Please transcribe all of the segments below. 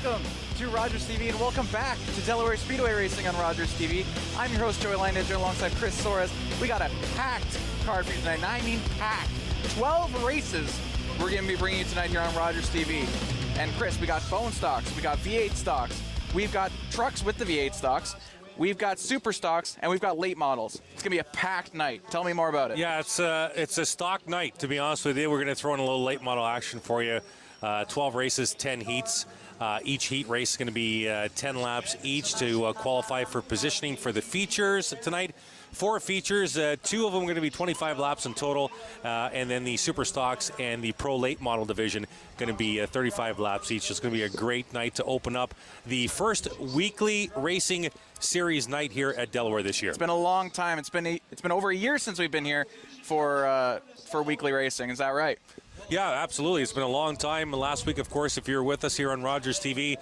Welcome to Rogers TV and welcome back to Delaware Speedway Racing on Rogers TV. I'm your host, Joey Langdon, alongside Chris Soares. We got a packed card for you tonight, and I mean packed. 12 races we're going to be bringing you tonight here on Rogers TV. And Chris, we got bone stocks, we got V8 stocks, we've got trucks with the V8 stocks, we've got super stocks, and we've got late models. It's going to be a packed night. Tell me more about it. Yeah, it's a stock night, to be honest with you. We're going to throw in a little late model action for you. 12 races, 10 heats. Each heat race is going to be 10 laps each to qualify for positioning for the features tonight. 4 features, 2 of them are going to be 25 laps in total, and then the super stocks and the pro late model division going to be 35 laps each. It's going to be a great night to open up the first weekly racing series night here at Delaware this year. It's been a long time. It's been over a year since we've been here for weekly racing. Is that right? Yeah, absolutely. It's been a long time. Last week, of course, if you're with us here on Rogers TV,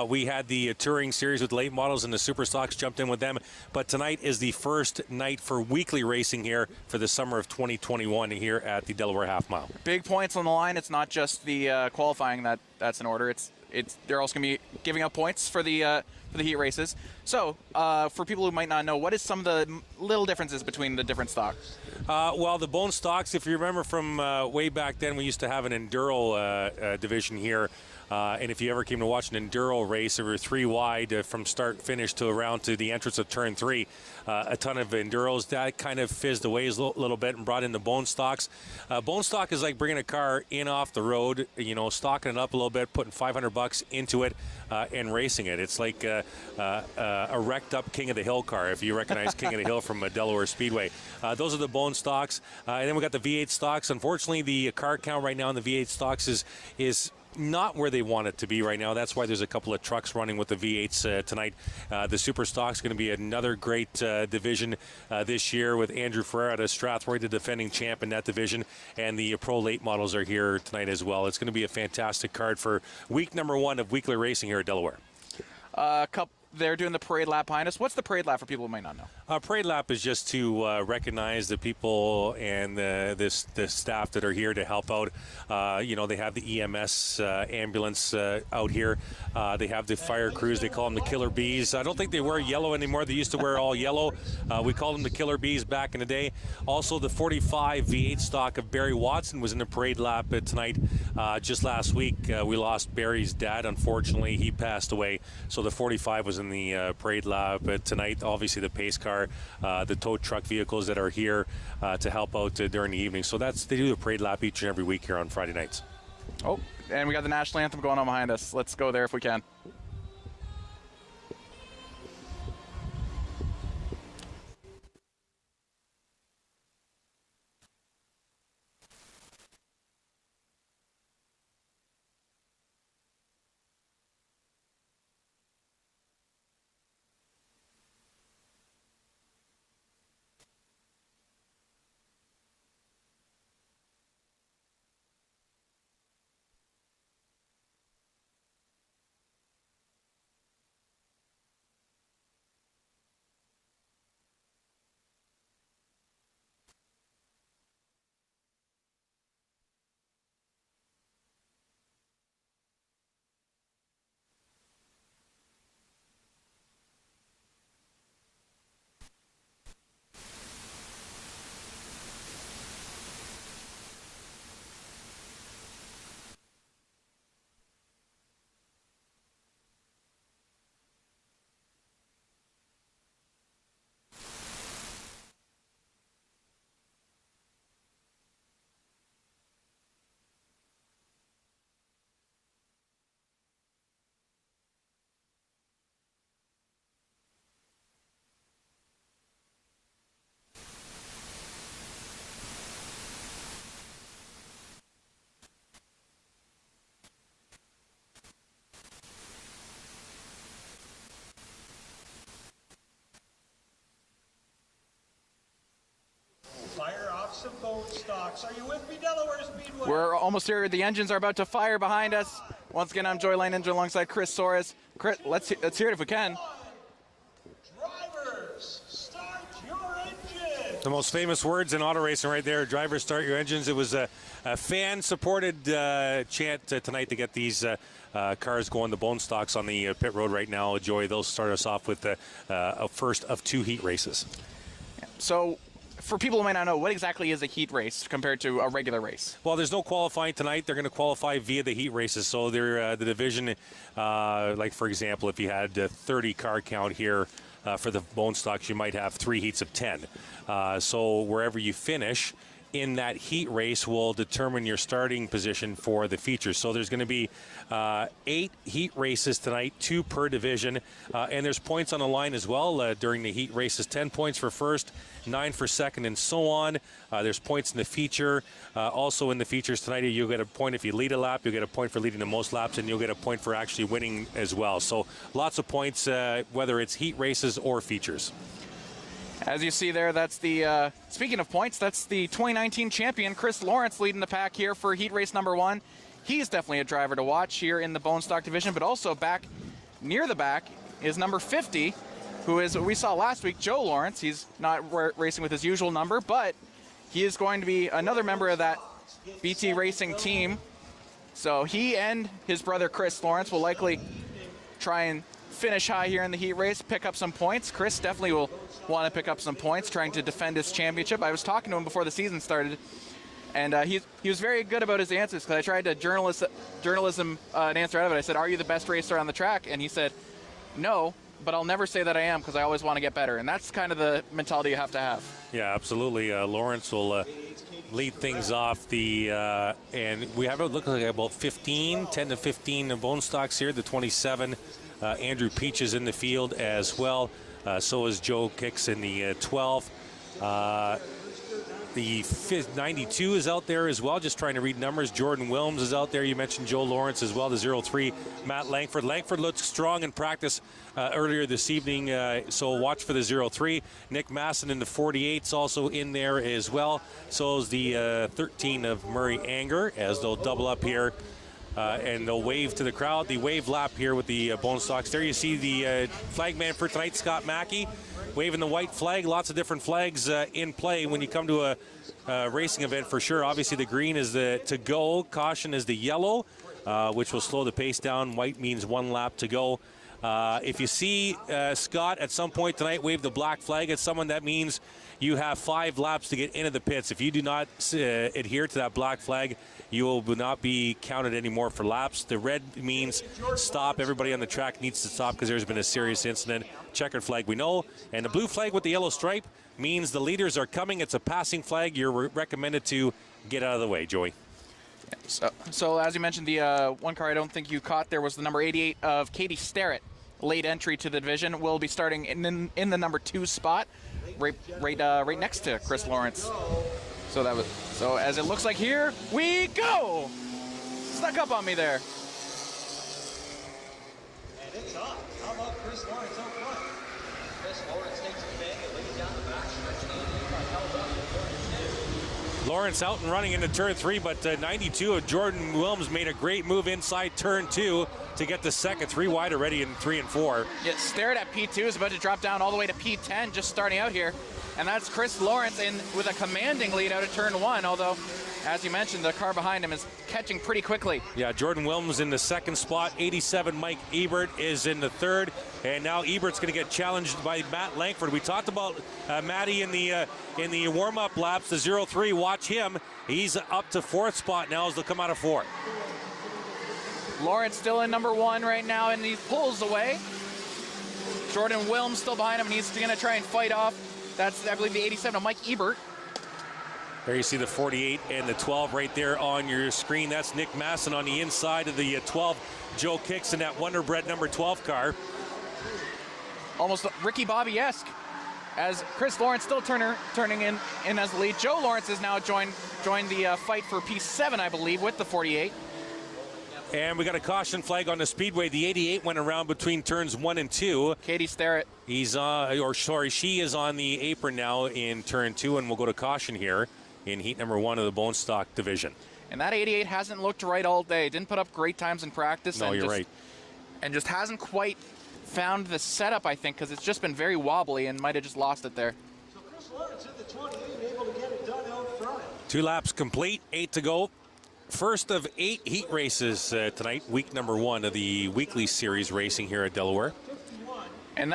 we had the touring series with late models and the super stocks, jumped in with them. But tonight is the first night for weekly racing here for the summer of 2021 here at the Delaware Half Mile. Big points on the line. It's not just the qualifying that's in order. They're also going to be giving up points for the heat races. So, for people who might not know, what is some of the little differences between the different stocks? Well, the bone stocks, if you remember from way back then, we used to have an enduro division here. And if you ever came to watch an enduro race, there were 3 wide from start finish to around to the entrance of turn 3. A ton of enduros. That kind of fizzed away a little bit and brought in the bone stocks. Bone stock is like bringing a car in off the road, stocking it up a little bit, putting $500 into it, and racing it. It's like a wrecked up King of the Hill car, if you recognize King of the Hill from Delaware Speedway. Those are the bone stocks. And then we got the V8 stocks. Unfortunately, the car count right now in the V8 stocks is not where they want it to be right now. That's why there's a couple of trucks running with the V8s tonight. The super stock's going to be another great division this year with Andrew Ferrer out of Strathroy, the defending champ in that division, and the pro late models are here tonight as well. It's going to be a fantastic card for week number 1 of weekly racing here at Delaware. They're doing the parade lap behind us. What's the parade lap for people who might not know? Parade lap is just to recognize the people and the staff that are here to help out. They have the EMS ambulance out here. They have the fire crews. They call them the Killer Bees. I don't think they wear yellow anymore. They used to wear all yellow. We called them the Killer Bees back in the day. Also, the 45 V8 stock of Barry Watson was in the parade lap tonight. Just last week, we lost Barry's dad. Unfortunately, he passed away. So the 45 was in the parade lap tonight. Obviously, the pace car, the tow truck vehicles that are here to help out during the evening. So they do the parade lap each and every week here on Friday nights. Oh, and we got the national anthem going on behind us. Let's go there if we can. Fire off some bone stocks. Are you with me, Delaware Speedway? We're almost here. The engines are about to fire behind us. Once again, I'm Joey Langdon alongside Chris Soares. Chris, let's hear it if we can. Drivers, start your engines. The most famous words in auto racing right there. Drivers, start your engines. It was a fan-supported chant tonight to get these cars going. The bone stocks on the pit road right now. Joey, they'll start us off with a first of 2 heat races. So, for people who might not know, what exactly is a heat race compared to a regular race? Well, there's no qualifying tonight. They're going to qualify via the heat races. So they're the division, like for example, if you had 30 car count here for the bone stocks, you might have 3 heats of 10. So wherever you finish in that heat race will determine your starting position for the features. So there's going to be 8 heat races tonight, 2 per division, and there's points on the line as well during the heat races. 10 points for first, 9 for second, and so on. There's points in the feature. Also in the features tonight, you'll get a point if you lead a lap, you'll get a point for leading the most laps, and you'll get a point for actually winning as well. So lots of points, whether it's heat races or features. As you see there, that's the, speaking of points, that's the 2019 champion, Chris Soares, leading the pack here for heat race number 1. He's definitely a driver to watch here in the bone stock division, but also back near the back is number 50, who is what we saw last week, Joe Lawrence. He's not racing with his usual number, but he is going to be another member of that BT Racing team. So he and his brother Chris Soares will likely try and finish high here in the heat race, pick up some points. Chris definitely will want to pick up some points, trying to defend his championship. I was talking to him before the season started, and he was very good about his answers, because I tried to journalism an answer out of it. I said, "Are you the best racer on the track?" And he said, "No, but I'll never say that I am, because I always want to get better." And that's kind of the mentality you have to have. Yeah, absolutely. Lawrence will lead things off and we have it look like about 10 to 15 bone stocks here. The 27, Andrew Peach is in the field as well. So is Joe Kicks in the 12. The 92 is out there as well, just trying to read numbers. Jordan Wilms is out there. You mentioned Joe Lawrence as well, the 03, Matt Langford. Langford looked strong in practice earlier this evening, so watch for the 03. Nick Masson in the 48's also in there as well. So is the 13 of Murray Anger, as they'll double up here. And they'll wave to the crowd. The wave lap here with the bone stocks. There you see the flagman for tonight, Scott Mackey, waving the white flag. Lots of different flags in play when you come to a racing event for sure. Obviously the green is the to go. Caution is the yellow, which will slow the pace down. White means 1 lap to go. If you see Scott at some point tonight wave the black flag at someone, that means you have 5 laps to get into the pits. If you do not adhere to that black flag, you will not be counted anymore for laps. The red means stop. Everybody on the track needs to stop because there's been a serious incident. Checkered flag, we know. And the blue flag with the yellow stripe means the leaders are coming. It's a passing flag. You're recommended to get out of the way, Joey. So as you mentioned, the one car I don't think you caught there was the number 88 of Katie Starrett. Late entry to the division. Will be starting in the number 2 spot, right next to Chris Lawrence. So as it looks like, here we go. Snuck up on me there. And it's up. How about Chris Lawrence out front? Chris Lawrence takes his bang and leads down the back stretch. Held up in turn 2. Lawrence out and running into turn 3, but 92 of Jordan Wilms made a great move inside turn 2 to get the second. 3 wide already in 3 and 4. Yeah, Stewart at P2 is about to drop down all the way to P10, just starting out here. And that's Chris Lawrence in with a commanding lead out of turn 1, although, as you mentioned, the car behind him is catching pretty quickly. Yeah, Jordan Wilms in the 2nd spot. 87 Mike Ebert is in the 3rd. And now Ebert's going to get challenged by Matt Langford. We talked about Matty in the warm-up laps, the 03. Watch him. He's up to 4th spot now as they'll come out of 4. Lawrence still in number 1 right now, and he pulls away. Jordan Wilms still behind him, and he's going to try and fight off. That's, I believe, the 87 of Mike Ebert. There you see the 48 and the 12 right there on your screen. That's Nick Masson on the inside of the 12. Joe Kicks in that Wonder Bread number 12 car. Almost Ricky Bobby-esque, as Chris Lawrence still turning in as the lead. Joe Lawrence has now joined the fight for P7, I believe, with the 48. And we got a caution flag on the Speedway. The 88 went around between turns 1 and 2. Katie Starrett. She is on the apron now in turn 2, and we'll go to caution here in heat number 1 of the bone stock division. And that 88 hasn't looked right all day. Didn't put up great times in practice. No, you're right. And just hasn't quite found the setup, I think, because it's just been very wobbly and might have just lost it there. Chris Lawrence in the 28, able to get it done out front. 2 laps complete, 8 to go. First of 8 heat races tonight, week number 1 of the weekly series racing here at Delaware. And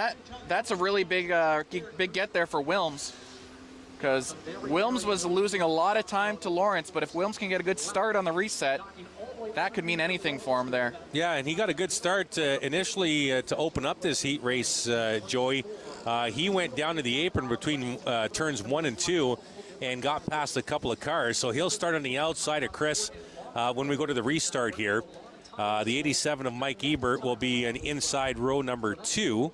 that's a really big get there for Wilms, because Wilms was losing a lot of time to Lawrence, but if Wilms can get a good start on the reset, that could mean anything for him there. Yeah, and he got a good start initially to open up this heat race, Joey. He went down to the apron between turns 1 and 2 and got past a couple of cars, so he'll start on the outside of Chris when we go to the restart here. The 87 of Mike Ebert will be an inside row number 2.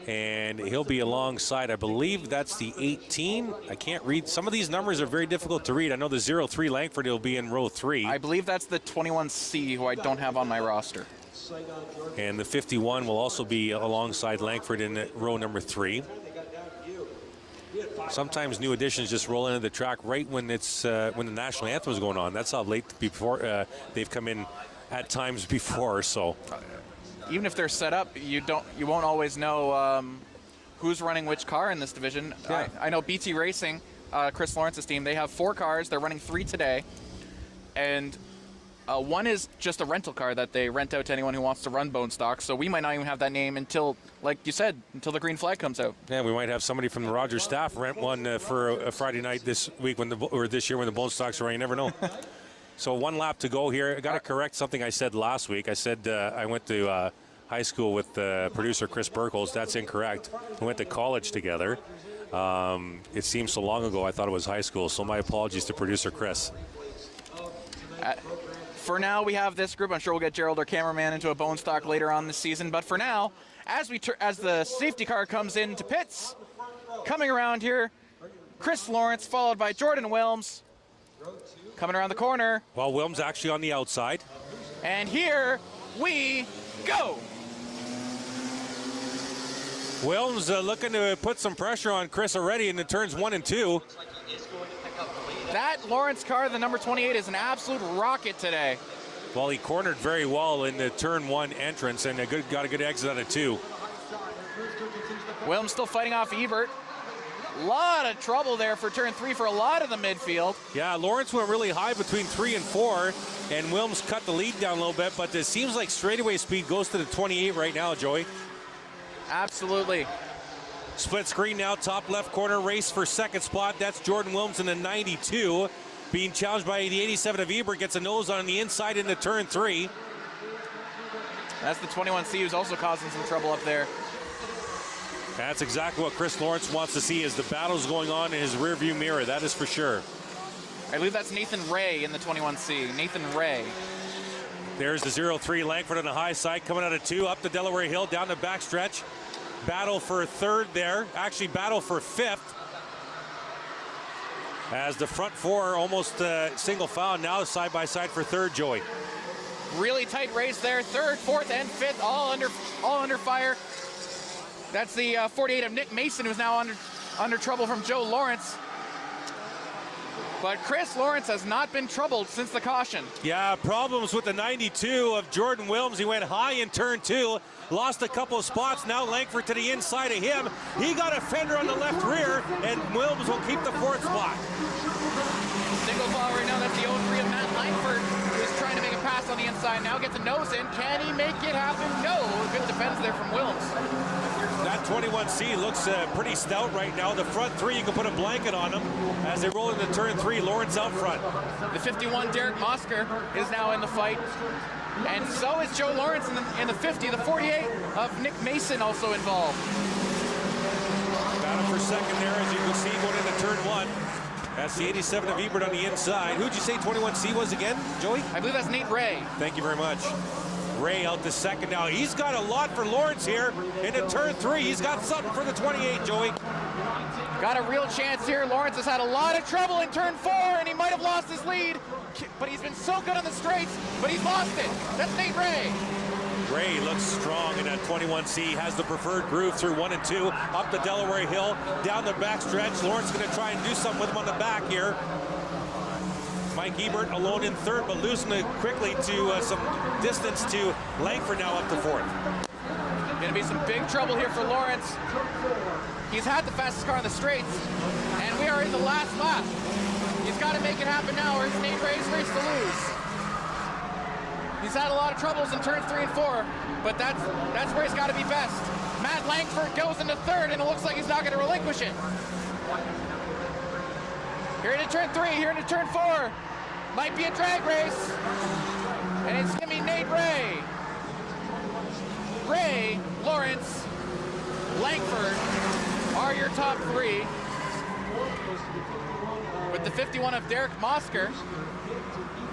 And he'll be alongside, I believe that's the 18. I can't read. Some of these numbers are very difficult to read. I know the 03 Langford will be in row 3. I believe that's the 21C, who I don't have on my roster. And the 51 will also be alongside Langford in row number 3. Sometimes new additions just roll into the track right when it's when the national anthem is going on. That's how late before they've come in at times before. So. Even if they're set up, you won't always know who's running which car in this division. Yeah. I know BT Racing, Chris Lawrence's team, they have 4 cars. They're running 3 today, and one is just a rental car that they rent out to anyone who wants to run bone stock. So we might not even have that name until, like you said, until the green flag comes out. Yeah, we might have somebody from the Rogers staff rent one for a Friday night this week or this year when the bone stocks are running. You never know. So 1 lap to go here. I got to correct something I said last week. I said I went to high school with producer Chris Burkles. That's incorrect. We went to college together. It seems so long ago I thought it was high school, so my apologies to producer Chris. For now, we have this group. I'm sure we'll get Gerald, our cameraman, into a bone stock later on this season. But for now, as the safety car comes into pits, coming around here, Chris Lawrence, followed by Jordan Wilms. Coming around the corner. Well, Wilms actually on the outside. And here we go. Wilms looking to put some pressure on Chris already in the turns 1 and 2. That Lawrence car, the number 28, is an absolute rocket today. Well, he cornered very well in the turn 1 entrance and got a good exit out of 2. Wilms still fighting off Ebert. A lot of trouble there for turn 3 for a lot of the midfield. Yeah, Lawrence went really high between 3 and 4, and Wilms cut the lead down a little bit, but it seems like straightaway speed goes to the 28 right now, Joey. Absolutely. Split screen now, top left corner, race for second spot. That's Jordan Wilms in the 92. Being challenged by the 87 of Ebert, gets a nose on the inside into turn 3. That's the 21C who's also causing some trouble up there. That's exactly what Chris Lawrence wants to see as the battle's going on in his rearview mirror, that is for sure. I believe that's Nathan Ray in the 21C. Nathan Ray. There's the 03 Langford on the high side, coming out of 2, up the Delaware Hill, down the backstretch. Battle for 3rd there, actually battle for 5th. As the front 4 almost single file, now side by side for 3rd, Joey. Really tight race there, 3rd, 4th, and 5th, all under fire. That's the 48 of Nick Mason, who's now under trouble from Joe Lawrence. But Chris Lawrence has not been troubled since the caution. Yeah, problems with the 92 of Jordan Wilms. He went high in turn 2, lost a couple of spots. Now Langford to the inside of him. He got a fender on the left rear, and Wilms will keep the 4th spot. Single file right now, that's the 03 of Matt Langford, who's trying to make a pass on the inside. Now gets a nose in. Can he make it happen? No. Good defense there from Wilms. That 21C looks pretty stout right now. The front 3, you can put a blanket on them as they roll into turn 3. Lawrence out front. The 51 Derek Mosker is now in the fight, and so is Joe Lawrence in the 50. The 48 of Nick Mason also involved. Battle for second there, as you can see, going into turn 1. That's the 87 of Ebert on the inside. Who'd you say 21C was again, Joey? I believe that's Nate Ray. Thank you very much. Ray out to second now. He's got a lot for Lawrence here. Into turn 3, he's got something for the 28, Joey. Got a real chance here. Lawrence has had a lot of trouble in turn 4, and he might have lost his lead. But he's been so good on the straights, but he's lost it. That's Nate Ray. Ray looks strong in that 21C, has the preferred groove through 1 and 2, up the Delaware Hill, down the backstretch. Lawrence going to try and do something with him on the back here. Mike Ebert alone in 3rd, but losing it quickly to some distance to Langford now up to 4th. Gonna be some big trouble here for Lawrence. He's had the fastest car on the straights, and we are in the last lap. He's got to make it happen now, or it's Nate Ray's race to lose. He's had a lot of troubles in turns 3 and 4, but that's where he's got to be best. Matt Langford goes into third, and it looks like he's not going to relinquish it. Here into turn 3, here into turn 4. Might be a drag race, and it's going to be Nate Ray. Ray, Lawrence, Langford are your top 3. With the 51 of Derek Mosker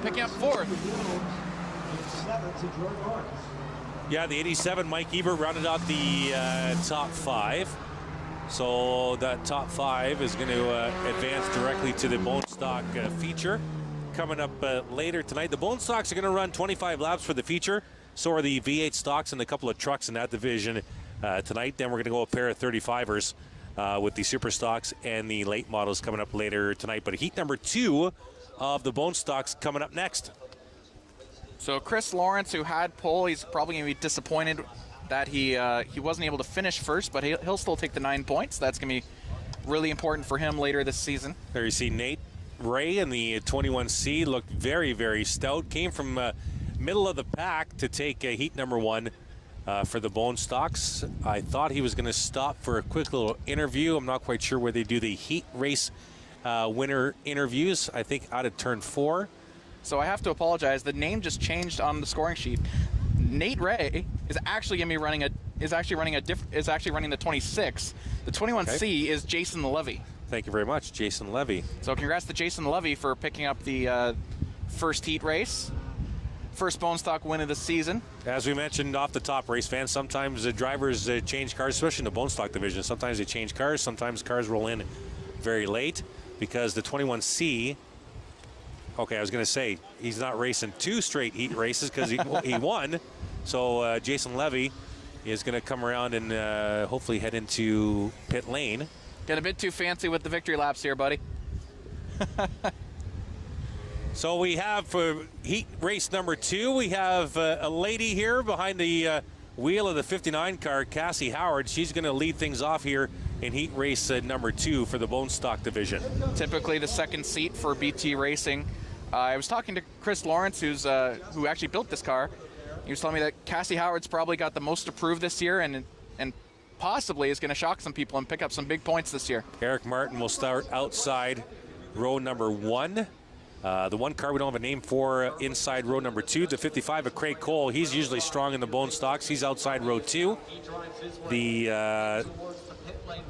picking up 4th. Yeah, the 87, Mike Ebert rounded out the top 5. So that top 5 is going to advance directly to the Bone Stock feature. Coming up later tonight, the Bone Stocks are going to run 25 laps for the feature. So are the V8 stocks and a couple of trucks in that division tonight. Then we're going to go a pair of 35ers with the super stocks and the late models coming up later tonight. But heat number 2 of the Bone Stocks coming up next. So Chris Lawrence, who had pole, he's probably going to be disappointed that he wasn't able to finish first, but he'll still take the 9 points. That's going to be really important for him later this season. There you see Nate Ray in the 21C, looked very, very stout. Came from middle of the pack to take heat number 1 for the Bone Stocks. I thought he was going to stop for a quick little interview. I'm not quite sure where they do the heat race winner interviews. I think out of turn 4. So I have to apologize. The name just changed on the scoring sheet. Nate Ray is actually going to be running the 26. The 21C is Jason Levy. Thank you very much, Jason Levy. So congrats to Jason Levy for picking up the first heat race. First Bone Stock win of the season. As we mentioned off the top, race fans, sometimes the drivers change cars, especially in the Bone Stock division. Sometimes they change cars. Sometimes cars roll in very late because the 21C, okay, I was going to say, he's not racing 2 straight heat races because he won. So Jason Levy is going to come around and hopefully head into pit lane. Get a bit too fancy with the victory laps here, buddy. So we have for heat race number 2, we have a lady here behind the wheel of the 59 car, Cassie Howard. She's going to lead things off here in heat race number 2 for the Bone Stock division. Typically the second seat for BT Racing. I was talking to Chris Lawrence, who actually built this car. He was telling me that Cassie Howard's probably got the most approved this year and possibly is going to shock some people and pick up some big points this year. Eric Martin will start outside row number 1. The one car we don't have a name for inside row number 2, the 55 of Craig Cole. He's usually strong in the Bone Stocks. He's outside row 2. The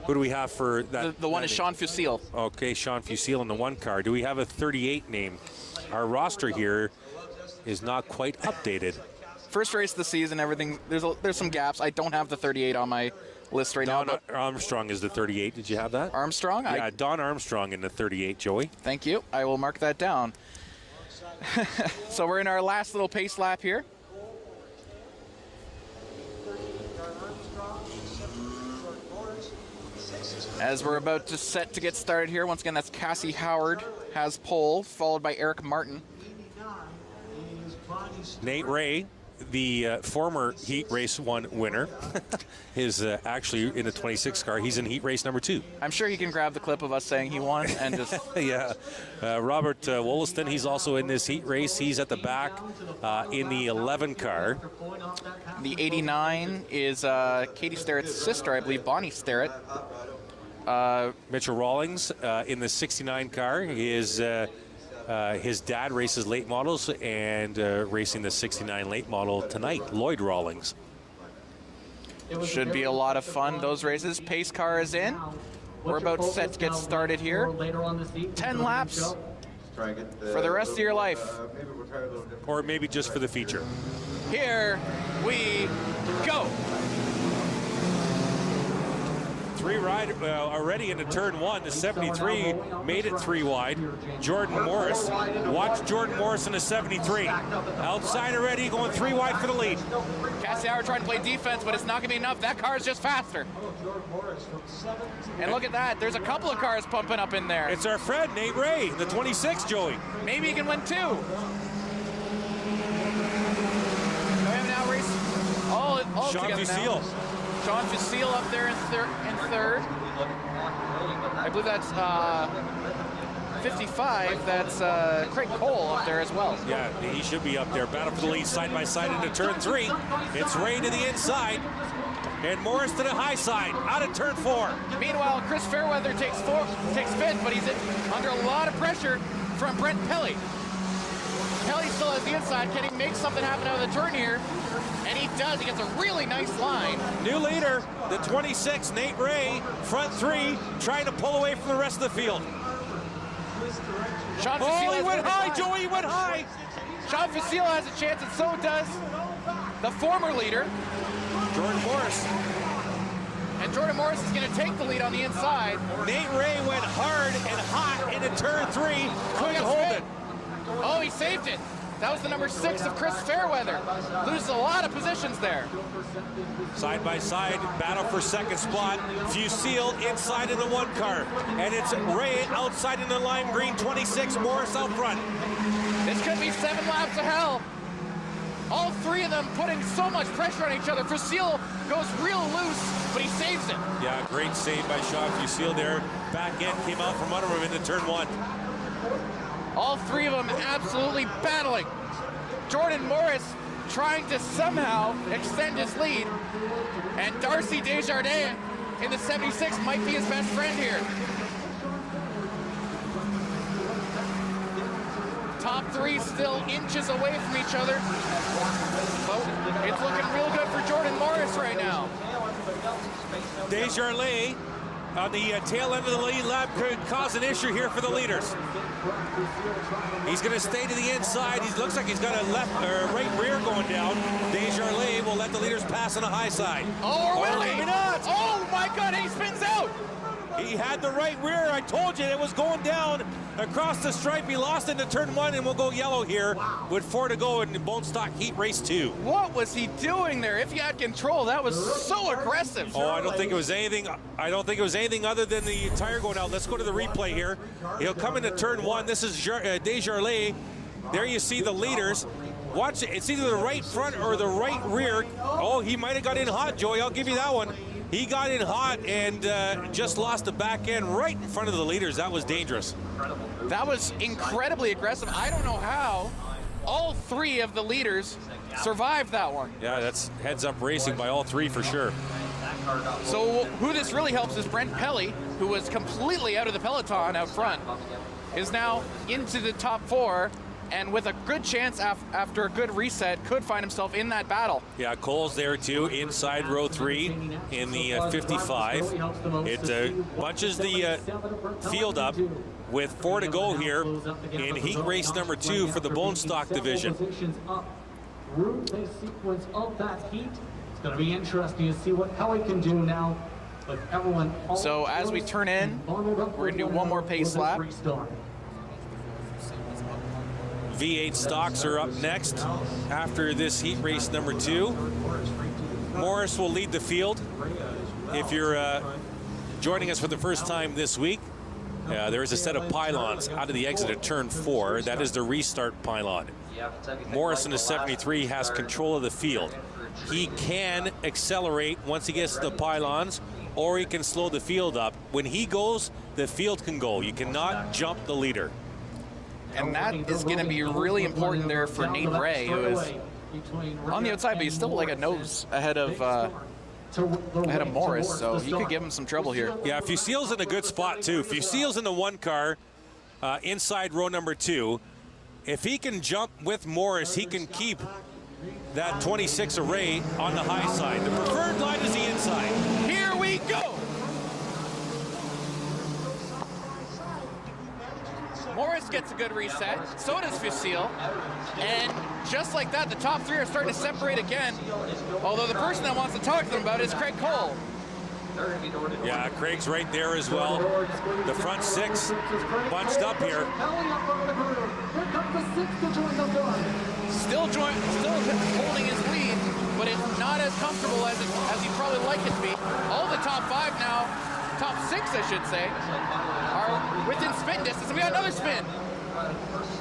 who do we have for that? The one is Sean Fusille. Okay, Sean Fusille in the one car. Do we have a 38 name? Our roster here is not quite updated. First race of the season, everything, there's some gaps. I don't have the 38 on my list right now. Don Armstrong is the 38. Did you have that? Armstrong? Yeah, Don Armstrong in the 38, Joey. Thank you. I will mark that down. So we're in our last little pace lap here. As we're about to set to get started here, once again, that's Cassie Howard has pole, followed by Eric Martin. Nate Ray, the former Heat Race 1 winner, is actually in the 26 car. He's in Heat Race number 2. I'm sure he can grab the clip of us saying he won and just... Yeah. Robert Wollaston, he's also in this Heat Race. He's at the back in the 11 car. The 89 is Katie Sterrett's sister, I believe, Bonnie Sterrett. Mitchell Rawlings in the 69 car. His dad races late models and racing the 69 late model tonight, Lloyd Rawlings. Should be a lot of fun, those races. Pace car is in. We're about set to get started here. 10 laps for the rest of your life. Or maybe just for the feature. Here we go. 3 wide already into turn 1. The 73 made it 3 wide. Jordan Morris. Watch Jordan Morris in the 73. Outside already, going 3 wide for the lead. Cassie Howard trying to play defense, but it's not going to be enough. That car is just faster. And look at that. There's a couple of cars pumping up in there. It's our friend, Nate Ray, the 26, Joey. Maybe he can win 2. We have now raced. Oh, all Sean together now. Fusille. Sean Fusille up there in third. I believe that's 55. That's Craig Cole up there as well. Yeah, he should be up there. Battle for the lead side by side into turn 3. It's Ray to the inside. And Morris to the high side, out of turn 4. Meanwhile, Chris Fairweather takes fifth, but he's under a lot of pressure from Brent Pelly. Pelly still has the inside. Can he make something happen out of the turn here? And he does. He gets a really nice line. New leader, the 26, Nate Ray, front 3, trying to pull away from the rest of the field. Sean Oh, Fusille he went high, has Joey, he went high. Sean Fusille has a chance, and so does the former leader. Jordan Morris. And Jordan Morris is going to take the lead on the inside. Nate Ray went hard and hot into turn 3, couldn't hold it. Oh, he saved it. That was the number 6 of Chris Fairweather. Loses a lot of positions there. Side by side, battle for second spot. Fusille inside in the 1 car. And it's Ray outside in the lime green 26, Morris out front. This could be 7 laps of hell. All 3 of them putting so much pressure on each other. Fusille goes real loose, but he saves it. Yeah, great save by Sean Fusille there. Back end came out from under him into turn 1. All 3 of them absolutely battling. Jordan Morris trying to somehow extend his lead. And Darcy Desjardins in the 76 might be his best friend here. Top 3 still inches away from each other. But it's looking real good for Jordan Morris right now. Desjardins on the tail end of the lead lap could cause an issue here for the leaders. He's going to stay to the inside. He looks like he's got a left or right rear going down. Desjardins will let the leaders pass on the high side. Oh, Or really? maybe not. Oh my God, he spins out. He had the right rear. I told you it was going down across the stripe. He lost into turn 1 and we'll go yellow here with 4 to go in Bone Stock Heat Race 2. What was he doing there? If he had control, that was so aggressive. Oh, I don't think it was anything. I don't think it was anything other than the tire going out. Let's go to the replay here. He'll come into turn 1. This is Desjardins. There you see the leaders. Watch it. It's either the right front or the right rear. Oh, he might have got in hot, Joey. I'll give you that one. He got in hot and just lost the back end right in front of the leaders. That was dangerous. That was incredibly aggressive. I don't know how all 3 of the leaders survived that one. Yeah, that's heads up racing by all 3 for sure. So who this really helps is Brent Pelly, who was completely out of the peloton out front, is now into the top 4, and with a good chance after a good reset, could find himself in that battle. Yeah, Cole's there too, inside row 3 in the 55. It bunches the field up with 4 to go here in heat race number 2 for the Bone Stock division. This sequence of that heat, it's going to be interesting to see how he can do now. But everyone. So as we turn in, we're going to do one more pace lap. V8 stocks are up next after this heat race number 2. Morris will lead the field. If you're joining us for the first time this week, there is a set of pylons out of the exit at turn 4. That is the restart pylon. Morris in the 73 has control of the field. He can accelerate once he gets to the pylons, or he can slow the field up. When he goes, the field can go. You cannot jump the leader. And that is going to be really important there for Nate Ray, who is on the outside, but he's still like a nose ahead of Morris, so he could give him some trouble here. Yeah, Fusille's in a good spot too. Fusille's in the 1 car inside row number 2. If he can jump with Morris, he can keep that 26 array on the high side. The preferred line is the inside. Here we go. Morris gets a good reset, so does Fusille. And just like that, the top 3 are starting to separate again. Although the person that wants to talk to them about it is Craig Cole. Yeah, Craig's right there as well. The front 6 bunched up here. Still holding his lead, but it's not as comfortable as he'd probably like it to be. All the top 5 now, top 6 I should say, are within spin distance. And we got another spin.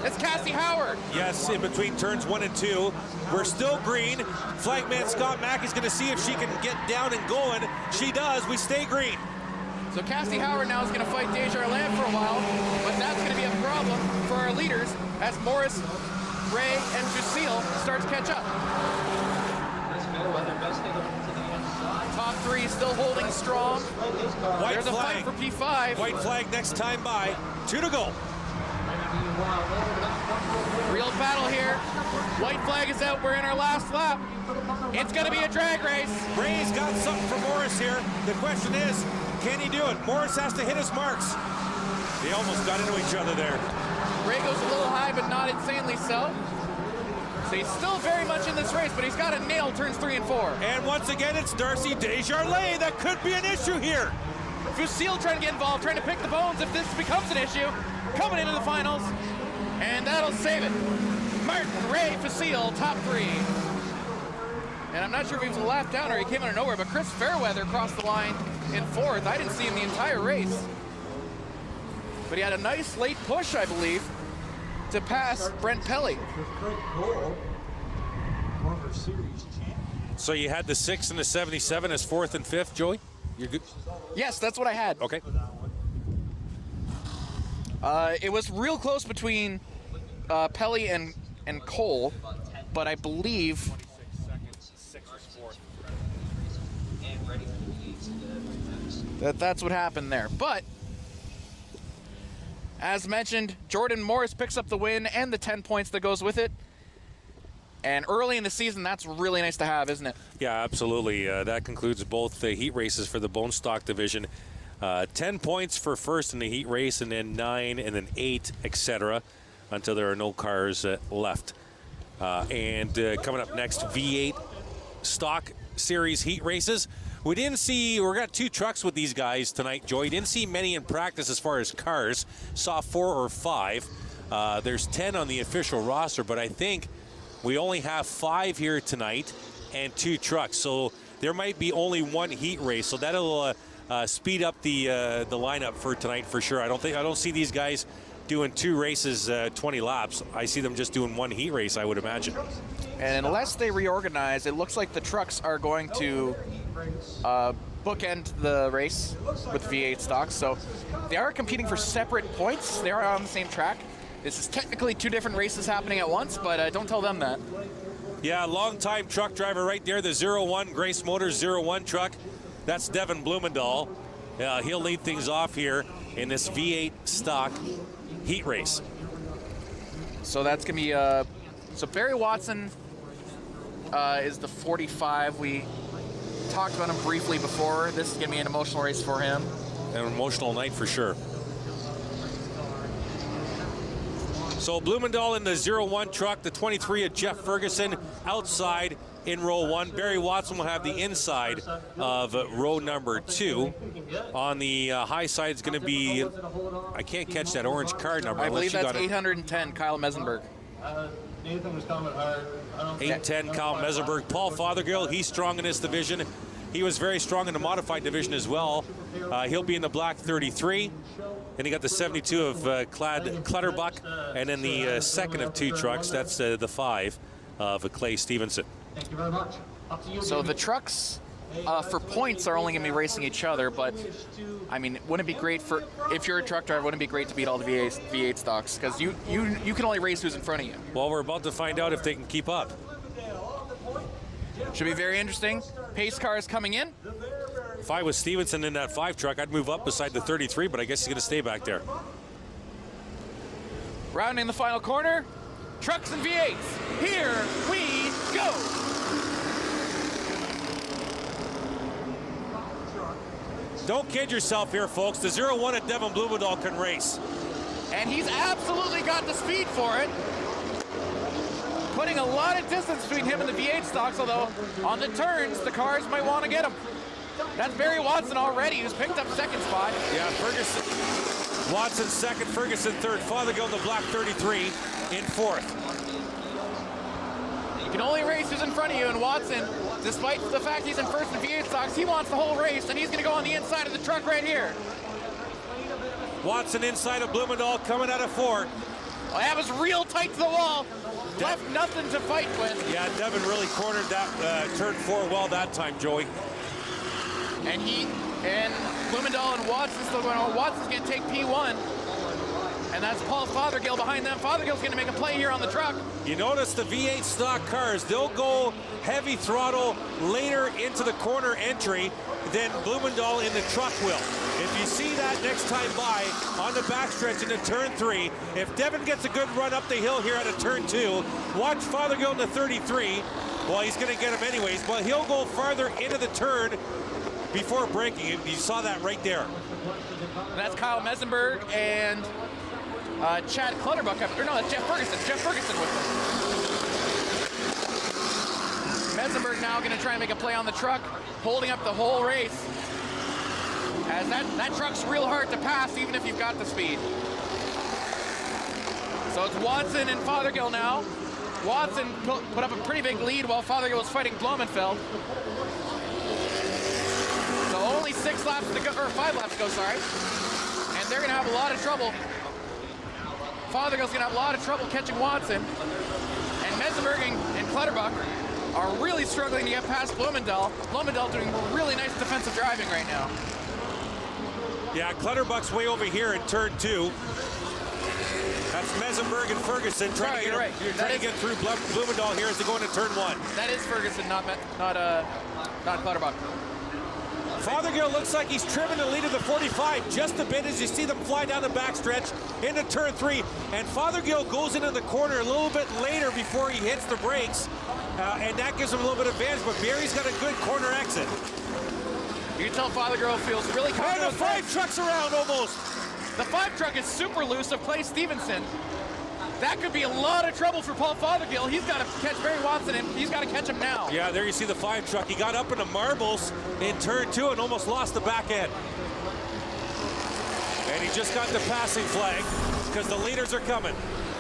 It's Cassie Howard. Yes, in between turns 1 and 2. We're still green. Flagman Scott Mackey's going to see if she can get down and going. She does. We stay green. So Cassie Howard now is going to fight Desjardins for a while, but that's going to be a problem for our leaders as Morris, Ray, and Fusille start to catch up. Top 3 still holding strong. White There's flag. a fight for P5. White flag next time by. 2 to go. Real battle here. White flag is out. We're in our last lap. It's going to be a drag race. Ray's got something for Morris here. The question is, can he do it? Morris has to hit his marks. They almost got into each other there. Ray goes a little high, but not insanely so. So he's still very much in this race, but he's got to nail turns 3 and 4. And once again, it's Darcy Desjardins. That could be an issue here. Fusille trying to get involved, trying to pick the bones if this becomes an issue. Coming into the finals, and that'll save it. Martin, Ray, Fusille, top 3. And I'm not sure if he was a lap down or he came out of nowhere, but Chris Fairweather crossed the line in 4th. I didn't see him the entire race. But he had a nice late push, I believe, to pass Brent Pelly. So you had the 6 and the 77 as 4th and 5th, Joey? You're good? Yes, that's what I had. Okay. It was real close between Pelly and Cole, but I believe that's what happened there. But as mentioned, Jordan Morris picks up the win and the 10 points that goes with it. And early in the season, that's really nice to have, isn't it? Yeah, absolutely. That concludes both the heat races for the bone stock division. 10 points for first in the heat race, and then 9, and then 8, etc., until there are no cars left. And coming up next, V8 stock series heat races. We got 2 trucks with these guys tonight, Joey. Didn't see many in practice as far as cars. Saw 4 or 5. There's 10 on the official roster, but I think we only have 5 here tonight and 2 trucks. So there might be only 1 heat race. So that'll speed up the lineup for tonight for sure. I don't see these guys doing 2 races, 20 laps. I see them just doing 1 heat race, I would imagine. And unless they reorganize, it looks like the trucks are going to bookend the race with V8 stocks. So they are competing for separate points. They are on the same track. This is technically 2 different races happening at once, but don't tell them that. Yeah, long-time truck driver right there, the 01 Grace Motors 01 truck. That's Devin Blumendahl. He'll lead things off here in this V8 stock heat race. So that's going to be, so Barry Watson is the 45. We talked about him briefly before. This is going to be an emotional race for him. An emotional night for sure. So Blumendahl in the 01 truck, the 23 of Jeff Ferguson outside in row 1. Barry Watson will have the inside of row number 2. On the high side is going to be, I can't catch that orange card number. I believe that's 810, Kyle Mesenberg. Nathan was coming hard. 810, Kyle Mesenberg. Paul Fothergill, he's strong in this division. He was very strong in the modified division as well. He'll be in the black 33. Then you got the 72 of Clutterbuck, and then the second of 2 trucks, that's the 5 of Clay Stevenson. Thank you very much. Up to you, So David. the trucks for points are only going to be racing each other, but I mean, wouldn't it be great for, if you're a truck driver, wouldn't it be great to beat all the V8 stocks? Because you can only race who's in front of you. Well, we're about to find out if they can keep up. Should be very interesting. Pace cars coming in. If I was Stevenson in that 5 truck, I'd move up beside the 33, but I guess he's going to stay back there. Rounding the final corner, trucks and V8s. Here we go. Don't kid yourself here, folks. The 01 at Devin Blumendahl can race. And he's absolutely got the speed for it. Putting a lot of distance between him and the V8 stocks, although on the turns, the cars might want to get him. That's Barry Watson already, who's picked up 2nd spot. Yeah, Ferguson, Watson 2nd, Ferguson 3rd, Fothergill in the black 33 in 4th. You can only race who's in front of you, and Watson, despite the fact he's in first in V8 stocks, he wants the whole race, and he's going to go on the inside of the truck right here. Watson inside of Blumendahl coming out of 4. Oh, that was real tight to the wall. Left nothing to fight with. Yeah, Devin really cornered that turn 4 well that time, Joey. And Blumendahl and Watson still going on. Watson's going to take P1. And that's Paul Fothergill behind them. Fothergill's going to make a play here on the truck. You notice the V8 stock cars, they'll go heavy throttle later into the corner entry than Blumendahl in the truck will. If you see that next time by on the backstretch into turn 3, if Devin gets a good run up the hill here at a turn 2, watch Fothergill in the 33. Well, he's going to get him anyways, but he'll go farther into the turn before braking it. You saw that right there. And that's Kyle Mesenberg and Chad Clutterbuck up here. No, that's Jeff Ferguson. Jeff Ferguson with them. Mesenberg now going to try and make a play on the truck, holding up the whole race. As that truck's real hard to pass, even if you've got the speed. So it's Watson and Fothergill now. Watson put up a pretty big lead while Fothergill was fighting Blumenfeld. So only 6 laps to go, or 5 laps to go, sorry. And they're going to have a lot of trouble. Fothergill's going to have a lot of trouble catching Watson. And Mesenberg and Clutterbuck are really struggling to get past Blumendahl. Blumendahl doing really nice defensive driving right now. Yeah, Clutterbuck's way over here in turn 2. That's Mesenberg and Ferguson trying to get through Blumendahl here as they go into turn 1. That is Ferguson, not Clutterbuck. Fothergill looks like he's trimming the lead of the 45 just a bit as you see them fly down the backstretch into turn 3. And Fothergill goes into the corner a little bit later before he hits the brakes. And that gives him a little bit of advantage, but Barry's got a good corner exit. You can tell Fothergill feels really confident. And the 5 truck's around almost. The 5 truck is super loose of Clay Stevenson. That could be a lot of trouble for Paul Fothergill. He's got to catch Barry Watson, and he's got to catch him now. Yeah, there you see the 5 truck. He got up into marbles in turn 2 and almost lost the back end. And he just got the passing flag because the leaders are coming.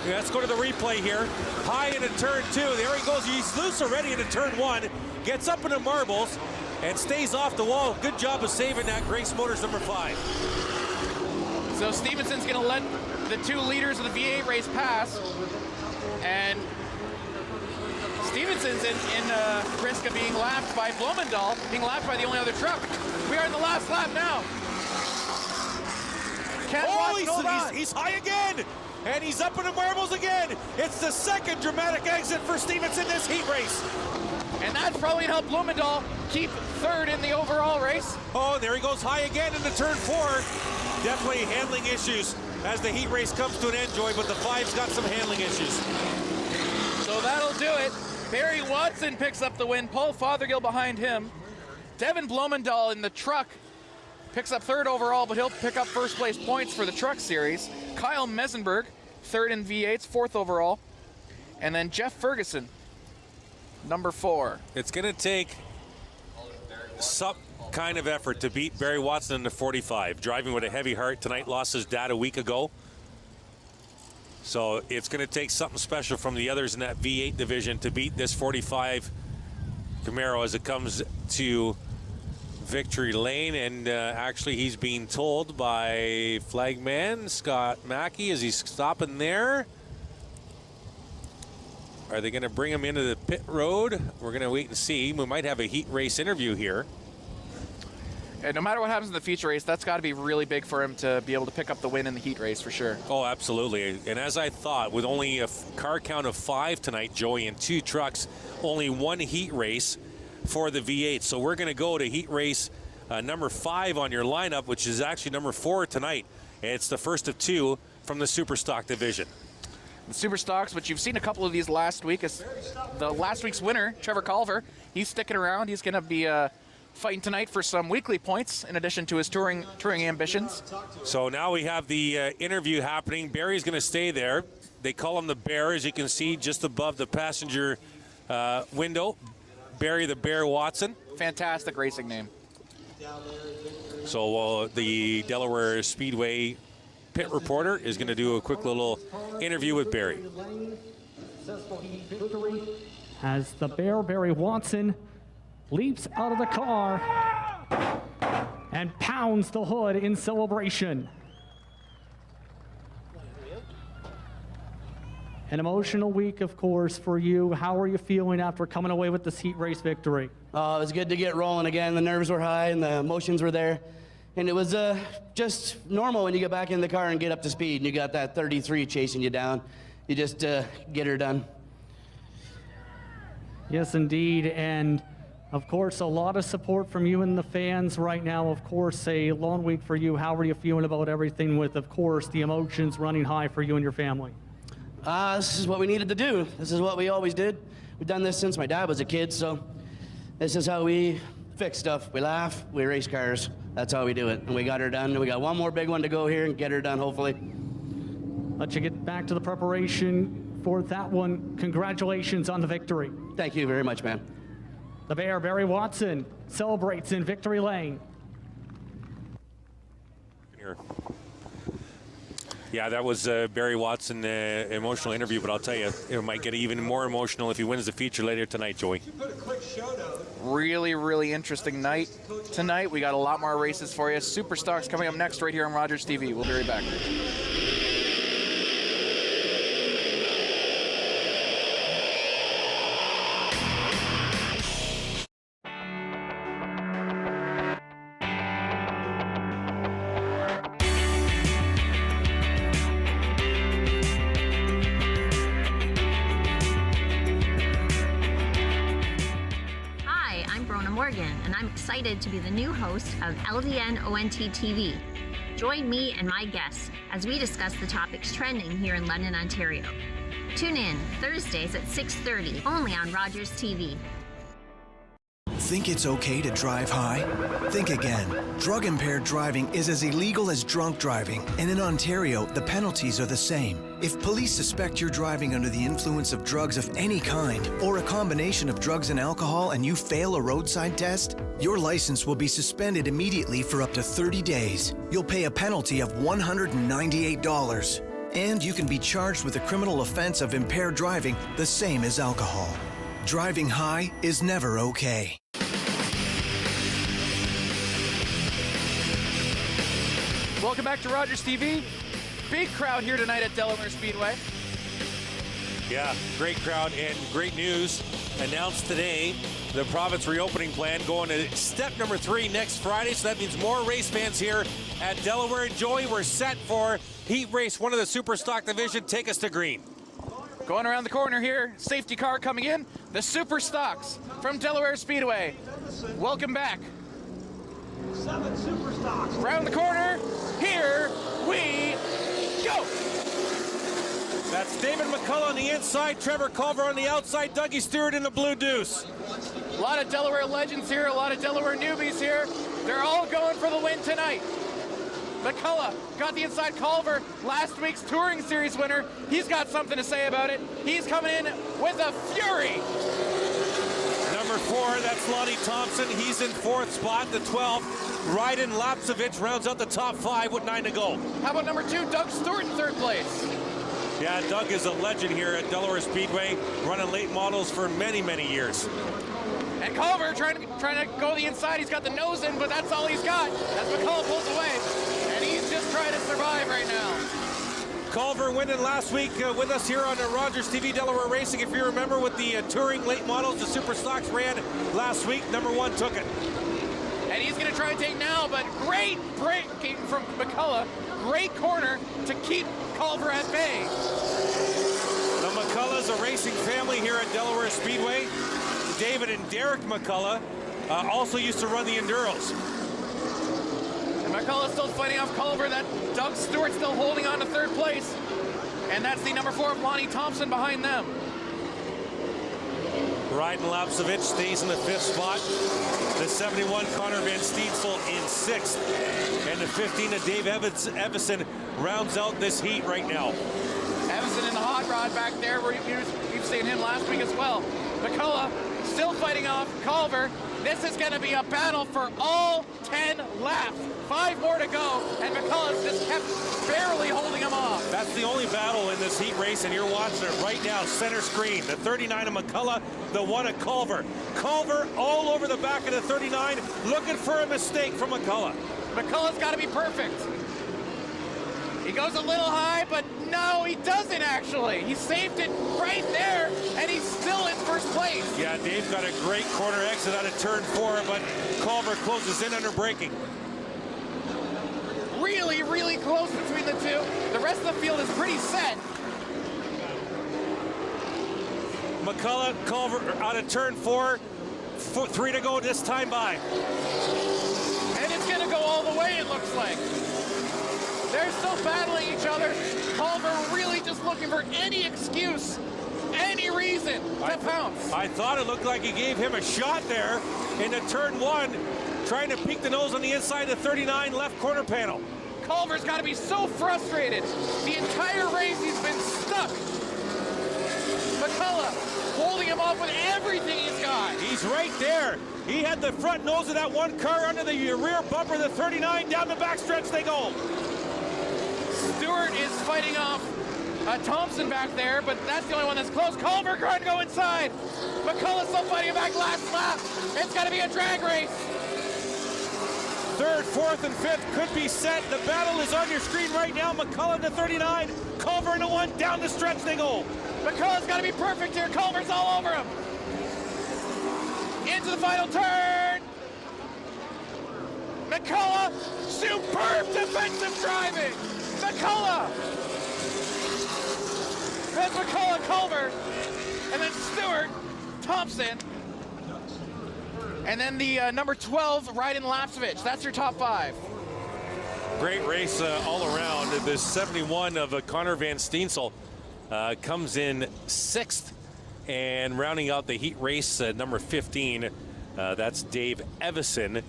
Yeah, let's go to the replay here. High into turn 2. There he goes. He's loose already into turn 1. Gets up into marbles and stays off the wall. Good job of saving that. Grace Motors number 5. So Stevenson's going to let the 2 leaders of the V8 race pass. And Stevenson's in risk of being lapped by Blumendahl, being lapped by the only other truck. We are in the last lap now. He's high again. And he's up into marbles again. It's the second dramatic exit for Stevenson this heat race. And that's probably going to help Blumendahl keep 3rd in the overall race. Oh, there he goes high again into turn 4. Definitely handling issues as the heat race comes to an end, Joy, but the 5's got some handling issues. So that'll do it. Barry Watson picks up the win. Paul Fothergill behind him. Devin Blumendahl in the truck picks up 3rd overall, but he'll pick up 1st place points for the truck series. Kyle Mesenberg, 3rd in V8s, 4th overall. And then Jeff Ferguson, number 4. It's going to take some kind of effort to beat Barry Watson in the 45. Driving with a heavy heart tonight, lost his dad a week ago. So it's going to take something special from the others in that V8 division to beat this 45 Camaro as it comes to victory lane. And actually he's being told by flagman Scott Mackey as he's stopping there. Are they going to bring him into the pit road? We're going to wait and see. We might have a heat race interview here. And no matter what happens in the feature race, that's got to be really big for him to be able to pick up the win in the heat race for sure. Oh, absolutely. And as I thought, with only a car count of 5 tonight, Joey, and 2 trucks, only 1 heat race for the V8. So we're going to go to heat race number 5 on your lineup, which is actually number 4 tonight. It's the first of 2 from the Super Stock division. The Super Stocks, but you've seen a couple of these last week. Is the last week's winner, Trevor Culver. He's sticking around. He's going to be fighting tonight for some weekly points in addition to his touring ambitions. So now we have the interview happening. Barry's going to stay there. They call him the Bear, as you can see just above the passenger window. Barry the Bear Watson. Fantastic racing name. So the Delaware Speedway pit reporter is going to do a quick little interview with Barry. As the Bear, Barry Watson, leaps out of the car and pounds the hood in celebration. An emotional week, of course, for you. How are you feeling after coming away with this heat race victory? It was good to get rolling again. The nerves were high and the emotions were there. And it was just normal when you get back in the car and get up to speed and you got that 33 chasing you down. You just get her done. Yes, indeed. And of course, a lot of support from you and the fans right now. Of course, a long week for you. How are you feeling about everything with, of course, the emotions running high for you and your family? This is what we needed to do. This is what we always did. We've done this since my dad was a kid, so this is how we fix stuff. We laugh, we race cars. That's how we do it. And we got her done. And we got one more big one to go here and get her done, hopefully. Let you get back to the preparation for that one. Congratulations on the victory. Thank you very much, man. The Bear, Barry Watson, celebrates in victory lane. Here. Yeah, that was Barry Watson emotional interview, but I'll tell you, it might get even more emotional if he wins the feature later tonight, Joey. Really, really interesting night tonight. We got a lot more races for you. Super Stocks coming up next right here on Rogers TV. We'll be right back. And I'm excited to be the new host of LDN ONT TV. Join me and my guests as we discuss the topics trending here in London, Ontario. Tune in Thursdays at 6:30 only on Rogers TV. Think it's okay to drive high? Think again. Drug-impaired driving is as illegal as drunk driving, and in Ontario, the penalties are the same. If police suspect you're driving under the influence of drugs of any kind, or a combination of drugs and alcohol, and you fail a roadside test, your license will be suspended immediately for up to 30 days. You'll pay a penalty of $198. And you can be charged with a criminal offense of impaired driving, the same as alcohol. Driving high is never okay. Welcome back to Rogers TV. Big crowd here tonight at Delaware Speedway. Yeah, great crowd and great news announced today. The province reopening plan going to step number 3 next Friday, so that means more race fans here at Delaware. Joey, we're set for heat race 1 of the Super Stock division. Take us to green. Going around the corner here, safety car coming in, the Super Stocks from Delaware Speedway. Welcome back. 7 Super Stocks. Around the corner, here we go. That's David McCullough on the inside, Trevor Culver on the outside, Dougie Stewart in the blue deuce. A lot of Delaware legends here, a lot of Delaware newbies here. They're all going for the win tonight. McCullough got the inside. Culver, last week's Touring Series winner. He's got something to say about it. He's coming in with a fury. Number 4, that's Lonnie Thompson. He's in 4th spot. The 12th, Ryden Lapsovich rounds out the top 5 with 9 to go. How about number 2, Doug Stewart in 3rd place? Yeah, Doug is a legend here at Delaware Speedway, running late models for many, many years. And Culver trying to go the inside. He's got the nose in, but that's all he's got as McCullough pulls away. And he's just trying to survive right now. Culver winning last week with us here on Rogers TV Delaware Racing. If you remember with the touring late models, the Super Stocks ran last week. Number 1 took it. And he's going to try and take now, but great braking from McCullough. Great corner to keep Culver at bay. The McCulloughs, a racing family here at Delaware Speedway. David and Derek McCullough also used to run the Enduros. And McCullough still fighting off Culver. That Doug Stewart still holding on to 3rd place. And that's the number 4 of Lonnie Thompson behind them. Ryden Lapsovich stays in the 5th spot. The 71, Connor Van Steedsel in 6th. And the 15 of Dave Evison rounds out this heat right now. Evison in the hot rod back there. We've seen him last week as well. McCullough still fighting off Culver. This is going to be a battle for all 10 laps. 5 more to go, and McCullough just kept barely holding him off. That's the only battle in this heat race, and you're watching it right now, center screen. The 39 of McCullough, the 1 of Culver. Culver all over the back of the 39, looking for a mistake from McCullough. McCullough's got to be perfect. He goes a little high, but no, he doesn't actually. He saved it right there, and he's still in first place. Yeah, Dave's got a great corner exit out of turn 4, but Culver closes in under braking. Really, really close between the two. The rest of the field is pretty set. McCullough, Culver out of turn 4, 3 to go this time by. And it's going to go all the way, it looks like. They're still battling each other. Culver really just looking for any excuse, any reason to pounce. I thought it looked like he gave him a shot there into turn 1, trying to peek the nose on the inside of the 39 left corner panel. Culver's got to be so frustrated. The entire race he's been stuck. McCullough holding him off with everything he's got. He's right there. He had the front nose of that one car under the rear bumper of the 39. Down the backstretch they go. Stewart is fighting off Thompson back there, but that's the only one that's close. Culver trying to go inside. McCullough still fighting back last lap. It's going to be a drag race. 3rd, 4th, and 5th could be set. The battle is on your screen right now. McCullough in the 39, Culver in the 1. Down the stretch they go. McCullough's got to be perfect here. Culver's all over him. Into the final turn. McCullough, superb defensive driving. McCullough. That's McCullough, Culver, and then Stewart, Thompson, and then the number 12, Ryden Lapsovich. That's your top 5. Great race all around. The 71 of Connor Van Steensel comes in 6th, and rounding out the heat race, number 15, that's Dave Evison.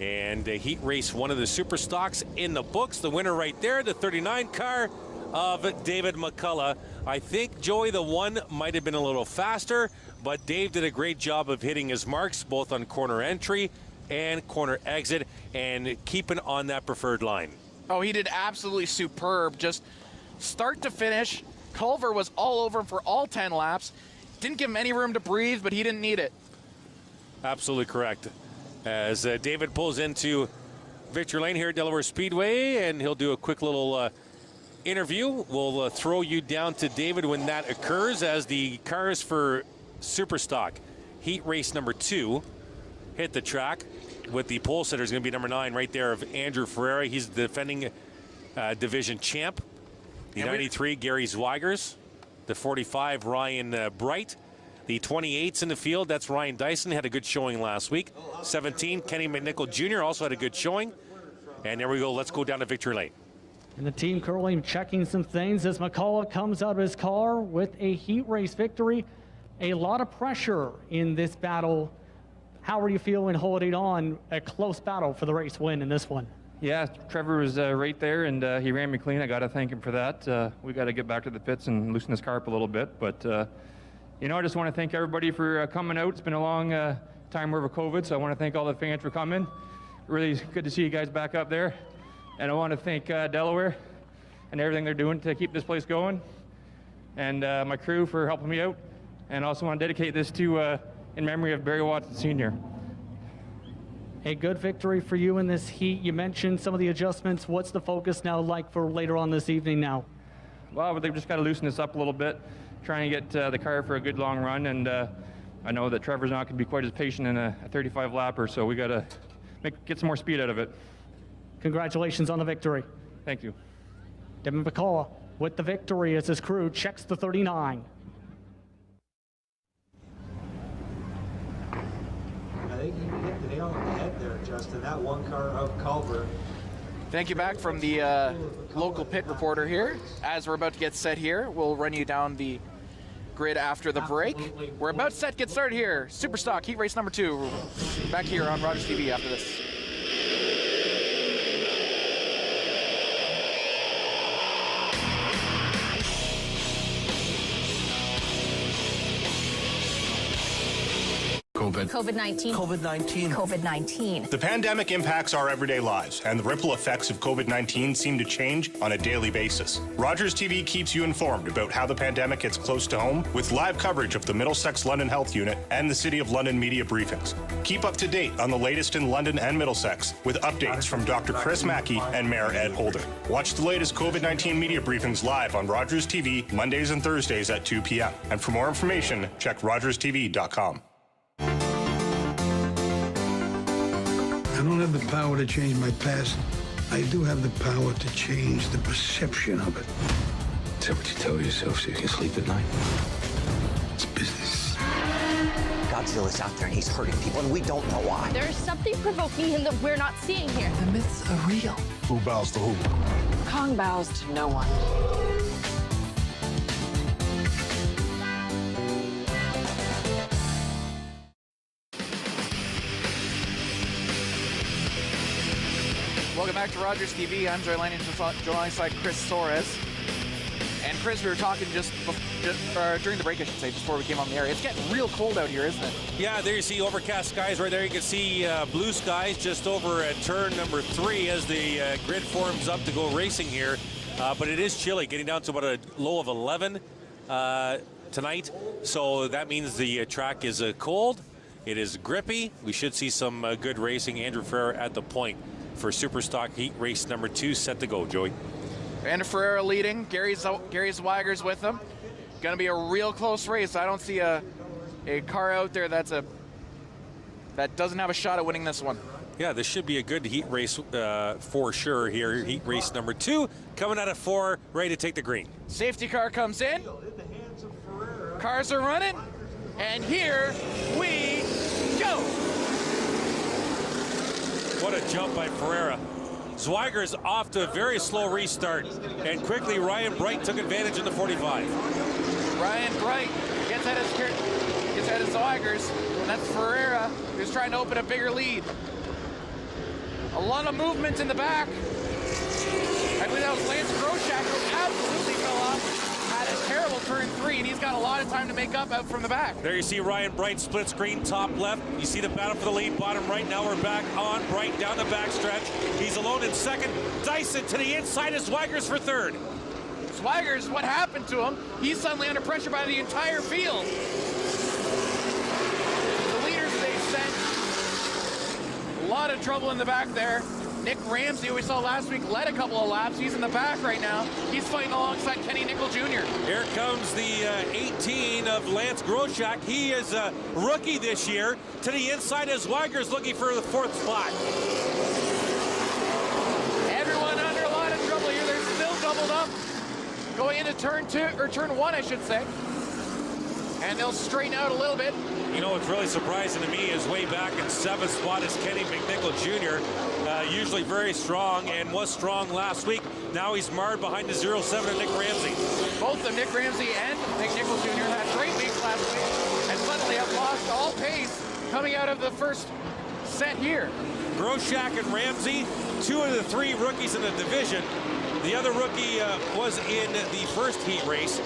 And heat race 1 of the super stocks in the books. The winner right there, the 39 car of David McCullough. I think, Joey, the 1 might have been a little faster, but Dave did a great job of hitting his marks both on corner entry and corner exit and keeping on that preferred line. Oh, he did absolutely superb. Just start to finish. Culver was all over him for all 10 laps. Didn't give him any room to breathe, but he didn't need it. Absolutely correct. As David pulls into Victory Lane here at Delaware Speedway, and he'll do a quick little interview. We'll throw you down to David when that occurs, as the cars for Superstock heat race number 2 hit the track, with the pole sitter is going to be number 9 right there of Andrew Ferreira. He's the defending division champ. The 93, Gary Zweigers. The 45, Ryan Bright. The 28's in the field, that's Ryan Dyson, had a good showing last week. 17, Kenny McNichol Jr. also had a good showing. And there we go, let's go down to Victory Lane. And the team currently checking some things as McCullough comes out of his car with a heat race victory. A lot of pressure in this battle. How are you feeling holding on a close battle for the race win in this one? Yeah, Trevor was right there, and he ran me clean. I got to thank him for that. We got to get back to the pits and loosen this car up a little bit. But, you know, I just want to thank everybody for coming out. It's been a long time over COVID, so I want to thank all the fans for coming. Really good to see you guys back up there. And I want to thank Delaware and everything they're doing to keep this place going, and my crew for helping me out. And I also want to dedicate this to in memory of Barry Watson Sr. A good victory for you in this heat. You mentioned some of the adjustments. What's the focus now like for later on this evening now? Well, they've just got to loosen this up a little bit, trying to get the car for a good long run. And I know that Trevor's not going to be quite as patient in a 35 lapper, so we got to get some more speed out of it. Congratulations on the victory. Thank you. Devin McCullough with the victory as his crew checks the 39. I think you hit the nail on the head there, Justin. That one car of Culver. Thank you back from the local pit reporter here. As we're about to get set here, we'll run you down the grid after the break. We're about set to get started here. Superstock heat race number 2. Back here on Rogers TV after this. COVID-19. COVID-19. COVID-19. The pandemic impacts our everyday lives, and the ripple effects of COVID-19 seem to change on a daily basis. Rogers TV keeps you informed about how the pandemic hits close to home with live coverage of the Middlesex London Health Unit and the City of London media briefings. Keep up to date on the latest in London and Middlesex with updates from Dr. Chris Mackey and Mayor Ed Holder. Watch the latest COVID-19 media briefings live on Rogers TV Mondays and Thursdays at 2 p.m. And for more information, check rogerstv.com. I don't have the power to change my past. I do have the power to change the perception of it. Is that what you tell yourself so you can sleep at night? It's business. Godzilla's out there and he's hurting people, and we don't know why. There's something provoking him that we're not seeing here. The myths are real. Who bows to who? Kong bows to no one. Welcome back to Rogers TV. I'm Joy Langdon alongside Chris Soares. And Chris, we were talking just during the break, I should say, before we came on the air. It's getting real cold out here, isn't it? Yeah, there you see overcast skies right there. You can see blue skies just over at turn number 3 as the grid forms up to go racing here. But it is chilly, getting down to about a low of 11 tonight. So that means the track is cold. It is grippy. We should see some good racing. Andrew Ferrer at the point for Superstock Heat Race number 2 set to go, Joey. Andrew Ferrer leading. Gary Zweiger's with him. Going to be a real close race. I don't see a car out there that doesn't have a shot at winning this one. Yeah, this should be a good heat race for sure here. Heat race number 2 coming out of 4, ready to take the green. Safety car comes in. Cars are running. And here we go. What a jump by Ferreira. Zweiger's off to a very slow restart, and quickly Ryan Bright took advantage in the 45. Ryan Bright gets out of Zweiger's, and that's Ferreira who's trying to open a bigger lead. A lot of movement in the back. I believe that was Lance Groshak who absolutely fell off. Had a terrible turn 3, and he's got a lot of time to make up out from the back. There you see Ryan Bright, split screen, top left. You see the battle for the lead, bottom right. Now we're back on Bright down the backstretch. He's alone in second. Dyson to the inside of Zweiger's for third. Zweiger's, what happened to him? He's suddenly under pressure by the entire field. The leaders they sent. A lot of trouble in the back there. Nick Ramsey, who we saw last week, led a couple of laps. He's in the back right now. He's fighting alongside Kenny Nickel Jr. Here comes the 18 of Lance Groshak. He is a rookie this year. To the inside as Zweiger's looking for the 4th spot. Everyone under a lot of trouble here. They're still doubled up. Going into turn 1, I should say. And they'll straighten out a little bit. You know, what's really surprising to me is way back in 7th spot is Kenny McNichol Jr., usually very strong and was strong last week. Now he's marred behind the 07 of Nick Ramsey. Both of Nick Ramsey and McNichol Jr. had great weeks last week and suddenly have lost all pace coming out of the first set here. Groshak and Ramsey, 2 of the 3 rookies in the division. The other rookie was in the first heat race.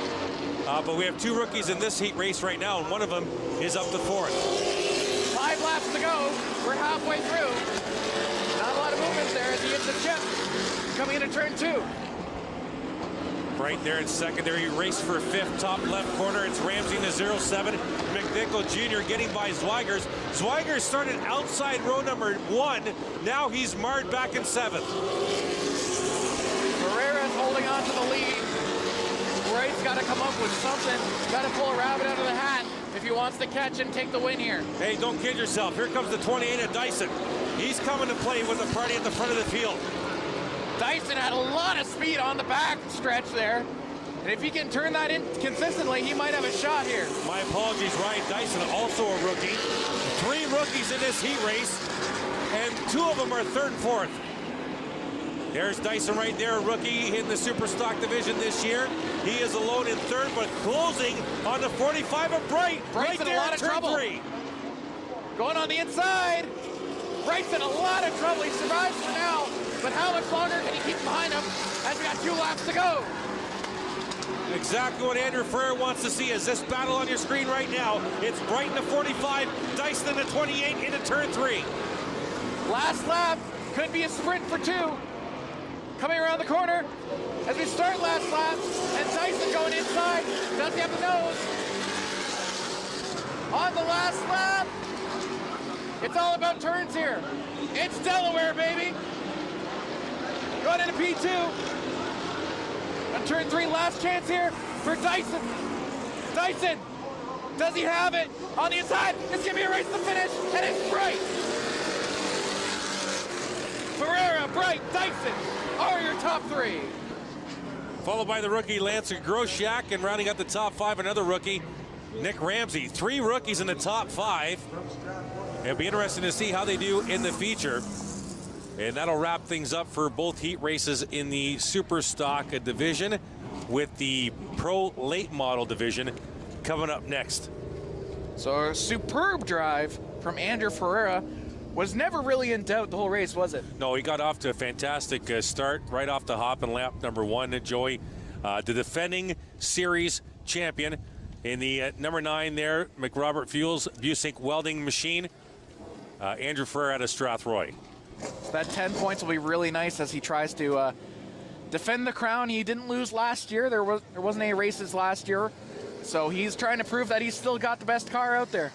But we have 2 rookies in this heat race right now, and one of them is up to 4th. 5 laps to go. We're halfway through. Not a lot of movement there as he hits the chip. Coming into turn 2. Right there in secondary race for 5th, top left corner. It's Ramsey in the 07. McNichol Jr. getting by Zweiger's. Zweiger started outside row number 1. Now he's marred back in 7th. Ferreira's holding on to the lead. Wright's got to come up with something. Got to pull a rabbit out of the hat if he wants to catch and take the win here. Hey, don't kid yourself. Here comes the 28 of Dyson. He's coming to play with the party at the front of the field. Dyson had a lot of speed on the back stretch there. And if he can turn that in consistently, he might have a shot here. My apologies, Ryan Dyson, also a rookie. 3 rookies in this heat race, and 2 of them are 3rd and 4th. There's Dyson right there, a rookie in the Superstock division this year. He is alone in 3rd, but closing on the 45 of Bright. Bright's in a lot of trouble. 3. Going on the inside. Bright's in a lot of trouble. He survives for now, but how much longer can he keep behind him as we got 2 laps to go? Exactly what Andrew Ferrer wants to see is this battle on your screen right now. It's Brighton to 45, Dyson in the 28 into turn 3. Last lap, could be a sprint for 2. Coming around the corner as we start last lap, and Dyson going inside. Does he have the nose? On the last lap, it's all about turns here. It's Delaware, baby. Going into P2. On turn 3, last chance here for Dyson. Dyson, does he have it? On the inside, it's gonna be a race to finish, and it's Bright. Ferreira, Bright, Dyson are your top 3. Followed by the rookie Lance Grosjak, and rounding out the top 5, another rookie, Nick Ramsey. 3 rookies in the top 5. It'll be interesting to see how they do in the feature. And that'll wrap things up for both heat races in the Super Stock division, with the Pro Late Model division coming up next. So a superb drive from Andrew Ferreira. Was never really in doubt the whole race, was it? No, he got off to a fantastic start right off the hop in lap number 1. Joey, the defending series champion in the number 9 there, McRobert Fuels Busink Welding Machine. Andrew Ferreira out of Strathroy. So that 10 points will be really nice as he tries to defend the crown. He didn't lose last year. There wasn't any races last year. So he's trying to prove that he's still got the best car out there.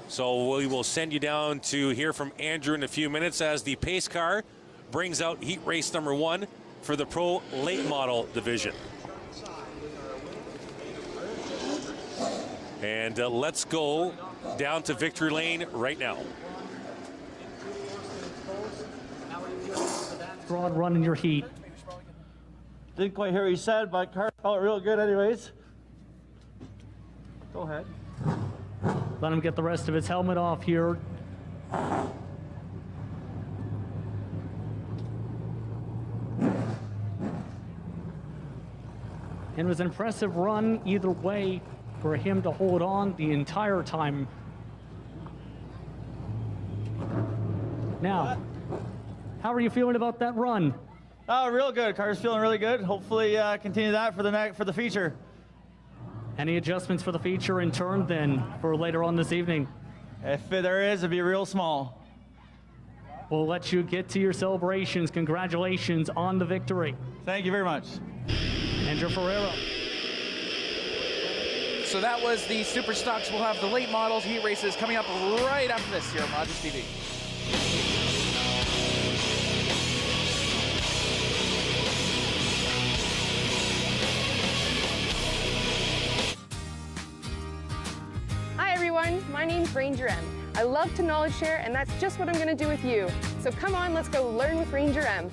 So we will send you down to hear from Andrew in a few minutes as the pace car brings out heat race number 1 for the Pro Late Model division. And let's go down to victory lane right now. Broad run in your heat. Didn't quite hear what you said, but car felt real good anyways. Go ahead. Let him get the rest of his helmet off here. It was an impressive run either way for him to hold on the entire time. Now, how are you feeling about that run? Oh, real good. Car's feeling really good. Hopefully continue that for the feature. Any adjustments for the feature in turn then for later on this evening? If there is, it'd be real small. We'll let you get to your celebrations. Congratulations on the victory. Thank you very much. Andrew Ferreira. So that was the Super Stocks. We'll have the late models heat races coming up right after this here on Rogers TV. Hi everyone, my name's Ranger M. I love to knowledge share, and that's just what I'm going to do with you. So come on, let's go learn with Ranger M.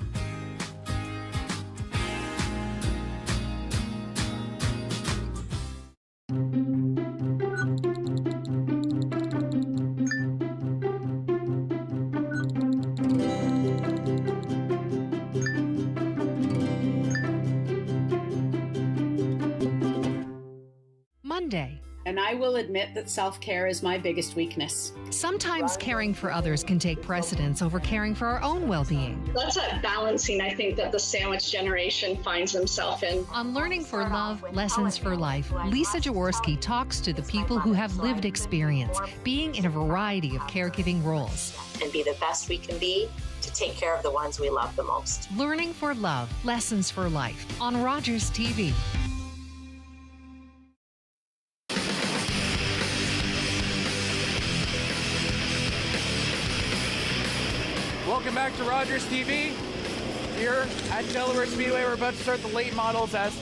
Monday. And I will admit that self-care is my biggest weakness. Sometimes caring for others can take precedence over caring for our own well-being. That's that balancing, I think, that the sandwich generation finds themselves in. On Learning for Love, Lessons for Life, Lisa Jaworski talks to the people who have lived experience, being in a variety of caregiving roles. And be the best we can be to take care of the ones we love the most. Learning for Love, Lessons for Life on Rogers TV. Welcome back to Rogers TV. Here at Delaware Speedway, we're about to start the late models as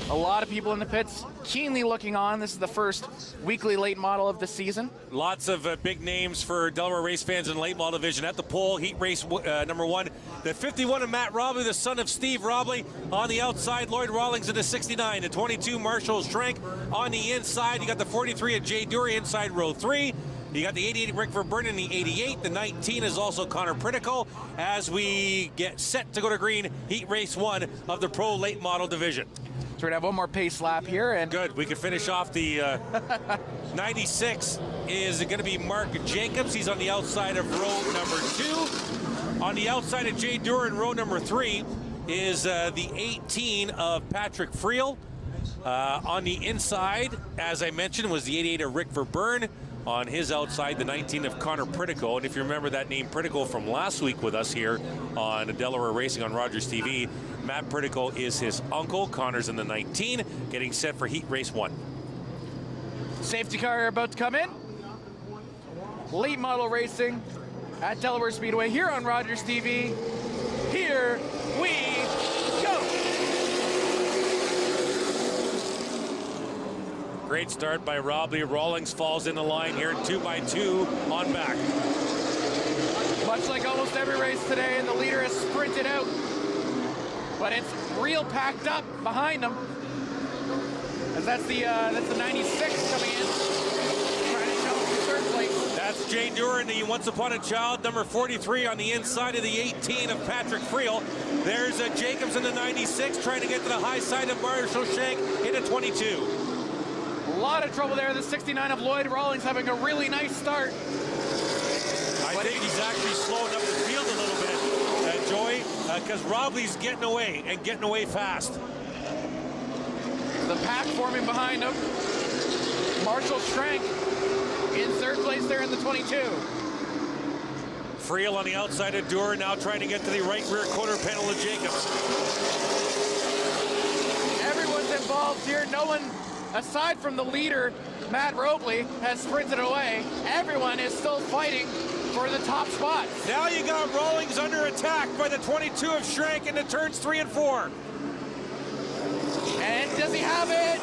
a lot of people in the pits keenly looking on. This is the first weekly late model of the season. Lots of big names for Delaware race fans in the late model division. At the pole, heat race number 1, the 51 of Matt Robley, the son of Steve Robley. On the outside, Lloyd Rawlings in the 69. The 22, Marshall Schrank. On the inside, you got the 43 of Jay Dury inside row 3. You got the 88 Rick Verburn in the 88. The 19 is also Connor Pritical as we get set to go to green, heat race 1 of the Pro Late Model division. So we're gonna have one more pace lap here, and good. We can finish off the 96 is going to be Mark Jacobs. He's on the outside of row number 2. On the outside of Jay Durer in row number 3 is the 18 of Patrick Friel. On the inside, as I mentioned, was the 88 of Rick Verburn. On his outside, the 19 of Connor Pritico. And if you remember that name Pritico from last week with us here on Delaware Racing on Rogers TV, Matt Pritico is his uncle. Connor's in the 19, getting set for Heat Race 1. Safety car about to come in. Late model racing at Delaware Speedway here on Rogers TV. Here we go. Great start by Robley. Rawlings falls in the line here, 2x2 on back. Much like almost every race today, the leader has sprinted out, but it's real packed up behind him. As that's the 96 coming in, trying to challenge for third place. That's Jay Dewar in the Once Upon a Child, number 43 on the inside of the 18 of Patrick Friel. There's Jacobs in the 96 trying to get to the high side of Marshall Shank in a 22. A lot of trouble there. The 69 of Lloyd Rawlings having a really nice start. I think he's actually slowing up the field a little bit, Joey, because Robley's getting away and getting away fast. The pack forming behind him. Marshall Schrank in third place there in the 22. Friel on the outside of Dewar, now trying to get to the right rear quarter panel of Jacobs. Everyone's involved here. No one, aside from the leader, Matt Robley, has sprinted away. Everyone is still fighting for the top spot. Now you got Rawlings under attack by the 22 of Schrank into turns 3 and 4. And does he have it?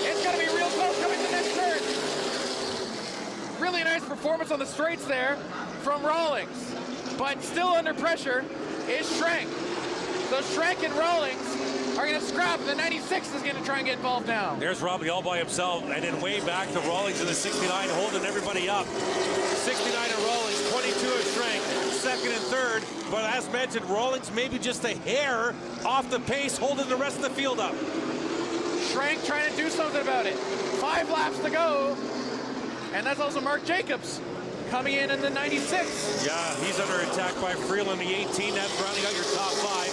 It's going to be real close coming to the next turn. Really nice performance on the straights there from Rawlings. But still under pressure is Schrank. So Schrank and Rawlings are going to scrap. The 96 is going to try and get involved now. There's Robbie all by himself, and then way back to Rawlings in the 69, holding everybody up. 69 of Rawlings, 22 of Schrank, second and third. But as mentioned, Rawlings maybe just a hair off the pace, holding the rest of the field up. Schrank trying to do something about it. 5 laps to go. And that's also Mark Jacobs coming in the 96. Yeah, he's under attack by Friel in the 18. That's rounding out your top 5.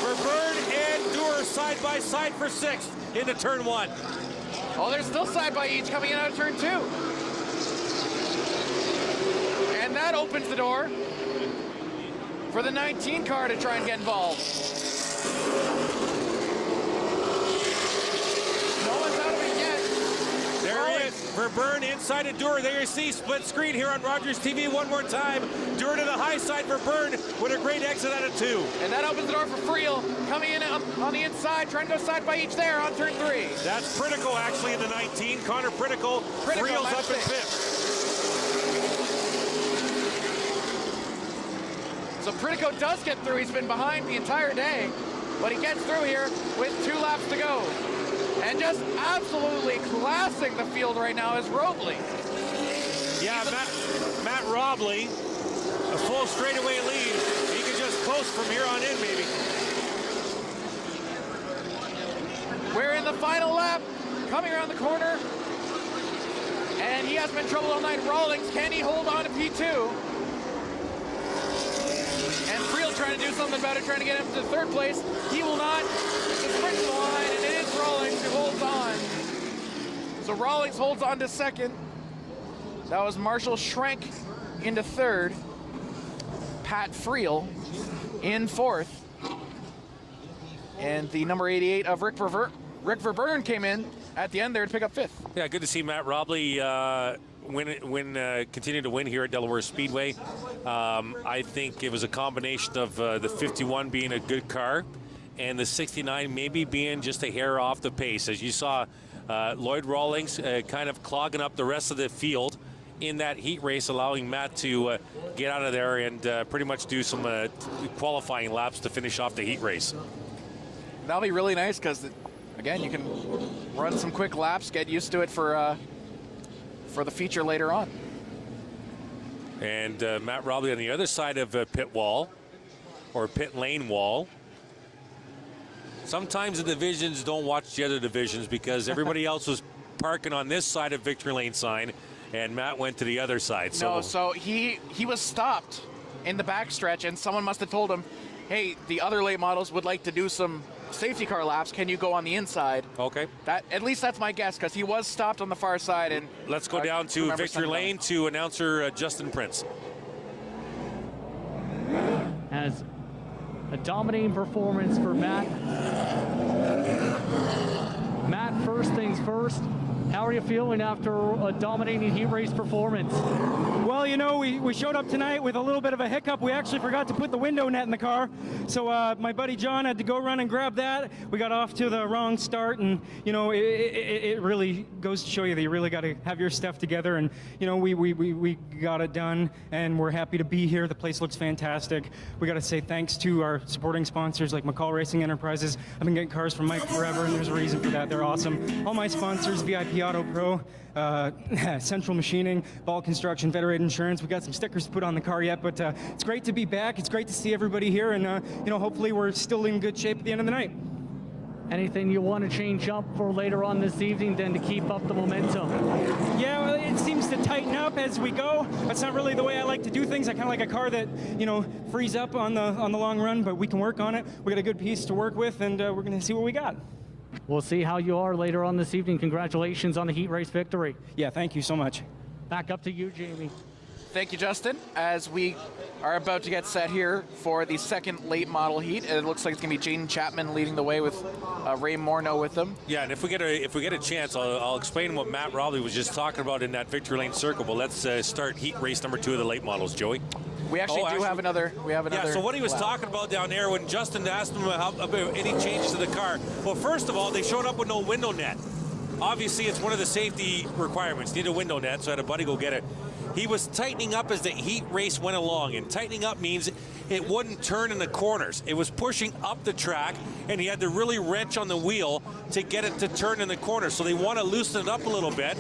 Verburn and Dewar side by side for 6th into turn 1. Oh, they're still side by each coming in out of turn 2. And that opens the door for the 19 car to try and get involved. No one's out of it yet. There he is. Verburn inside of Dewar. There you see split screen here on Rogers TV one more time. Dewar to the high side. Verburn with a great exit out of 2. And that opens the door for Friel coming in on the inside, trying to go side by each there on turn 3. That's Pritico actually in the 19. Connor Pritico. Friel's up in 5th. So Pritico does get through. He's been behind the entire day, but he gets through here with 2 laps to go. And just absolutely classing the field right now is Robley. Yeah, Matt Robley, a full straightaway lead. He can just coast from here on in, maybe. We're in the final lap, coming around the corner. And he has been in trouble all night. Rawlings, can he hold on to P2? And Friel trying to do something about it, trying to get him to 3rd place. He will not. The sprint to the line, and it is Rawlings who holds on. So Rawlings holds on to 2nd. That was Marshall Schrank into 3rd. Pat Friel in 4th. And the number 88 of Rick Verburn came in at the end there to pick up 5th. Yeah, good to see Matt Robley continue to win here at Delaware Speedway. I think it was a combination of the 51 being a good car and the 69 maybe being just a hair off the pace. As you saw, Lloyd Rawlings kind of clogging up the rest of the field in that heat race, allowing Matt to get out of there and pretty much do some qualifying laps to finish off the heat race. That'll be really nice because, again, you can run some quick laps, get used to it for the feature later on. And Matt Robley on the other side of pit wall, or pit lane wall. Sometimes the divisions don't watch the other divisions because everybody else was parking on this side of Victory Lane sign, and Matt went to the other side. No, so he was stopped in the backstretch, and someone must have told him, hey, the other late models would like to do some safety car laps. Can you go on the inside? Okay. At least that's my guess, because he was stopped on the far side. And let's go down to victory lane to announcer Justin Prince. As a dominating performance for Matt. Matt, first things first, how are you feeling after a dominating heat race performance? Well, you know, we showed up tonight with a little bit of a hiccup. We actually forgot to put the window net in the car. So my buddy John had to go run and grab that. We got off to the wrong start, and, you know, it really goes to show you that you really got to have your stuff together. And, you know, we got it done, and we're happy to be here. The place looks fantastic. We got to say thanks to our supporting sponsors like McCall Racing Enterprises. I've been getting cars from Mike forever, and there's a reason for that. They're awesome. All my sponsors, VIP Auto Pro, Central Machining, Ball Construction, Federated Insurance. We got some stickers to put on the car yet, but it's great to be back. It's great to see everybody here, and you know, hopefully we're still in good shape at the end of the night. Anything you want to change up for later on this evening then to keep up the momentum? Yeah, well, it seems to tighten up as we go. That's not really the way I like to do things. I kind of like a car that, you know, frees up on the long run, but we can work on it. We got a good piece to work with, and we're going to see what we got. We'll see how you are later on this evening. Congratulations on the heat race victory. Yeah, thank you so much. Back up to you, Jamie. Thank you, Justin. As we are about to get set here for the second late model heat, it looks like it's going to be Jaden Chapman leading the way with Ray Morneau with them. Yeah, and if we get a chance, I'll explain what Matt Rowley was just talking about in that victory lane circle. But let's start heat race number 2 of the late models, Joey. We actually have another. Yeah, so what he was talking about down there when Justin asked him about any changes to the car. Well, first of all, they showed up with no window net. Obviously, it's one of the safety requirements. You need a window net, so I had a buddy go get it. He was tightening up as the heat race went along, and tightening up means it wouldn't turn in the corners. It was pushing up the track, and he had to really wrench on the wheel to get it to turn in the corners. So they want to loosen it up a little bit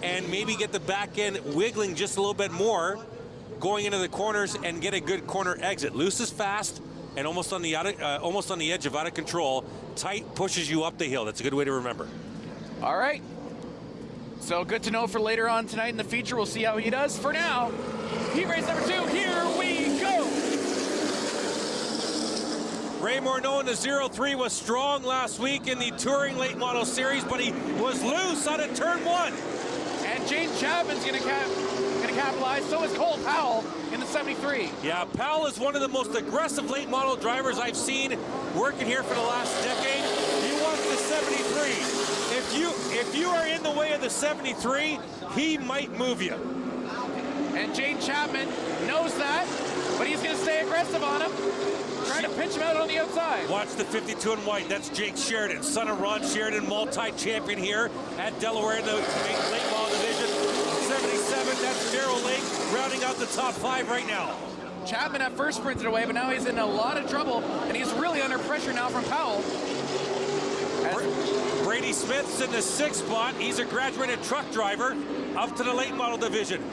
and maybe get the back end wiggling just a little bit more going into the corners and get a good corner exit. Loose is fast and almost on the edge of out of control. Tight pushes you up the hill. That's a good way to remember. All right. So good to know for later on tonight in the feature. We'll see how he does. For now, heat race number 2, here we go. Ray Morneau in the 03 was strong last week in the Touring Late Model Series, but he was loose out of turn 1. And Jaden Chapman's going to capitalize. So is Cole Powell in the 73. Yeah, Powell is one of the most aggressive late model drivers I've seen working here for the last decade. He wants the 73. If you are in the way of the 73, he might move you. And Jaden Chapman knows that, but he's going to stay aggressive on him, trying to pinch him out on the outside. Watch the 52 in white. That's Jake Sheridan, son of Ron Sheridan, multi-champion here at Delaware in the late model division. 77, that's Darrell Lake rounding out the top 5 right now. Chapman at first sprinted away, but now he's in a lot of trouble, and he's really under pressure now from Powell. Brady Smith's in the 6th spot. He's a graduated truck driver up to the late model division.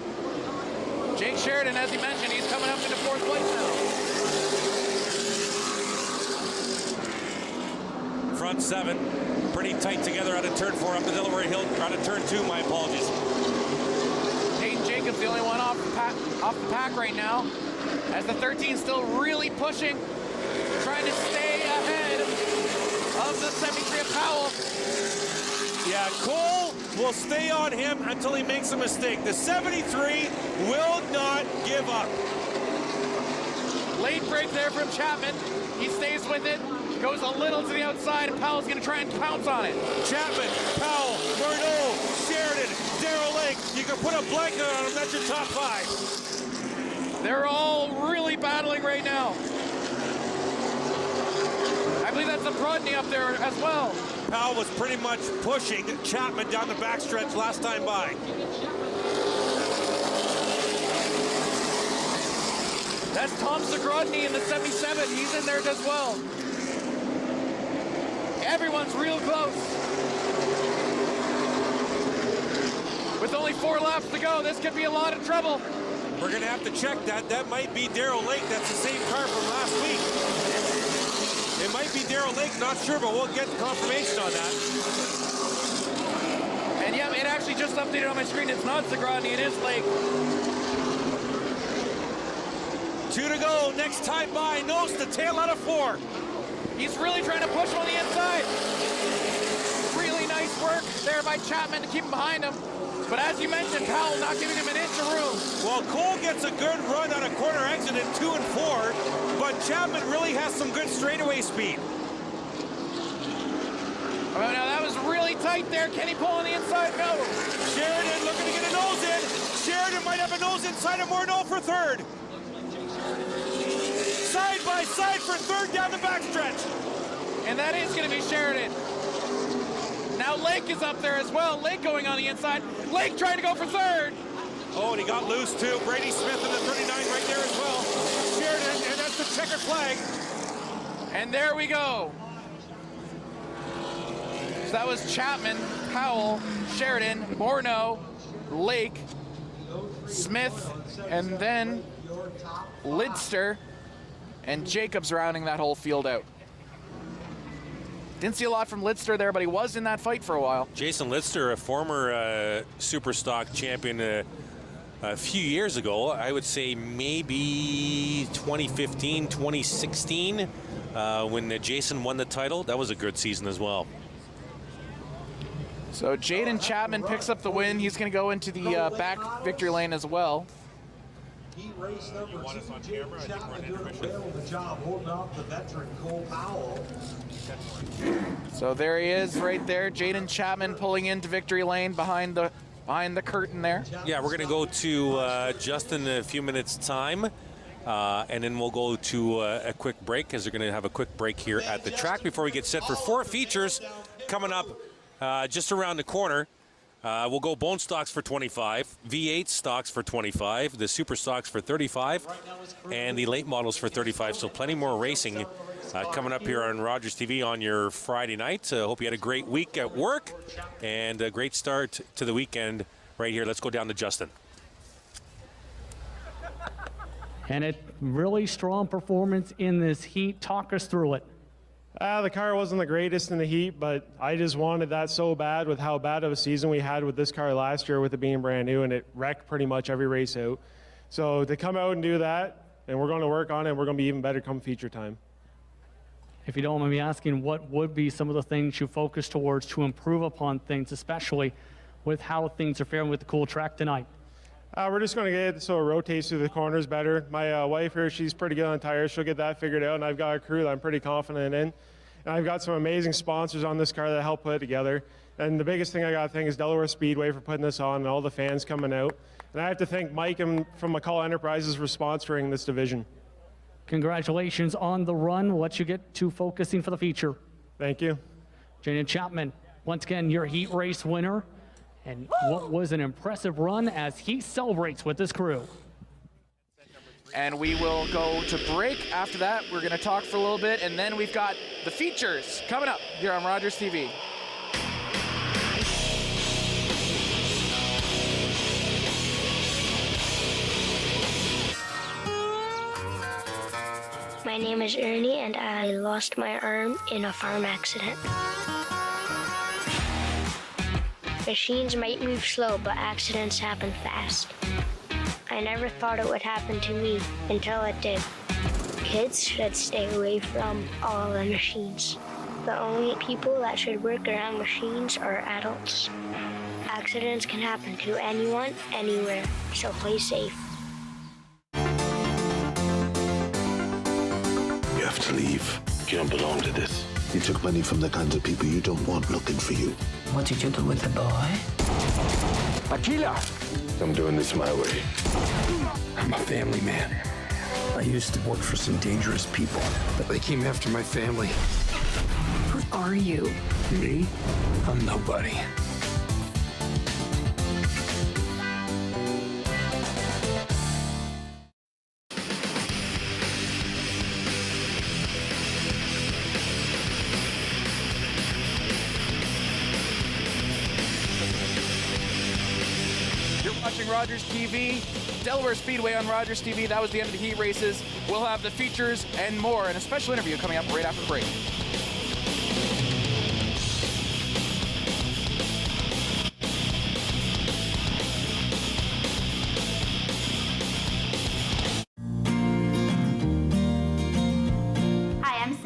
Jake Sheridan, as he mentioned, he's coming up into 4th place now. Front 7, pretty tight together out of turn 4 up the Delaware Hill, out of turn 2, my apologies. Peyton Jacobs, the only one off the pack right now, as the 13 still really pushing, trying to stay ahead of the 73 of Powell. Yeah, Cole will stay on him until he makes a mistake. The 73 will not give up. Late break there from Chapman. He stays with it, goes a little to the outside, and Powell's going to try and pounce on it. Chapman, Powell, Morneau, Sheridan, Darrell Lake. You can put a blanket on him. That's your top 5. They're all really battling right now. I believe that's a Brodney up there as well. Powell was pretty much pushing Chapman down the backstretch last time by. That's Tom Zagrodny in the 77. He's in there as well. Everyone's real close. With only 4 laps to go, this could be a lot of trouble. We're going to have to check that. That might be Darrell Lake. That's the same car from last week. It might be Darrell Lake, not sure, but we'll get the confirmation on that. And yeah, it actually just updated on my screen. It's not Zagrodny, it is Lake. 2 to go. Next time by, nose to tail out of 4. He's really trying to push him on the inside. Really nice work there by Chapman to keep him behind him. But as you mentioned, Powell not giving him an inch of room. Well, Cole gets a good run on a corner exit at 2 and 4, but Chapman really has some good straightaway speed. Oh, now that was really tight there. Can he pull on the inside? No. Sheridan looking to get a nose in. Sheridan might have a nose inside of Morneau for third. Side by side for third down the backstretch. And that is going to be Sheridan. Now Lake is up there as well. Lake going on the inside. Lake trying to go for third. Oh, and he got loose too. Brady Smith in the 39 right there as well. Sheridan, and that's the checker flag. And there we go. So that was Chapman, Powell, Sheridan, Morneau, Lake, Smith, and then Lidster, and Jacobs rounding that whole field out. Didn't see a lot from Lidster there, but he was in that fight for a while. Jason Lidster, a former super stock champion a few years ago, I would say maybe 2015, 2016, when Jason won the title. That was a good season as well. So Jaden Chapman picks up the win. He's going to go into the back victory lane as well. Heat race number 2, Jaden Chapman doing a whale of a job holding off the veteran Cole Powell. So there he is right there, Jaden Chapman pulling into victory lane behind the curtain there. Yeah, we're going to go to Justin in a few minutes' time, and then we'll go to a quick break, as they're going to have a quick break here at the track before we get set for 4 features coming up just around the corner. We'll go bone stocks for 25, V8 stocks for 25, the super stocks for 35, and the late models for 35. So plenty more racing coming up here on Rogers TV on your Friday night. Hope you had a great week at work and a great start to the weekend right here. Let's go down to Justin. And a really strong performance in this heat. Talk us through it. The car wasn't the greatest in the heat, but I just wanted that so bad with how bad of a season we had with this car last year with it being brand new, and it wrecked pretty much every race out. So to come out and do that, and we're going to work on it, and we're going to be even better come feature time. If you don't mind me asking, what would be some of the things you focus towards to improve upon things, especially with how things are faring with the cool track tonight? We're just going to get it so it rotates through the corners better. My wife here, she's pretty good on tires. She'll get that figured out, and I've got a crew that I'm pretty confident in. And I've got some amazing sponsors on this car that help put it together. And the biggest thing I got to thank is Delaware Speedway for putting this on and all the fans coming out. And I have to thank Mike and from McCall Enterprises for sponsoring this division. Congratulations on the run. What you get to focusing for the feature. Thank you. Jaden Chapman, once again, your heat race winner. And what was an impressive run as he celebrates with his crew. And we will go to break. After that, we're going to talk for a little bit, and then we've got the features coming up here on Rogers TV. My name is Ernie, and I lost my arm in a farm accident. Machines might move slow, but accidents happen fast. I never thought it would happen to me until it did. Kids should stay away from all the machines. The only people that should work around machines are adults. Accidents can happen to anyone, anywhere, so play safe. You have to leave. You don't belong to this. You took money from the kinds of people you don't want looking for you. What did you do with the boy? Aquila! I'm doing this my way. I'm a family man. I used to work for some dangerous people, but they came after my family. Who are you? Me? I'm nobody. Watching Rogers TV, Delaware Speedway on Rogers TV. That was the end of the heat races. We'll have the features and more, and a special interview coming up right after the break.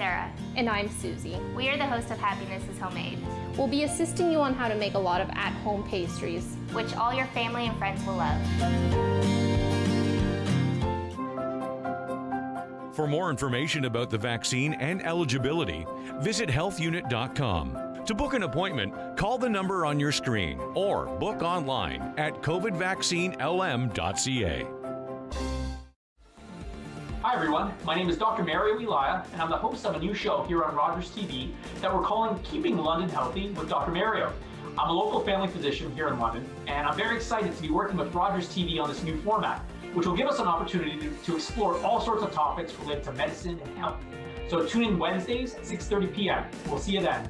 Sarah. And I'm Susie. We are the hosts of Happiness is Homemade, We'll be assisting you on how to make a lot of at-home pastries, which all your family and friends will love. For more information about the vaccine and eligibility, visit healthunit.com. To book an appointment, call the number on your screen or book online at covidvaccinelm.ca. Hi everyone, my name is Dr. Mario Elia, and I'm the host of a new show here on Rogers TV that we're calling Keeping London Healthy with Dr. Mario. I'm a local family physician here in London, and I'm very excited to be working with Rogers TV on this new format, which will give us an opportunity to explore all sorts of topics related to medicine and health. So tune in Wednesdays at 6:30 p.m. We'll see you then.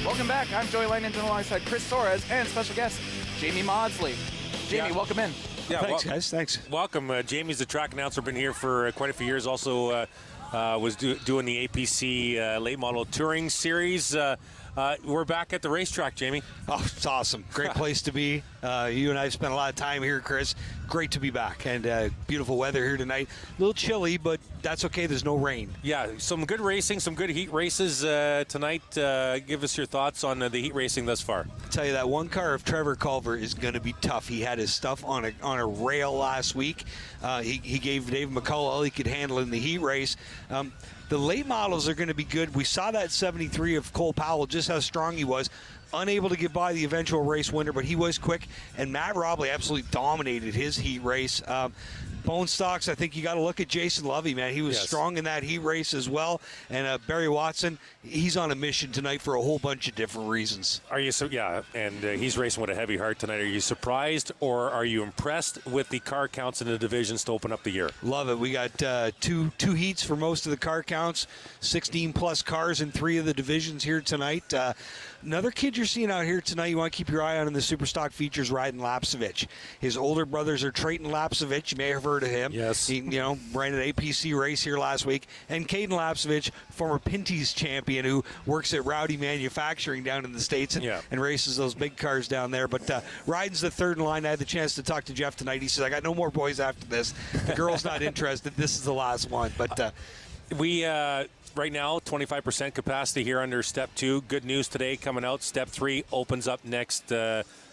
Welcome back. I'm Joey Langdon alongside Chris Soares and special guest Jamie Maudsley. Jamie, welcome in. Yeah, thanks, guys. Thanks. Welcome. Jamie's the track announcer, been here for quite a few years. Also was doing the APC late model touring series. We're back at the racetrack, Jamie. Oh, it's awesome. Great place to be. You and I have spent a lot of time here, Chris. Great to be back. And beautiful weather here tonight. A little chilly, but that's okay. There's no rain. Yeah, some good racing, some good heat races tonight. Give us your thoughts on the heat racing thus far. I'll tell you that one car of Trevor Culver is going to be tough. He had his stuff on a rail last week. He gave Dave McCullough all he could handle in the heat race. The late models are going to be good. We saw that 73 of Cole Powell, just how strong he was. Unable to get by the eventual race winner, but he was quick. And Matt Robley absolutely dominated his heat race. Bone stocks, I think you got to look at Jason Lovey, man. He was strong in that heat race as well. And Barry Watson, he's on a mission tonight for a whole bunch of different reasons. Are you and he's racing with a heavy heart tonight. Are you surprised or are you impressed with the car counts in the divisions to open up the year? Love it. We got two heats for most of the car counts, 16 plus cars in 3 of the divisions here tonight. Another kid you're seeing out here tonight you want to keep your eye on in the Superstock features, Ryden Lapsovich. His older brothers are Trayton Lapsovich. You may have heard of him. Yes. He, ran an APC race here last week. And Caden Lapsovich, former Pinty's champion who works at Rowdy Manufacturing down in the States and races those big cars down there. But Ryden's the third in line. I had the chance to talk to Jeff tonight. He says, I got no more boys after this. The girl's not interested. This is the last one. But we... Right now, 25% capacity here under Step 2. Good news today coming out. Step 3 opens up next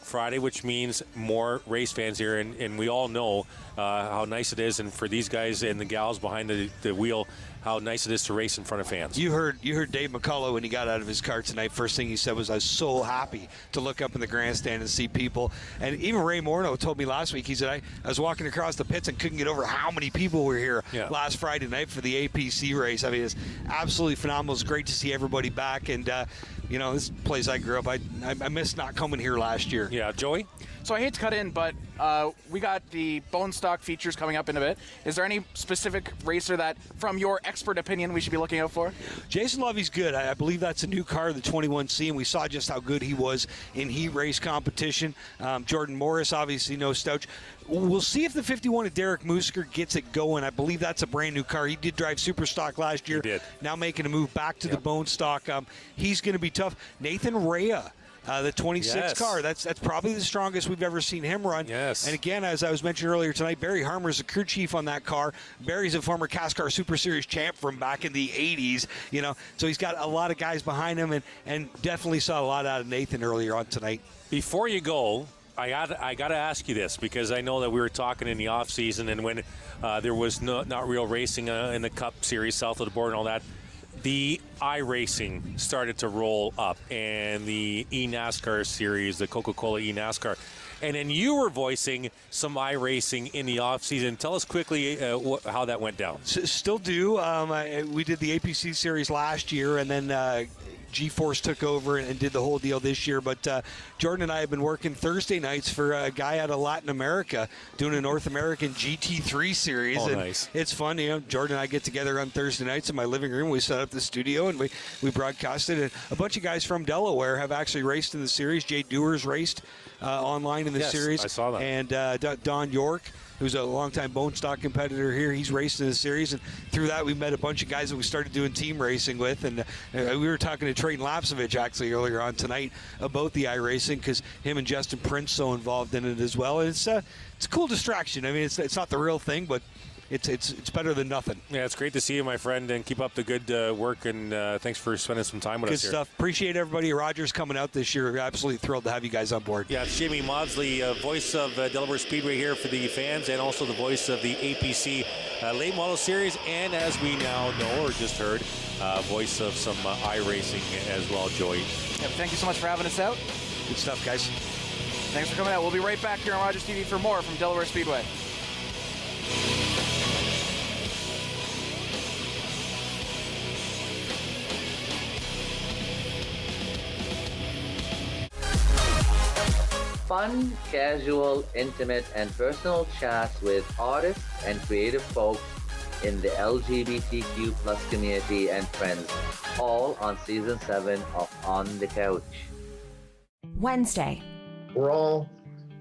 Friday, which means more race fans here. And we all know how nice it is. And for these guys and the gals behind the wheel, how nice it is to race in front of fans. You heard Dave McCullough when he got out of his car tonight. First thing he said was, I was so happy to look up in the grandstand and see people. And even Ray Morneau told me last week, he said, I was walking across the pits and couldn't get over how many people were here last Friday night for the APC race. I mean, it's absolutely phenomenal. It's great to see everybody back. And, this place I grew up, I missed not coming here last year. Yeah, Joey? So I hate to cut in, but we got the bone stock features coming up in a bit. Is there any specific racer that, from your expert opinion, we should be looking out for? Jason Lovey's good. I believe that's a new car, the 21C, and we saw just how good he was in heat race competition. Jordan Morris, obviously, no slouch. We'll see if the 51 of Derek Musker gets it going. I believe that's a brand new car. He did drive Superstock last year. He did. Now making a move back to the bone stock. He's going to be tough. Nathan Rea. The 26 car, that's probably the strongest we've ever seen him run. Yes. And again, as I was mentioning earlier tonight, Barry Harmer's the crew chief on that car. Barry's a former CASCAR Super Series champ from back in the 80s, so he's got a lot of guys behind him and definitely saw a lot out of Nathan earlier on tonight. Before you go, I got to ask you this because I know that we were talking in the off season and when there was not real racing in the Cup Series south of the border and all that. The iRacing started to roll up, and the eNASCAR series, the Coca-Cola eNASCAR. And then you were voicing some iRacing in the offseason. Tell us quickly how that went down. Still do. We did the APC series last year, and then G-Force took over and did the whole deal this year. But Jordan and I have been working Thursday nights for a guy out of Latin America doing a North American GT3 series. Oh, and nice. It's fun. Jordan and I get together on Thursday nights in my living room. We set up the studio and we broadcast it. And a bunch of guys from Delaware have actually raced in the series. Jay Dewar's raced online in the series. I saw that. And Don York. who's a longtime bone stock competitor here. He's raced in the series, and through that we met a bunch of guys that we started doing team racing with. And we were talking to Ryden Lapsovich actually earlier on tonight about the iRacing, because him and Justin Prince so involved in it as well. And it's a cool distraction. I mean, it's not the real thing, but it's better than nothing. Yeah, it's great to see you, my friend, and keep up the good work, and thanks for spending some time with us here. Good stuff. Appreciate everybody. Rogers coming out this year. We're absolutely thrilled to have you guys on board. Yeah, it's Jamie Maudsley, voice of Delaware Speedway here for the fans, and also the voice of the APC Late Model Series, and as we now know or just heard, voice of some iRacing as well, Joey. Yep, thank you so much for having us out. Good stuff, guys. Thanks for coming out. We'll be right back here on Rogers TV for more from Delaware Speedway. Fun, casual, intimate, and personal chats with artists and creative folks in the LGBTQ plus community and friends, all on Season 7 of On the Couch. Wednesday. We're all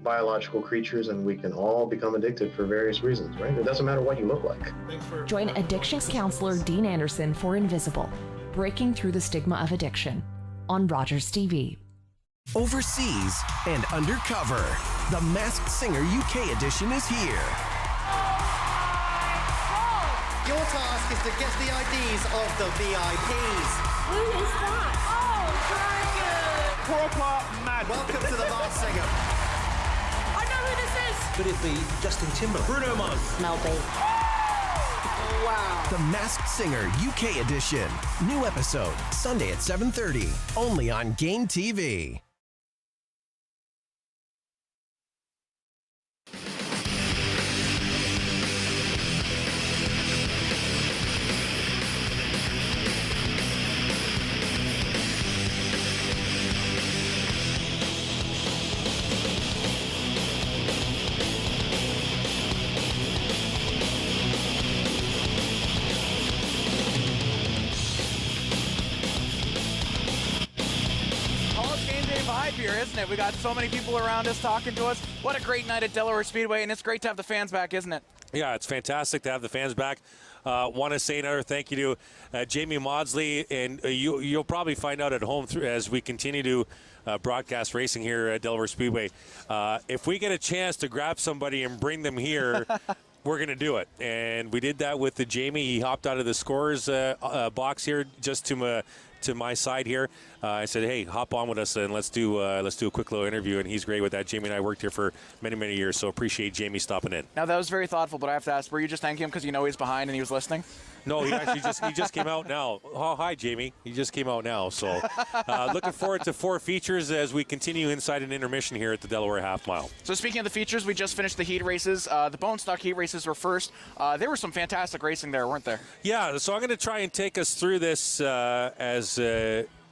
biological creatures, and we can all become addicted for various reasons, right? It doesn't matter what you look like. Join addictions counselor Dean Anderson for Invisible, Breaking Through the Stigma of Addiction, on Rogers TV. Overseas and undercover, the Masked Singer UK edition is here. Your task is to guess the IDs of the VIPs. Who is that? Oh, very good. Proper mad. Welcome to the Masked Singer. I know who this is. Could it be Justin Timberlake? Bruno Mars? Mel B. Wow. The Masked Singer UK edition. New episode, Sunday at 7:30, only on Game TV. Here, isn't it? We got so many people around us talking to us. What a great night at Delaware Speedway, and it's great to have the fans back, isn't it? Yeah, it's fantastic to have the fans back. Want to say another thank you to Jamie Maudsley, and you'll probably find out at home as we continue to broadcast racing here at Delaware Speedway. If we get a chance to grab somebody and bring them here, we're going to do it. And we did that with the Jamie. He hopped out of the scorers box here just to my side here. I said, hey, hop on with us and let's do a quick little interview, and he's great with that. Jamie and I worked here for many, many years, so appreciate Jamie stopping in. Now, that was very thoughtful, but I have to ask, were you just thanking him because you know he's behind and he was listening? No, he actually just came out now. Oh, hi, Jamie. He just came out now. So looking forward to 4 features as we continue inside an intermission here at the Delaware Half Mile. So speaking of the features, we just finished the heat races. The bone stock heat races were first. There was some fantastic racing there, weren't there? Yeah, so I'm going to try and take us through this as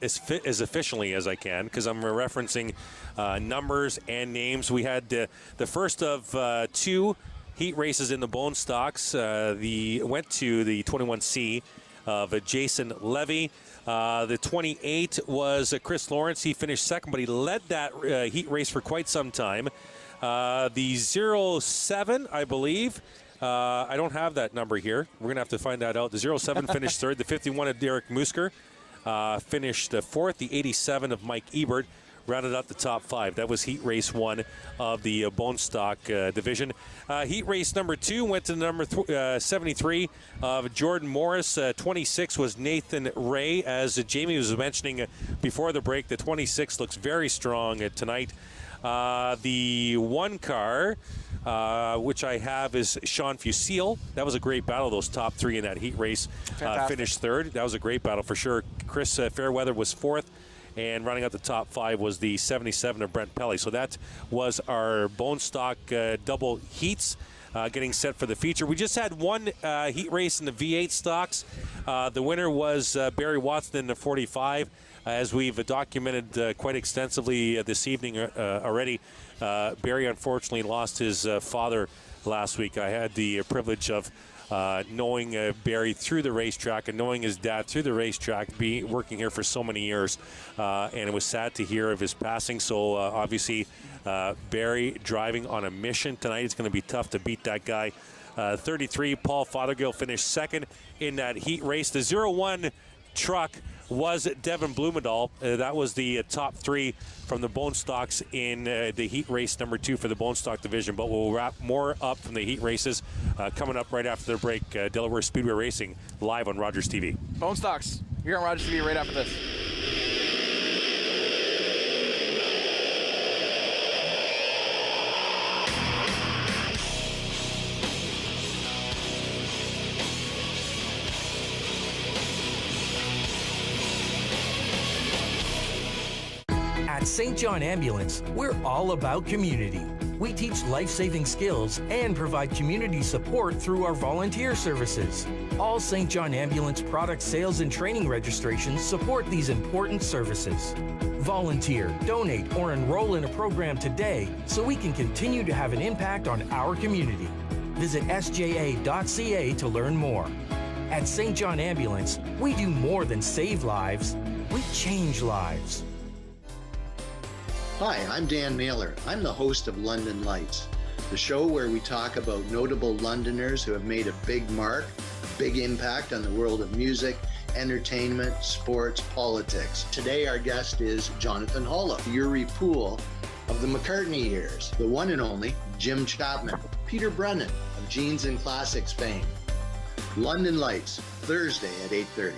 efficiently as I can, because I'm referencing numbers and names. We had the first of 2 heat races in the bone stocks. Went to the 21C of Jason Levy. The 28 was Chris Lawrence. He finished second, but he led that heat race for quite some time. The 07, I believe, I don't have that number here. We're going to have to find that out. The 07 finished third. The 51 of Derek Musker finished fourth. The 87 of Mike Ebert rounded out the top 5. That was heat race 1 of the bone stock division. Heat race number 2 went to number 73 of Jordan Morris. 26 was Nathan Ray. As Jamie was mentioning before the break, the 26 looks very strong tonight. The 1 car, which I have, is Sean Fusille. That was a great battle. Those top 3 in that heat race finished third. That was a great battle for sure. Chris Fairweather was 4th. And running out the top 5 was the 77 of Brent Pelly. So that was our bone stock double heats getting set for the feature. We just had 1 heat race in the V8 stocks. The winner was Barry Watson in the 45. As we've documented quite extensively this evening already, Barry unfortunately lost his father last week. I had the privilege of knowing Barry through the racetrack and knowing his dad through the racetrack, working here for so many years, and it was sad to hear of his passing. So obviously Barry driving on a mission tonight. It's going to be tough to beat that guy. 33, Paul Fothergill finished second in that heat race. The 0-1 truck was Devin Blumendahl. That was the top three from the Bone Stocks in the heat race number 2 for the Bone Stock division. But we'll wrap more up from the heat races coming up right after the break. Delaware Speedway Racing live on Rogers TV. Bone Stocks, here on Rogers TV right after this. At St. John Ambulance, we're all about community. We teach life-saving skills and provide community support through our volunteer services. All St. John Ambulance product sales and training registrations support these important services. Volunteer, donate, or enroll in a program today so we can continue to have an impact on our community. Visit sja.ca to learn more. At St. John Ambulance, we do more than save lives, we change lives. Hi, I'm Dan Naylor. I'm the host of London Lights, the show where we talk about notable Londoners who have made a big mark, a big impact on the world of music, entertainment, sports, politics. Today our guest is Jonathan Hollow, Yuri Poole of the McCartney years, the one and only Jim Chapman, Peter Brennan of Jeans and Classics fame. London Lights, Thursday at 8:30.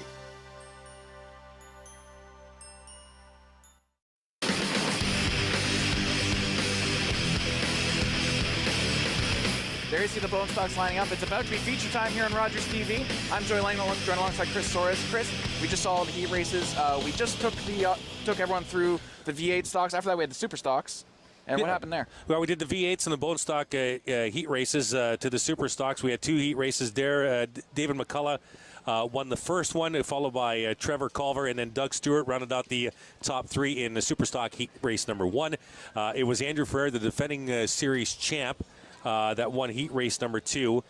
There you see the Bone Stocks lining up. It's about to be feature time here on Rogers TV. I'm Joey Langdon, joined alongside Chris Soares. Chris, we just saw the heat races. We just took everyone through the V8 stocks. After that, we had the Super Stocks. And what happened there? Well, we did the V8s and the Bone Stock heat races to the Super Stocks. We had 2 heat races there. David McCullough won the first one, followed by Trevor Culver, and then Doug Stewart rounded out the top 3 in the Super Stock heat race number 1. It was Andrew Ferrer, the defending series champ, that won heat race number 2,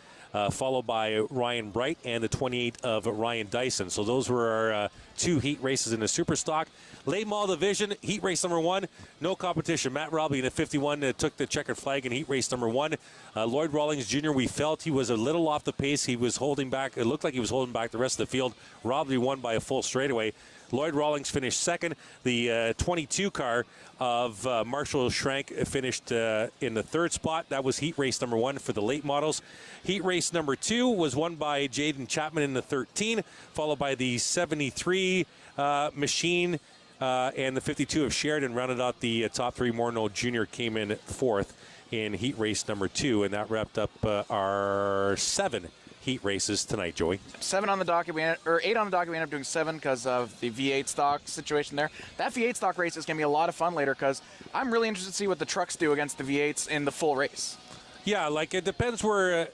followed by Ryan Bright and the 28 of Ryan Dyson. So those were our 2 heat races in the Super Stock. Late model division, heat race number 1, no competition. Matt Robbie in the 51 took the checkered flag in heat race number 1. Lloyd Rawlings Jr., we felt he was a little off the pace. He was holding back. It looked like he was holding back the rest of the field. Robbie won by a full straightaway. Lloyd Rawlings finished second. The 22 car of Marshall Schrank finished in the 3rd spot. That was heat race number 1 for the late models. Heat race number 2 was won by Jaden Chapman in the 13, followed by the 73 machine and the 52 of Sheridan rounded out the top 3. Morneau Jr. came in 4th in heat race number 2, and that wrapped up our 7 heat races tonight, Joey. 7 on the docket, 8 on the docket. We ended up doing 7 because of the V8 stock situation there. That V8 stock race is going to be a lot of fun later because I'm really interested to see what the trucks do against the V8s in the full race. Yeah, like it depends where,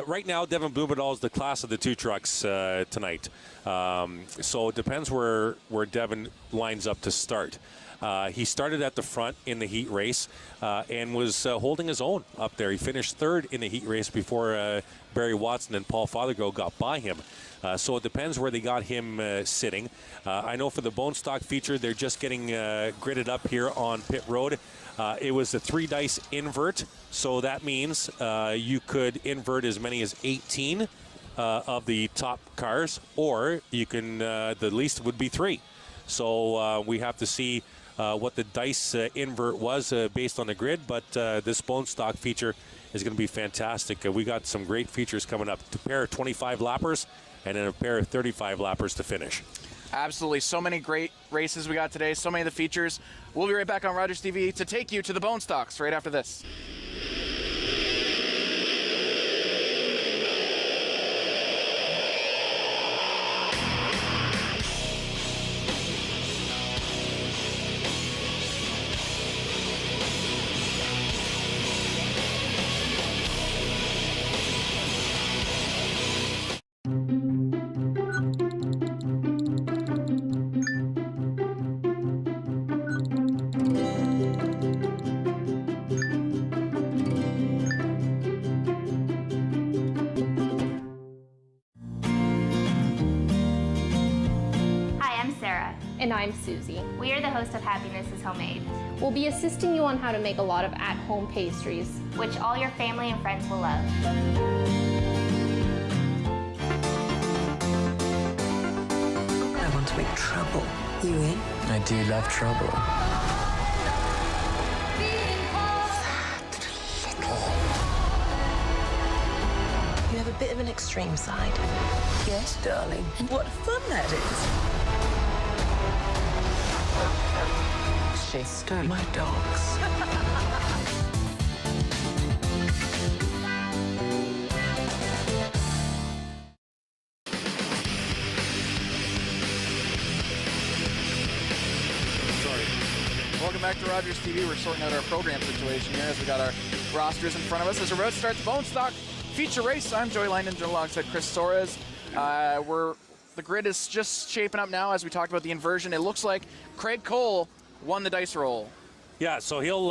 right now Devin Blumendahl is the class of the 2 trucks tonight. So it depends where Devin lines up to start. He started at the front in the heat race and was holding his own up there. He finished 3rd in the heat race before Barry Watson and Paul Fothergill got by him. So it depends where they got him sitting. I know for the Bone Stock feature, they're just getting gridded up here on pit road. It was a 3-dice invert, so that means you could invert as many as 18 of the top cars, or you can, the least would be 3. So we have to see what the dice invert was based on the grid, but this Bone Stock feature is going to be fantastic. We got some great features coming up. A pair of 25 lappers and then a pair of 35 lappers to finish. Absolutely. So many great races we got today, so many of the features. We'll be right back on Rogers TV to take you to the Bone Stocks right after this. And I'm Susie. We are the host of Happiness is Homemade, We'll be assisting you on how to make a lot of at-home pastries, which all your family and friends will love. I want to make trouble. You in? I do love trouble. You have a bit of an extreme side. Yes, darling. And what fun that is. She stole my dogs. Welcome back to Rogers TV. We're sorting out our program situation here as we got our rosters in front of us as we're about to start the Bone Stock feature race. I'm Joey Langdon alongside Chris Soares. The grid is just shaping up now as we talked about the inversion. It looks like Craig Cole won the dice roll. Yeah, so he'll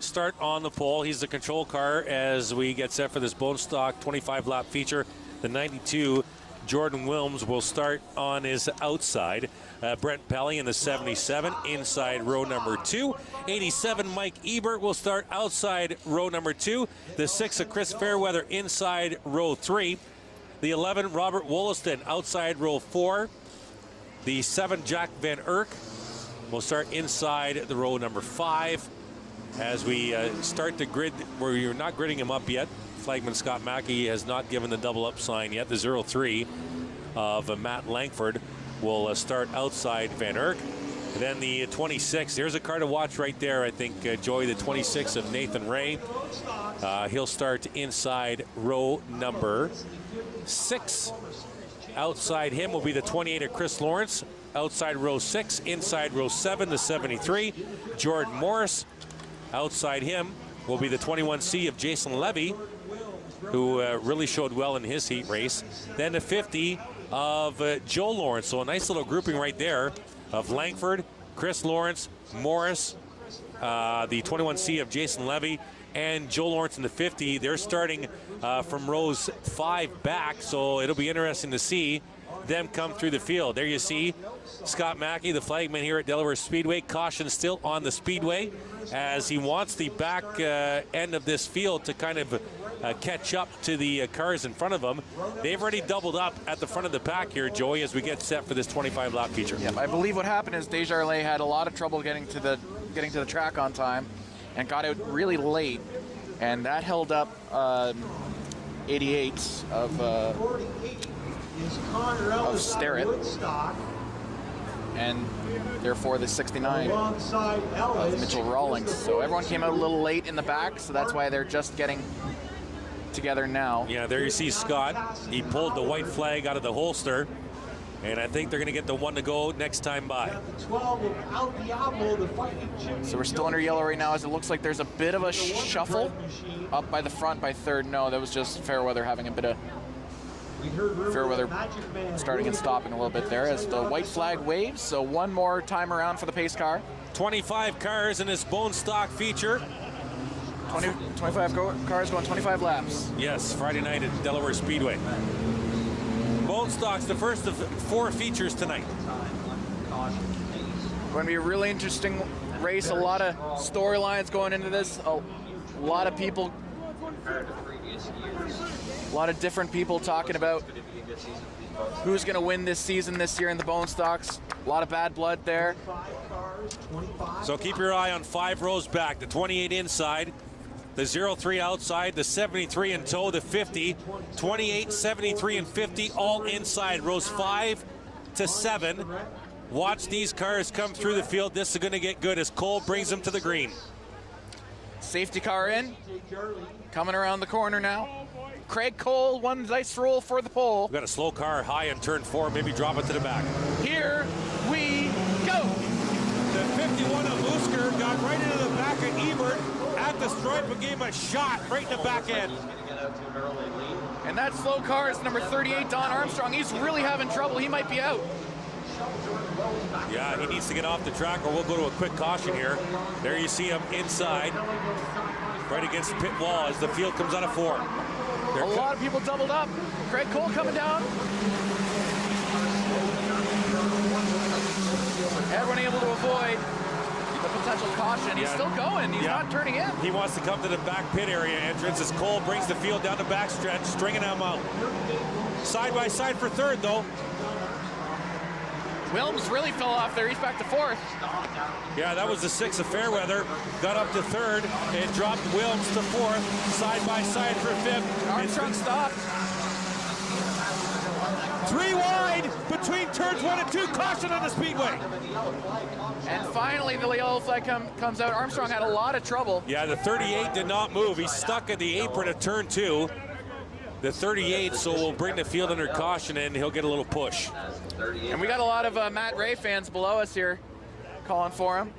start on the pole. He's the control car as we get set for this Bone Stock 25-lap feature. The 92, Jordan Wilms, will start on his outside. Brent Pelly in the 77, inside row number 2. 87, Mike Ebert will start outside row number 2. The 6 of Chris Fairweather inside row 3. The 11, Robert Wollaston outside row 4. The 7, Jack Van Erck will start inside the row number 5. As we start the grid, where you're not gridding him up yet, flagman Scott Mackey has not given the double up sign yet. The 03 of Matt Langford will start outside Van Erck. And then the 26, there's a car to watch right there, I think, Joey, the 26 of Nathan Ray. He'll start inside row number 6. Outside him will be the 28 of Chris Lawrence. Outside row 6, inside row 7, the 73, Jordan Morris. Outside him will be the 21C of Jason Levy, who really showed well in his heat race. Then the 50 of Joe Lawrence. So a nice little grouping right there of Langford, Chris Lawrence, Morris, the 21C of Jason Levy, and Joe Lawrence in the 50. They're starting from rows 5 back, so it'll be interesting to see them come through the field. There you see Scott Mackey, the flagman here at Delaware Speedway. Caution still on the Speedway as he wants the back end of this field to kind of catch up to the cars in front of him. They've already doubled up at the front of the pack here, Joey, as we get set for this 25-lap feature. Yeah, I believe what happened is Desjardins had a lot of trouble getting to the track on time and got out really late, and that held up 88 of Starrett, and therefore the 69 of Mitchell Rawlings. So everyone came out a little late in the back, so that's why they're just getting together now. Yeah, there you see Scott. He pulled the white flag out of the holster, and I think they're going to get the one to go next time by. So we're still under yellow right now, as it looks like there's a bit of a shuffle up by the front by third. No, that was just Fairweather having a bit of Fairweather starting and stopping a little bit there as the white flag waves. So one more time around for the pace car. 25 cars in this Bone Stock feature. 25 cars going 25 laps. Yes, Friday night at Delaware Speedway. Bone Stock's the first of 4 features tonight. Going to be a really interesting race. A lot of storylines going into this. A lot of people, a lot of different people talking about who's going to win this season this year in the Bone Stocks. A lot of bad blood there. So keep your eye on 5 rows back. The 28 inside, the 03 outside, the 73 in tow, the 50, 28, 73, and 50 all inside. Rows 5 to 7. Watch these cars come through the field. This is going to get good as Cole brings them to the green. Safety car in, coming around the corner now. Craig Cole, one dice roll for the pole. We've got a slow car high in turn 4, maybe drop it to the back. Here we go. The 51 of Lusker got right into the back of Ebert at the stripe and gave him a shot right in the back end. And that slow car is number 38, Don Armstrong. He's really having trouble. He might be out. Yeah, he needs to get off the track or we'll go to a quick caution here. There you see him inside, right against the pit wall as the field comes out of 4. A lot of people doubled up. Craig Cole coming down. avoid the potential caution. He's still going. He's not turning in. He wants to come to the back pit area entrance as Cole brings the field down the backstretch, stringing them out. Side by side for third, though. Wilms really fell off there. He's back to fourth. Yeah, that was the 6 of Fairweather. Got up to third and dropped Wilms to fourth. Side by side for fifth. Armstrong stopped. 3 wide between turns 1 and 2. Caution on the Speedway. And finally, the yellow flag comes out. Armstrong had a lot of trouble. Yeah, the 38 did not move. He's stuck at the apron at turn 2. The 38, so we'll bring the field under caution and he'll get a little push. And we got a lot of Matt Ray fans below us here calling for him.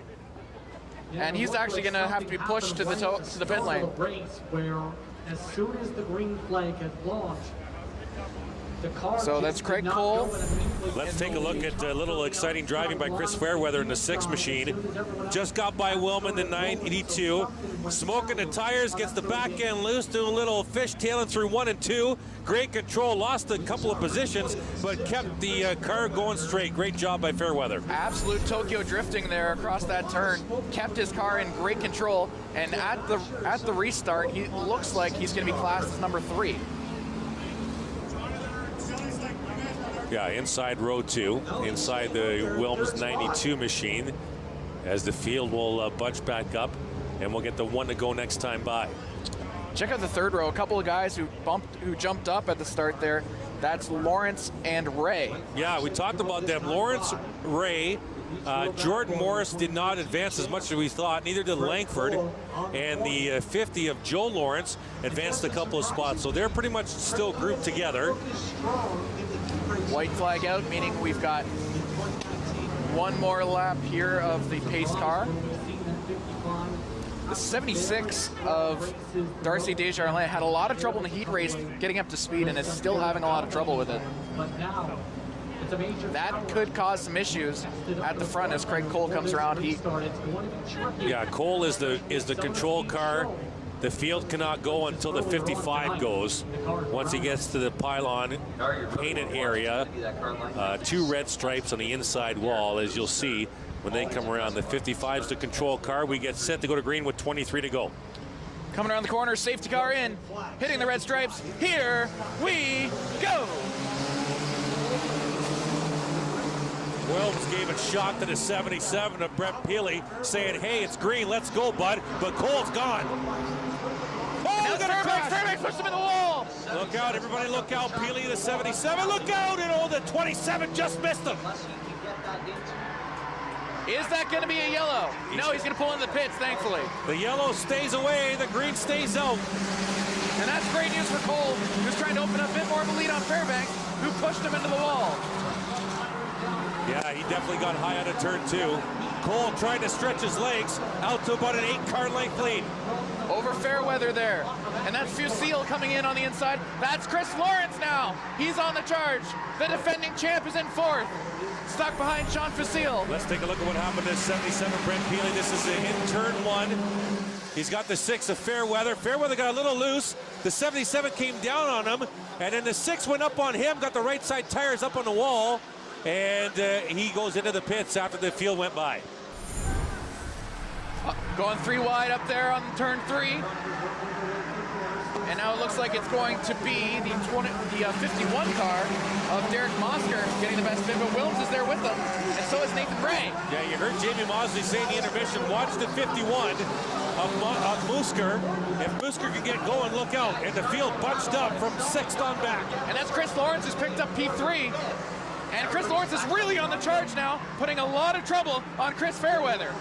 And he's actually going to have to be pushed to the pit lane. Where as soon as the green flag has launched, so that's Craig Cole. Let's take a look at a little exciting driving by Chris Fairweather in the 6 machine. Just got by Willman, the 982. Smoking the tires, gets the back end loose, doing a little fishtailing through 1 and 2. Great control, lost a couple of positions, but kept the car going straight. Great job by Fairweather. Absolute Tokyo drifting there across that turn. Kept his car in great control, and at the restart, he looks like he's going to be classed as number 3. Yeah, inside row 2, inside the Wilms 92 machine, as the field will bunch back up, and we'll get the 1 to go next time by. Check out the third row. A couple of guys who jumped up at the start there. That's Lawrence and Ray. Yeah, we talked about them. Lawrence, Ray, Jordan Morris did not advance as much as we thought. Neither did Langford. And the 50 of Joe Lawrence advanced a couple of spots. So they're pretty much still grouped together. White flag out, meaning we've got one more lap here of the pace car. The 76 of Darcy Desjardins had a lot of trouble in the heat race getting up to speed and is still having a lot of trouble with it. That could cause some issues at the front as Craig Cole comes around heat. Yeah, Cole is the control car. The field cannot go until the 55 goes. Once he gets to the pylon painted area, 2 red stripes on the inside wall, as you'll see when they come around. The 55's the control car. We get set to go to green with 23 to go. Coming around the corner, safety car in, hitting the red stripes. Here we go. Wilms gave a shot to the 77 of Brett Peely, saying, hey, it's green, let's go, bud. But Cole's gone. Oh, look at her crash. Fairbanks pushed him in the wall. Look out, everybody, look out. Peely, the 77, look out. And the 27 just missed him. Is that going to be a yellow? No, he's going to pull in the pits, thankfully. The yellow stays away, the green stays out. And that's great news for Cole, who's trying to open up a bit more of a lead on Fairbanks, who pushed him into the wall. Yeah, he definitely got high out of turn 2. Cole trying to stretch his legs out to about an 8-car length lead. Over Fairweather there. And that's Fusille coming in on the inside. That's Chris Lawrence now. He's on the charge. The defending champ is in 4th. Stuck behind Sean Fusille. Let's take a look at what happened to 77 Brent Peely. This is in turn 1. He's got the 6 of Fairweather. Fairweather got a little loose. The 77 came down on him. And then the 6 went up on him, got the right side tires up on the wall. And he goes into the pits after the field went by. Going 3 wide up there on turn 3. And now it looks like it's going to be the 51 car of Derek Mosker getting the best bit, but Wilms is there with them, and so is Nathan Ray. Yeah, you heard Jamie Mosley say in the intermission, watch the 51 of Musker. If Musker can get going, look out. And the field bunched up from 6th on back. And that's Chris Lawrence who's picked up P3. And Chris Lawrence is really on the charge now, putting a lot of trouble on Chris Fairweather.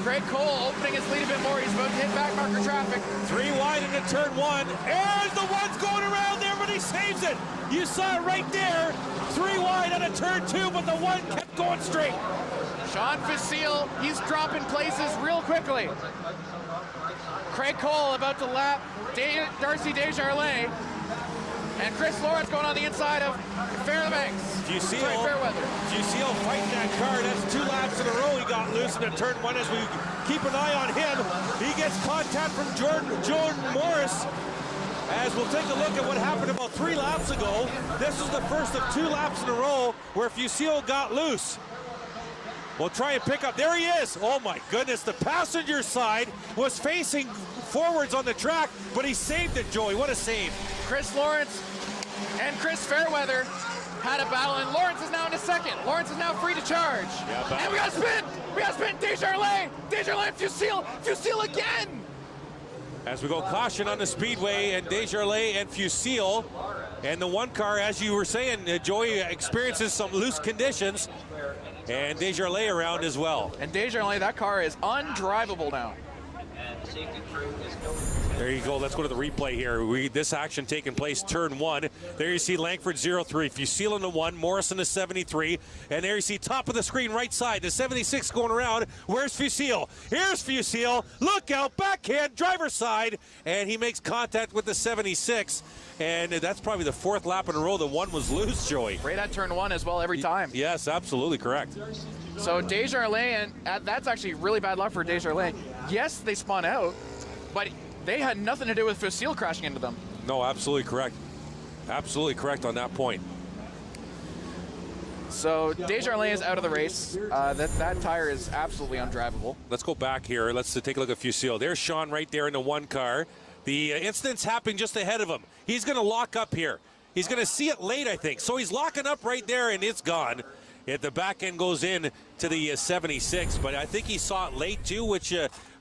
Craig Cole opening his lead a bit more. He's about to hit back marker traffic. 3 wide into turn 1. And the one's going around there, but he saves it. You saw it right there. 3 wide out of turn 2, but the 1 kept going straight. Sean Fusille, he's dropping places real quickly. Craig Cole about to lap Darcy Desjardins. And Chris Lawrence going on the inside of Fairbanks. Fairweather. Fusille fighting that car. That's 2 laps in a row. He got loose in turn 1 as we keep an eye on him. He gets contact from Jordan Morris. as we'll take a look at what happened about 3 laps ago. This is the first of 2 laps in a row where Fusille got loose. We'll try and pick up. There he is. Oh my goodness, the passenger side was facing forwards on the track, but he saved it, Joey. What a save. Chris Lawrence and Chris Fairweather had a battle, and Lawrence is now in a second. Lawrence is now free to charge. Yeah, and we got a spin. We got a spin. Desjardins, Fusille, Fusille again. As we go caution on the Speedway, and Desjardins and Fusille. And the one car, as you were saying, Joey, experiences some loose conditions. And Desjardins around as well. And Desjardins, that car is undrivable now. There you go. Let's go to the replay here. This action taking place turn 1. There you see Langford 03, Fusille in the 1, Morrison the 73, and there you see top of the screen right side, the 76 going around. Where's Fusille? Here's Fusille. Look out, backhand, driver's side, and he makes contact with the 76. And that's probably the 4th lap in a row. The 1 was loose, Joey. Right at turn 1 as well every time. Yes, absolutely correct. So Desjardins, and that's actually really bad luck for Desjardins. Yes, they spun out, but they had nothing to do with Fusille crashing into them. No, absolutely correct. Absolutely correct on that point. So Desjardins is out of the race. That tire is absolutely undrivable. Let's go back here. Let's take a look at Fusille. There's Sean right there in the 1 car. The incident's happening just ahead of him. He's going to lock up here. He's going to see it late, I think. So he's locking up right there, and it's gone. The back end goes in to the 76, but I think he saw it late too, which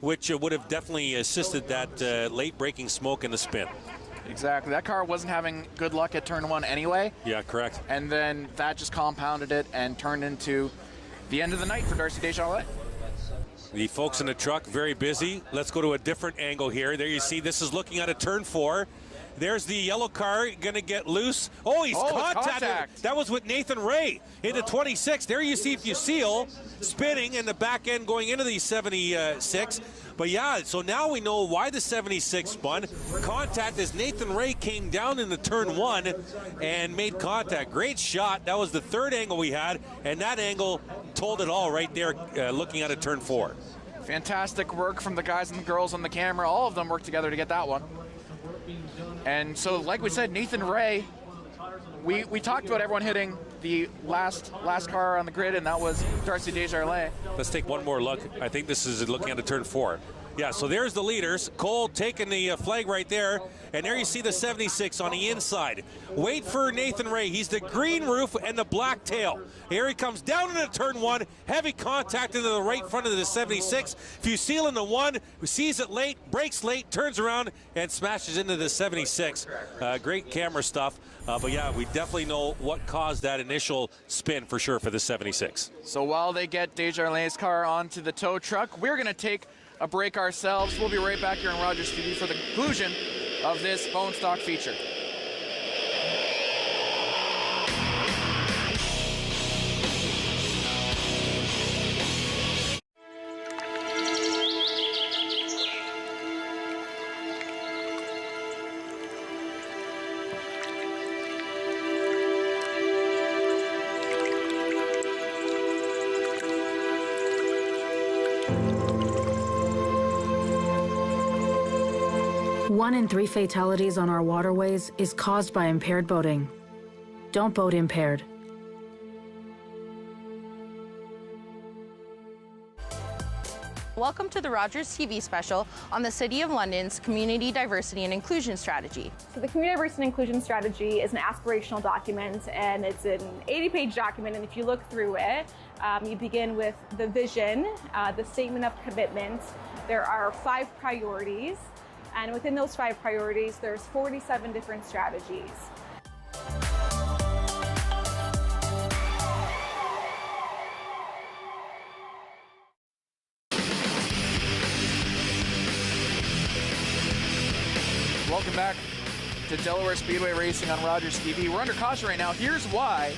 would have definitely assisted that late breaking smoke in the spin. Exactly. That car wasn't having good luck at turn 1 anyway. Yeah, correct. And then that just compounded it and turned into the end of the night for Darcy Desjardins. The folks in the truck, very busy. Let's go to a different angle here. There you see, this is looking at a turn 4. There's the yellow car going to get loose. Oh, he's contacted. Contact. That was with Nathan Ray into 26. There you see Fusille spinning and the back end going into the 76. But yeah, so now we know why the 76 spun. Contact as Nathan Ray came down in the turn 1 and made contact. Great shot. That was the 3rd angle we had, and that angle told it all right there, looking at a turn 4. Fantastic work from the guys and the girls on the camera. All of them worked together to get that one. And so, like we said, Nathan Ray, we talked about everyone hitting the last car on the grid, and that was Darcy Desjardins. Let's take one more look. I think this is looking at a turn 4. Yeah, so there's the leaders. Cole taking the flag right there, and there you see the 76 on the inside. Wait for Nathan Ray. He's the green roof and the black tail. Here he comes down into turn 1. Heavy contact into the right front of the 76. Fusille in the 1, who sees it late, brakes late, turns around, and smashes into the 76. Great camera stuff. But yeah, we definitely know what caused that initial spin for sure for the 76. So while they get Desjardins' car onto the tow truck, we're going to take a break ourselves. We'll be right back here on Rogers TV for the conclusion of this bone stock feature. One in 3 fatalities on our waterways is caused by impaired boating. Don't boat impaired. Welcome to the Rogers TV special on the City of London's Community Diversity and Inclusion Strategy. So the Community Diversity and Inclusion Strategy is an aspirational document, and it's an 80-page document, and if you look through it, you begin with the vision, the statement of commitment. There are 5 priorities, and within those 5 priorities, there's 47 different strategies. Welcome back to Delaware Speedway Racing on Rogers TV. We're under caution right now. Here's why,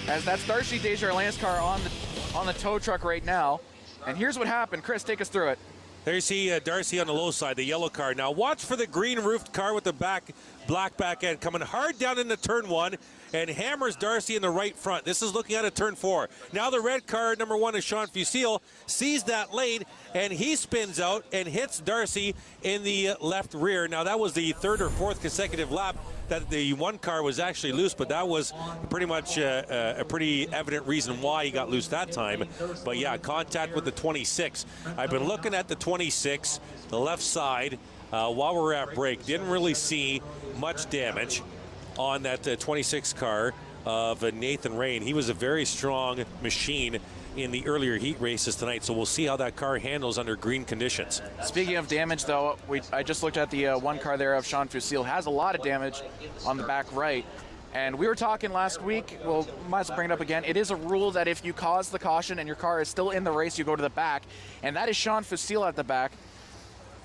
as that's Darcy Desjardins' car on the tow truck right now. And here's what happened. Chris, take us through it. There you see Darcy on the low side, the yellow car. Now watch for the green roofed car with the black back end, coming hard down into turn 1 and hammers Darcy in the right front. This is looking at a turn 4. Now the red car, number 1 is Sean Fusille, sees that lane, and he spins out and hits Darcy in the left rear. Now that was the 3rd or 4th consecutive lap that the one car was actually loose, but that was pretty much a pretty evident reason why he got loose that time. But yeah, contact with the 26. I've been looking at the 26, the left side, while we're at break. Didn't really see much damage on that 26 car of Nathan Ray. He was a very strong machine in the earlier heat races tonight, so we'll see how that car handles under green conditions. Speaking of damage, though, I just looked at the one car there of Sean Fusille. Has a lot of damage on the back right. And we were talking last week, well, might as well bring it up again. It is a rule that if you cause the caution and your car is still in the race, you go to the back. And that is Sean Fusille at the back.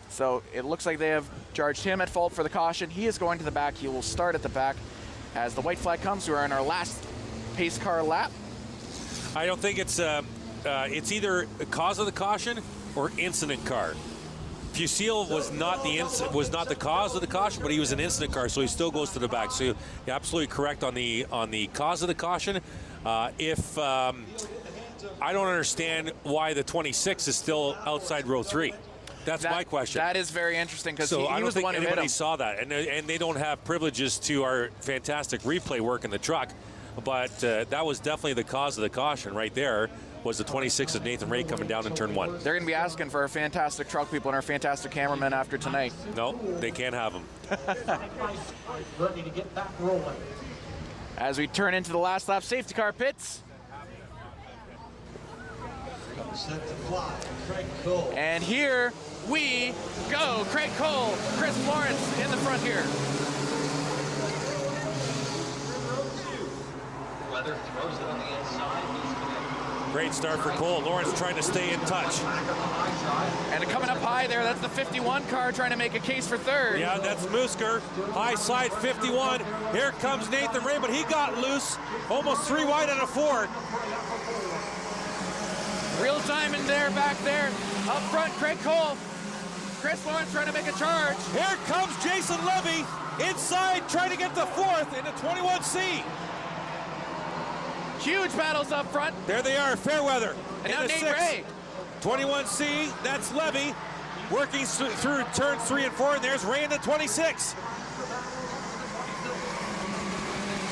So it looks like they have charged him at fault for the caution. He is going to the back. He will start at the back as the white flag comes. We are in our last pace car lap. I don't think it's either the cause of the caution or incident car. Fusille was not the cause of the caution, but he was an incident car, so he still goes to the back. So you're absolutely correct on the cause of the caution. I don't understand why the 26 is still outside row 3. That's my question. That is very interesting because he I was the one who hit him. Anybody saw that, and they don't have privileges to our fantastic replay work in the truck. But that was definitely the cause of the caution right there, was the 26 of Nathan Ray coming down in turn 1. They're going to be asking for our fantastic truck people and our fantastic cameramen after tonight. No, they can't have them. Ready to get back rolling. As we turn into the last lap safety car pits. And here we go. Craig Cole, Chris Lawrence in the front here. Throws it on the inside. Great start for Cole. Lawrence trying to stay in touch. And coming up high there, that's the 51 car trying to make a case for 3rd. Yeah, that's Musker. High side 51. Here comes Nathan Ray, but he got loose. Almost 3 wide on a 4. Real diamond there, back there. Up front, Craig Cole. Chris Lawrence trying to make a charge. Here comes Jason Levy. Inside, trying to get the 4th in the 21C. Huge battles up front. There they are, Fairweather. And now the Nate 6th. Ray. 21C, that's Levy. Working through turns 3 and 4, and there's Ray in the 26.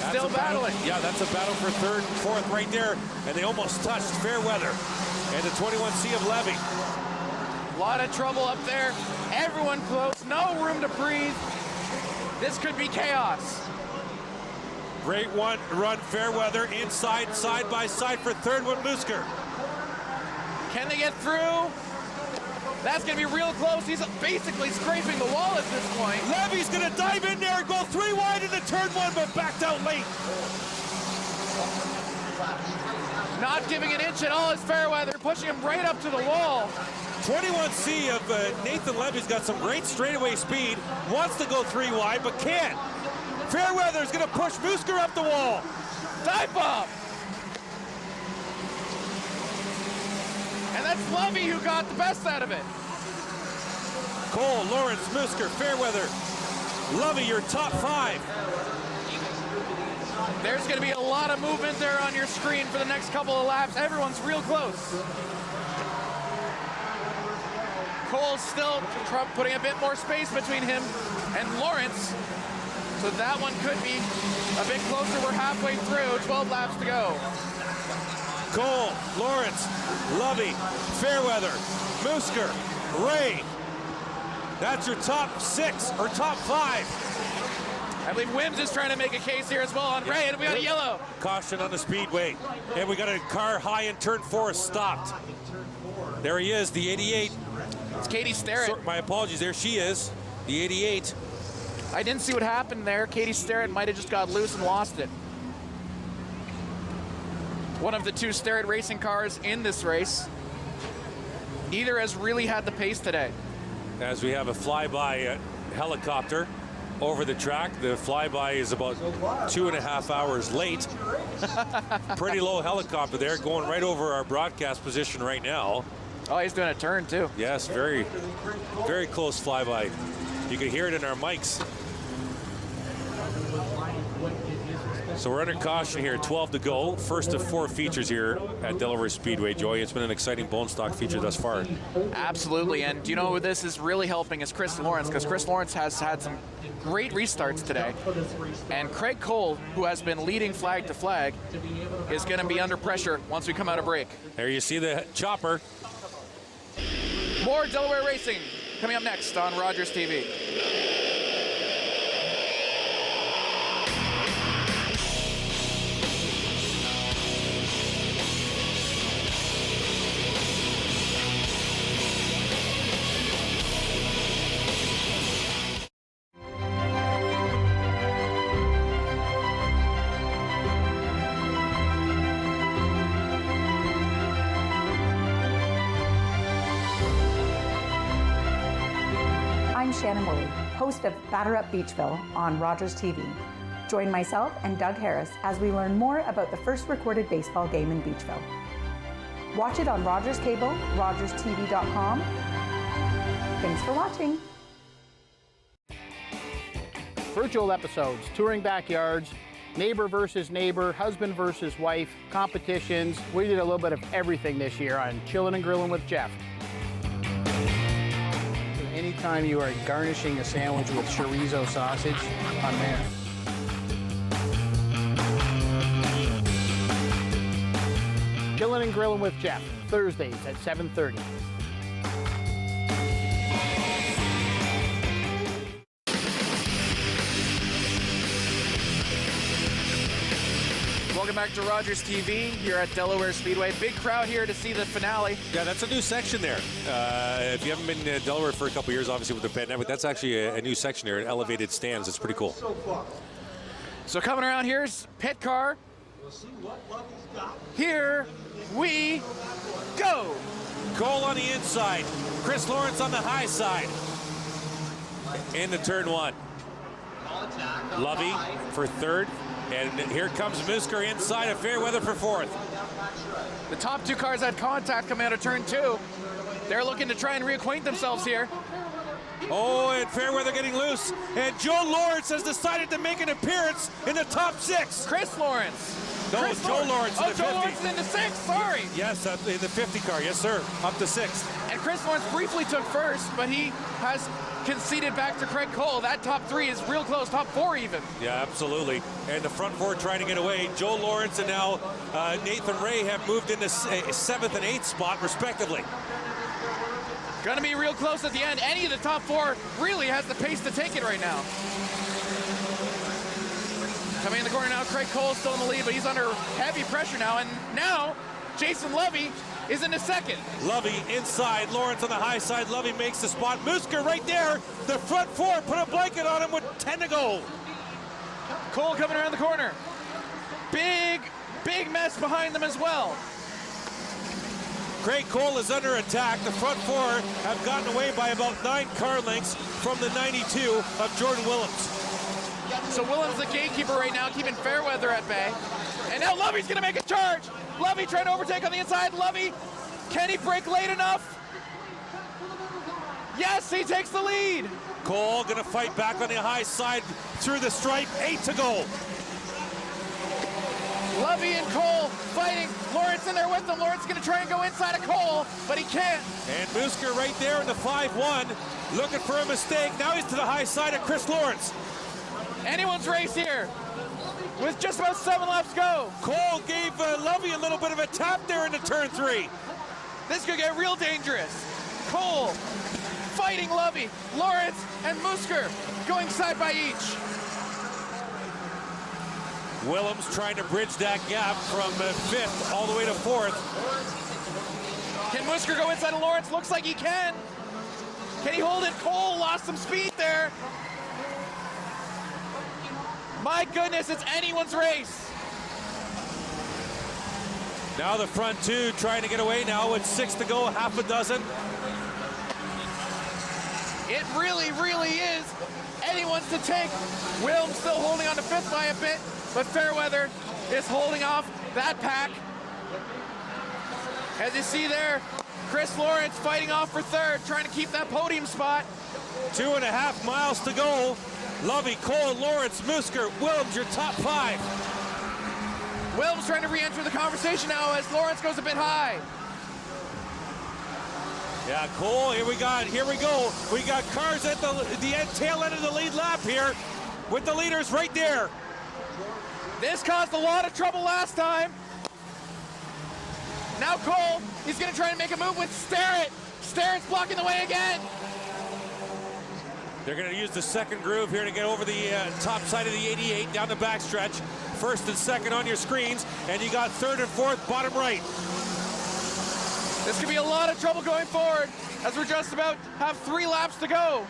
Still battling. Yeah, that's a battle for 3rd and 4th right there. And they almost touched Fairweather and the 21C of Levy. A lot of trouble up there. Everyone close, no room to breathe. This could be chaos. Great run, Fairweather inside, side by side for 3rd with Musker. Can they get through? That's going to be real close. He's basically scraping the wall at this point. Levy's going to dive in there and go 3 wide into turn 1, but backed out late. Not giving an inch at all is Fairweather, pushing him right up to the wall. 21C of Nathan Levy's got some great straightaway speed. Wants to go 3 wide, but can't. Fairweather's going to push Musker up the wall. Dive bomb. And that's Levy who got the best out of it. Cole, Lawrence, Musker, Fairweather. Levy, your top 5. There's going to be a lot of movement there on your screen for the next couple of laps. Everyone's real close. Cole's still putting a bit more space between him and Lawrence. So that one could be a bit closer. We're halfway through, 12 laps to go. Cole, Lawrence, Levy, Fairweather, Musker, Ray. That's your top 6 or top 5. I believe Wims is trying to make a case here as well on Ray, and we got a yellow. Caution on the Speedway. And we got a car high in turn 4 stopped. There he is, the 88. It's Katie Starrett. My apologies, there she is, the 88. I didn't see what happened there. Katie Starrett might have just got loose and lost it. One of the 2 Starrett racing cars in this race. Neither has really had the pace today. As we have a flyby helicopter over the track. The flyby is about 2.5 hours late. Pretty low helicopter there, going right over our broadcast position right now. Oh, he's doing a turn too. Yes, very, very close flyby. You can hear it in our mics. So we're under caution here, 12 to go. First of 4 features here at Delaware Speedway, Joey. It's been an exciting bone stock feature thus far. Absolutely, and you know who this is really helping is Chris Lawrence, because Chris Lawrence has had some great restarts today. And Craig Cole, who has been leading flag to flag, is going to be under pressure once we come out of break. There you see the chopper. More Delaware racing coming up next on Rogers TV. Shannon Woolley, host of Batter Up Beachville on Rogers TV. Join myself and Doug Harris as we learn more about the first recorded baseball game in Beachville. Watch it on Rogers Cable, rogerstv.com. Thanks for watching. Virtual episodes, touring backyards, neighbor versus neighbor, husband versus wife, competitions. We did a little bit of everything this year on Chillin' and Grillin' with Jeff. Anytime you are garnishing a sandwich with chorizo sausage, I'm there. Chillin' and Grillin' with Jeff, Thursdays at 7:30. Welcome back to Rogers TV here at Delaware Speedway. Big crowd here to see the finale. Yeah, that's a new section there. If you haven't been to Delaware for a couple years, obviously with the pandemic, that's actually a new section here, elevated stands. It's pretty cool. So coming around here's pit car. Here we go. Cole on the inside. Chris Lawrence on the high side. Into turn 1. Lovey for third. And here comes Musker inside of Fairweather for fourth. The top 2 cars had contact coming out of turn 2. They're looking to try and reacquaint themselves here. Oh, and Fairweather getting loose. And Joe Lawrence has decided to make an appearance in the top 6. Chris Lawrence. No, Chris Joe Lawrence in the 50. Joe Lawrence in the 6th, sorry. Yes, in the 50 car, yes, sir. Up to 6th. And Chris Lawrence briefly took first, but he has conceded back to Craig Cole. That top 3 is real close, top 4 even. Yeah, absolutely. And the front 4 trying to get away. Joe Lawrence and now Nathan Ray have moved into 7th and 8th spot, respectively. Gonna be real close at the end. Any of the top 4 really has the pace to take it right now. Coming in the corner now, Craig Cole still in the lead, but he's under heavy pressure now. And now, Jason Lovey is in the 2nd. Lovey inside, Lawrence on the high side. Lovey makes the spot. Musker right there. The front 4 put a blanket on him with 10 to go. Cole coming around the corner. Big mess behind them as well. Craig Cole is under attack. The front 4 have gotten away by about 9 car lengths from the 92 of Jordan Willems. So Willems the gatekeeper right now, keeping Fairweather at bay. And now Lovey's gonna make a charge. Lovey trying to overtake on the inside. Lovey, can he brake late enough? Yes, he takes the lead. Cole gonna fight back on the high side through the stripe. 8 to go. Lovey and Cole fighting. Lawrence in there with them. Lawrence gonna try and go inside of Cole, but he can't. And Musker right there in the 5-1, looking for a mistake. Now he's to the high side of Chris Lawrence. Anyone's race here with just about 7 laps to go. Cole gave Lovey a little bit of a tap there into turn 3. This could get real dangerous. Cole fighting Lovey. Lawrence and Musker going side by each. Willems trying to bridge that gap from 5th all the way to 4th. Can Musker go inside of Lawrence? Looks like he can. Can he hold it? Cole lost some speed there. My goodness, it's anyone's race. Now the front 2 trying to get away now with 6 to go, half a dozen. It really is anyone's to take. Willems still holding on to 5th by a bit, but Fairweather is holding off that pack. As you see there, Chris Lawrence fighting off for 3rd, trying to keep that podium spot. 2.5 miles to go. Lovey, Cole, Lawrence, Musker, Willems, your top 5. Wilms trying to re-enter the conversation now as Lawrence goes a bit high. Yeah, Cole, here we go. We got cars at the tail end of the lead lap here with the leaders right there. This caused a lot of trouble last time. Now Cole, he's gonna try and make a move with Stewart. Stewart's blocking the way again. They're gonna use the second groove here to get over the top side of the 88 down the backstretch. First and second on your screens, and you got third and fourth bottom right. This could be a lot of trouble going forward as we're just about have 3 laps to go.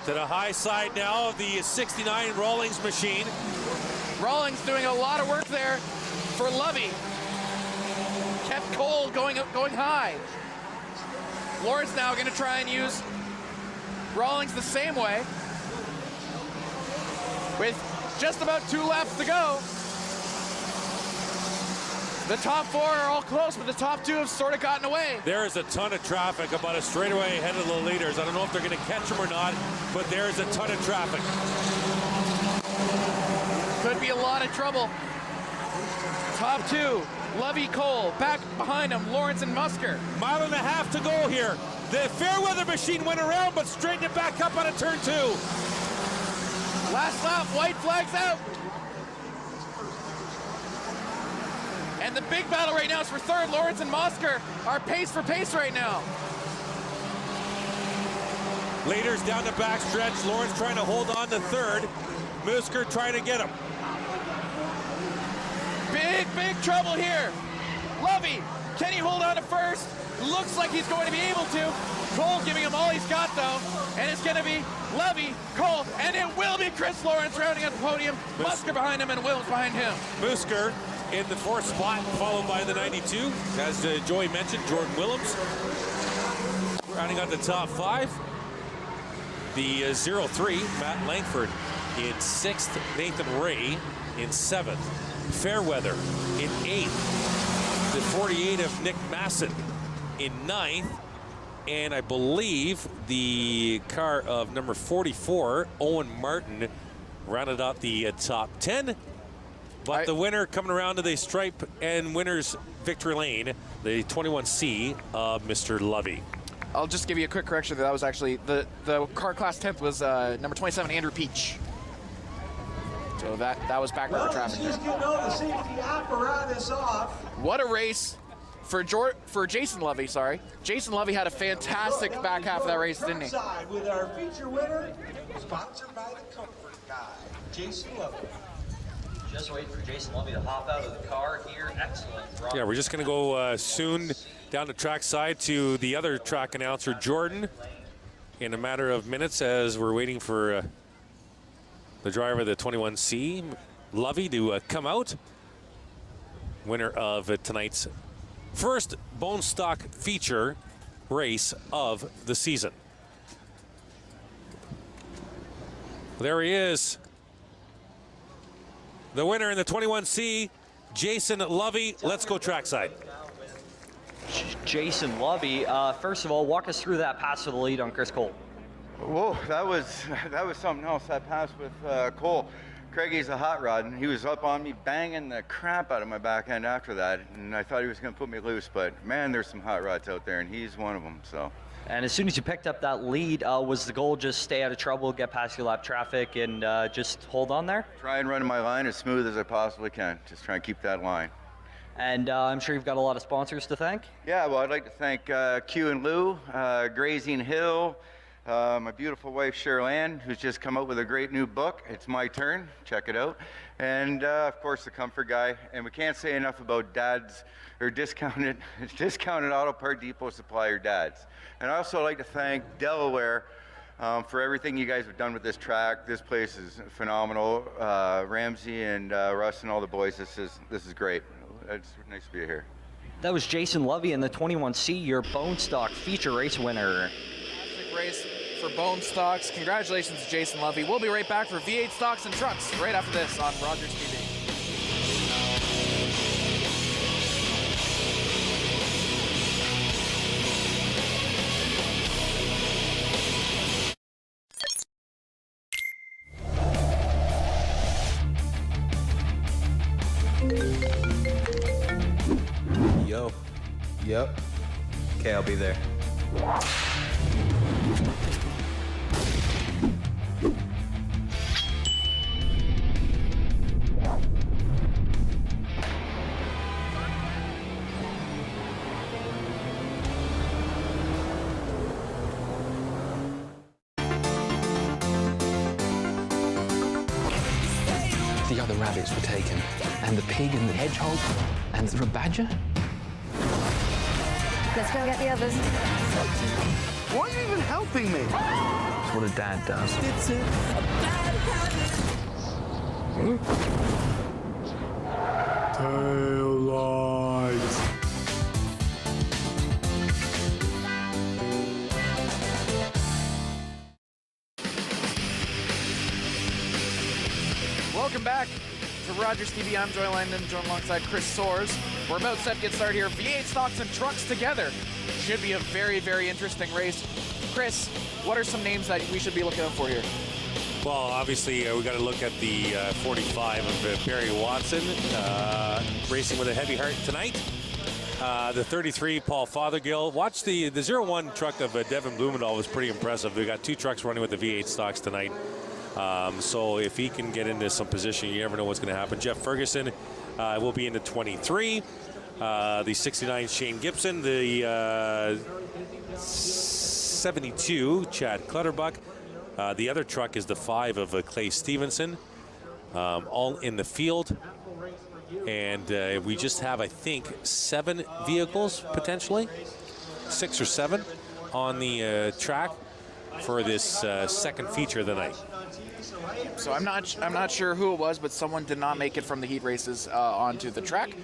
To the high side now of the 69 Rawlings machine. Rawlings doing a lot of work there for Lovey. Kept Cole going high. Lawrence now going to try and use Rawlings the same way. With just about 2 laps to go. The top 4 are all close, but the top 2 have sort of gotten away. There is a ton of traffic about a straightaway ahead of the leaders. I don't know if they're going to catch them or not, but there is a ton of traffic. Could be a lot of trouble. Top 2, Lovey, Cole. Back behind him, Lawrence and Musker. Mile and a half to go here. The Fairweather machine went around, but straightened it back up on a turn 2. Last lap, white flags out. And the big battle right now is for third. Lawrence and Musker are pace for pace right now. Leaders down the backstretch. Lawrence trying to hold on to third. Musker trying to get him. Big trouble here. Lovey, can he hold on to first? Looks like he's going to be able to. Cole giving him all he's got though. And it's going to be Lovey, Cole, and it will be Chris Lawrence rounding out the podium. Musker behind him and Wilms behind him. Musker in the 4th spot, followed by the 92. As Joey mentioned, Jordan Willems rounding out the top 5. The 03, Matt Langford in 6th. Nathan Ray in 7th. Fairweather in 8th. The 48 of Nick Masson in 9th. And I believe the car of number 44, Owen Martin, rounded out the top 10. But the winner coming around to the stripe and winner's victory lane, the 21C of Mr. Lovey. I'll just give you a quick correction. That was actually the car class 10th was number 27, Andrew Peach. So that was back river traffic. Just get all the safety apparatus off. What a race for Jason Lovey. Sorry, Jason Lovey had a fantastic back half of that race, didn't he? With our feature winner, sponsored by the Comfort Guy, Jason Lovey. Just waiting for Jason Lovey to hop out of the car here. Excellent. Yeah, we're just going to go soon down the track side to the other track announcer, Jordan, in a matter of minutes as we're waiting for the driver of the 21C, Lovey, to come out. Winner of tonight's first bone stock feature race of the season. There he is. The winner in the 21C, Jason Lovey. Let's go trackside. Jason Lovey, first of all, walk us through that pass to the lead on Chris Cole. Whoa, that was something else. That pass with Cole. Craigie's a hot rod, and he was up on me, banging the crap out of my back end after that, and I thought he was going to put me loose, but man, there's some hot rods out there, and he's one of them. So. And as soon as you picked up that lead, was the goal just stay out of trouble, get past your lap traffic, and just hold on there? Try and run my line as smooth as I possibly can. Just try and keep that line. And I'm sure you've got a lot of sponsors to thank? Yeah, well, I'd like to thank Q and Lou, Grazing Hill, my beautiful wife, Cheryl Ann, who's just come out with a great new book. It's My Turn. Check it out. And, of course, the Comfort Guy. And we can't say enough about dads or discounted auto part depot supplier dads. And I also like to thank Delaware for everything you guys have done with this track. This place is phenomenal. Ramsey and Russ and all the boys, this is great. It's nice to be here. That was Jason Lovey in the 21C, your Bone Stock feature race winner. Fantastic race for Bone Stocks. Congratulations to Jason Lovey. We'll be right back for V8 Stocks and Trucks right after this on Rogers TV. know. Yep. Okay, I'll be there. The other rabbits were taken, and the pig and the hedgehog, and the badger. Let's go get the others. Why are you even helping me? That's what a dad does. It's a bad habit. Tail lights. Welcome back to Rogers TV. I'm Joey Langdon, joined alongside Chris Soares. We're about set to get started here. V8 stocks and trucks together. Should be a very, very interesting race. Chris, what are some names that we should be looking out for here? Well, obviously, we got to look at the 45 of Barry Watson, racing with a heavy heart tonight. The 33, Paul Fothergill. Watch the 01 truck of Devin Blumendahl was pretty impressive. We got two trucks running with the V8 stocks tonight. So if he can get into some position, you never know what's going to happen. Jeff Ferguson will be in the 23. The 69, Shane Gibson. The 72, Chad Clutterbuck. The other truck is the 5 of Clay Stevenson. All in the field. And we just have, I think, 7 vehicles, potentially. 6 or 7 on the track for this second feature of the night. So I'm not sure who it was, but someone did not make it from the heat races onto the track.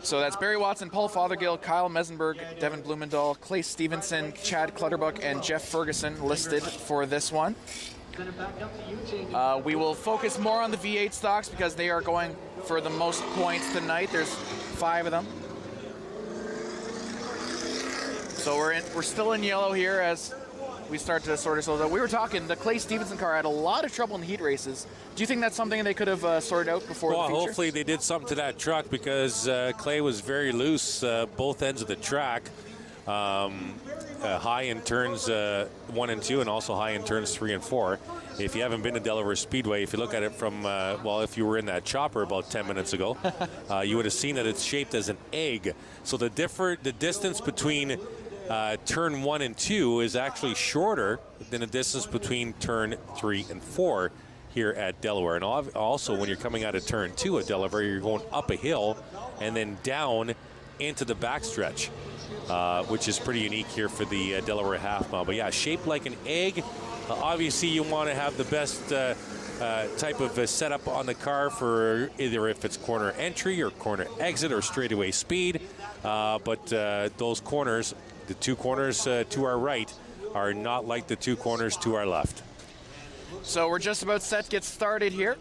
So that's Barry Watson, Paul Fothergill, Kyle Mesenberg, Devin Blumendahl, Clay Stevenson, Chad Clutterbuck, and Jeff Ferguson listed for this one. We will focus more on the V8 stocks because they are going for the most points tonight. There's 5 of them. So we're still in yellow here as we start to sort of slow down. We were talking, the Clay Stevenson car had a lot of trouble in the heat races. Do you think that's something they could have sorted out before the feature? Well, hopefully they did something to that truck because Clay was very loose both ends of the track. High in turns 1 and 2 and also high in turns 3 and 4. If you haven't been to Delaware Speedway, if you look at it from, well, if you were in that chopper about 10 minutes ago, you would have seen that it's shaped as an egg. So the distance between turn 1 and 2 is actually shorter than the distance between turn 3 and 4 here at Delaware. And also when you're coming out of turn 2 at Delaware, you're going up a hill and then down into the backstretch, which is pretty unique here for the Delaware half mile. But yeah, shaped like an egg. Obviously you want to have the best type of setup on the car for either if it's corner entry or corner exit or straightaway speed. But those corners, the 2 corners to our right, are not like the 2 corners to our left. So we're just about set to get started here.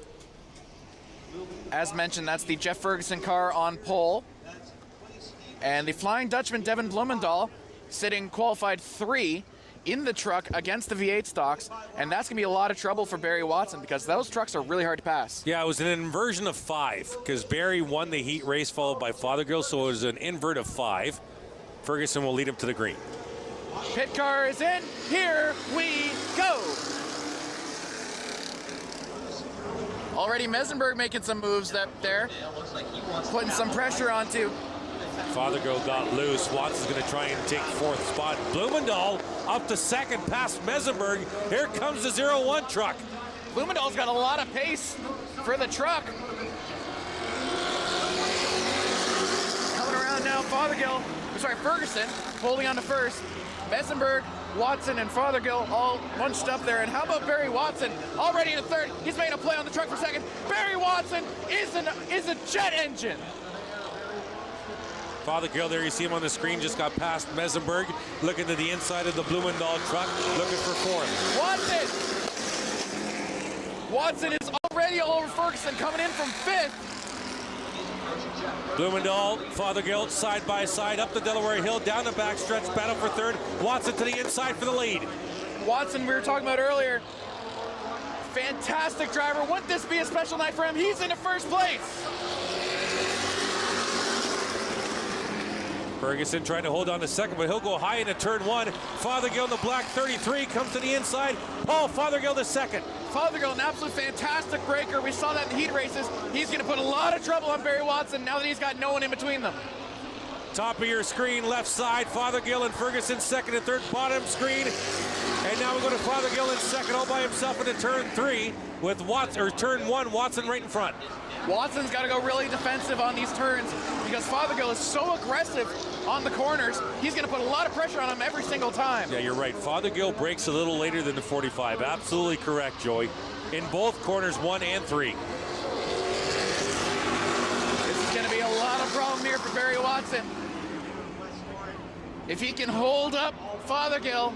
As mentioned, that's the Jeff Ferguson car on pole. And the Flying Dutchman, Devin Blumendahl, sitting qualified 3 in the truck against the V8 stocks. And that's going to be a lot of trouble for Barry Watson because those trucks are really hard to pass. Yeah, it was an inversion of 5 because Barry won the heat race followed by Fothergill, so it was an invert of 5. Ferguson will lead him to the green. Pit car is in. Here we go. Already Mesenberg making some moves up there, putting some pressure onto. Fothergill got loose. Watson's going to try and take 4th spot. Blumendahl up to 2nd past Mesenberg. Here comes the 01 truck. Blumendahl's got a lot of pace for the truck. Coming around now, Ferguson holding on to 1st. Mesenberg, Watson, and Fothergill all bunched up there. And how about Barry Watson already in 3rd? He's made a play on the truck for 2nd. Barry Watson is a jet engine. Fothergill there, you see him on the screen, just got past Mesenberg, looking to the inside of the Blumendahl truck, looking for 4th. Watson is already all over Ferguson, coming in from 5th. Blumendahl, Fothergill, side by side, up the Delaware Hill, down the backstretch, battle for 3rd. Watson to the inside for the lead. Watson, we were talking about earlier, fantastic driver. Wouldn't this be a special night for him? He's in the 1st place. Ferguson trying to hold on to second, but he'll go high into turn 1. Fothergill in the black 33 comes to the inside. Paul Fothergill to second. Fothergill, an absolute fantastic breaker. We saw that in the heat races. He's going to put a lot of trouble on Barry Watson now that he's got no one in between them. Top of your screen, left side, Fothergill and Ferguson second and third, bottom screen. And now we go to Fothergill in second all by himself into turn 3 with turn 1, Watson right in front. Watson's got to go really defensive on these turns because Fothergill is so aggressive on the corners. He's going to put a lot of pressure on him every single time. Yeah, you're right. Fothergill breaks a little later than the 45. Absolutely correct, Joey. In both corners, 1 and 3. This is going to be a lot of problem here for Barry Watson. If he can hold up Fothergill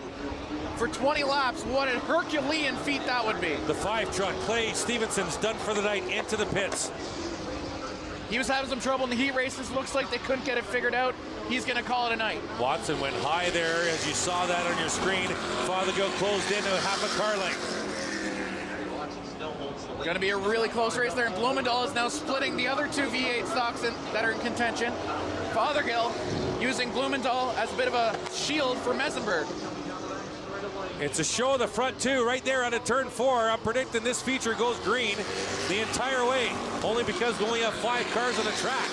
for 20 laps, what a Herculean feat that would be. The 5 truck, Clay Stevenson's done for the night, into the pits. He was having some trouble in the heat races. Looks like they couldn't get it figured out. He's going to call it a night. Watson went high there, as you saw that on your screen. Fothergill closed in a half a car length. Going to be a really close race there, and Blumendahl is now splitting the other 2 V8 stocks that are in contention. Fothergill using Blumendahl as a bit of a shield for Mesenberg. It's a show of the front 2 right there out of turn 4. I'm predicting this feature goes green the entire way, only because we only have 5 cars on the track.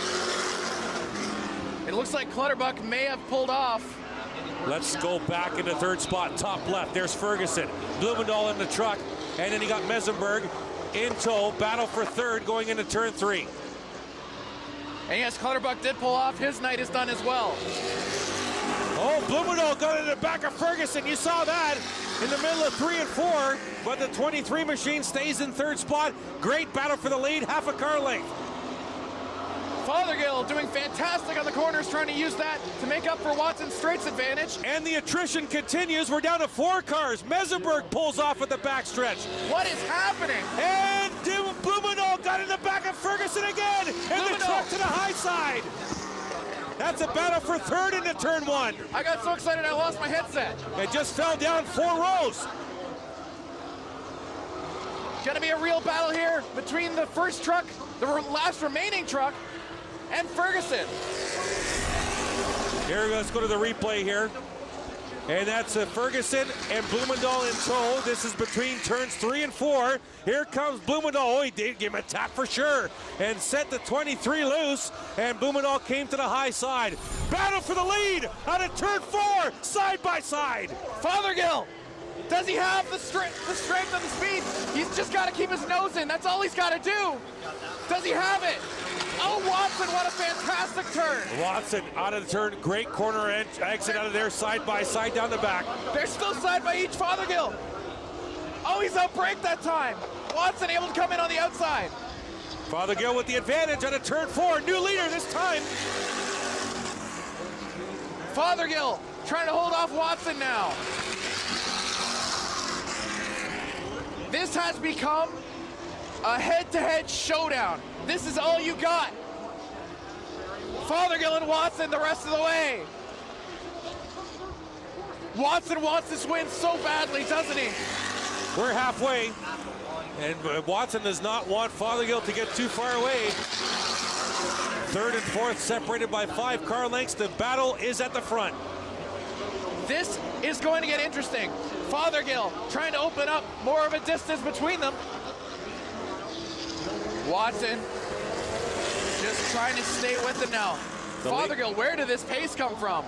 It looks like Clutterbuck may have pulled off. Let's go back into third spot, top left. There's Ferguson, Blumendahl in the truck, and then you got Mesenberg in tow, battle for third going into turn 3. And yes, Clutterbuck did pull off. His night is done as well. Oh, Blumendahl got in the back of Ferguson. You saw that in the middle of 3 and 4, but the 23 machine stays in third spot. Great battle for the lead, half a car length. Fothergill doing fantastic on the corners, trying to use that to make up for Watson's straights advantage. And the attrition continues. We're down to 4 cars. Mesenberg pulls off at the backstretch. What is happening? And Blumendahl got in the back of Ferguson again. And the truck to the high side. That's a battle for third into turn 1. I got so excited I lost my headset. It just fell down 4 rows. Gonna be a real battle here between the first truck, the last remaining truck, and Ferguson. Here, let's go to the replay here. And that's Ferguson and Blumendahl in tow. This is between turns 3 and 4. Here comes Blumendahl. Oh, he did give him a tap for sure. And set the 23 loose. And Blumendahl came to the high side. Battle for the lead out of turn 4, side by side. Fothergill, does he have the strength and the speed? He's just got to keep his nose in. That's all he's got to do. Does he have it? Oh, Watson, what a fantastic turn. Watson out of the turn, great corner exit out of there, side by side down the back. They're still side by each. Fothergill. Oh, he's outbraked that time. Watson able to come in on the outside. Fothergill with the advantage out of turn 4, new leader this time. Fothergill trying to hold off Watson now. This has become a head-to-head showdown. This is all you got. Fothergill and Watson the rest of the way. Watson wants this win so badly, doesn't he? We're halfway, and Watson does not want Fothergill to get too far away. Third and fourth separated by 5 car lengths. The battle is at the front. This is going to get interesting. Fothergill trying to open up more of a distance between them. Watson just trying to stay with him now. Fothergill, where did this pace come from?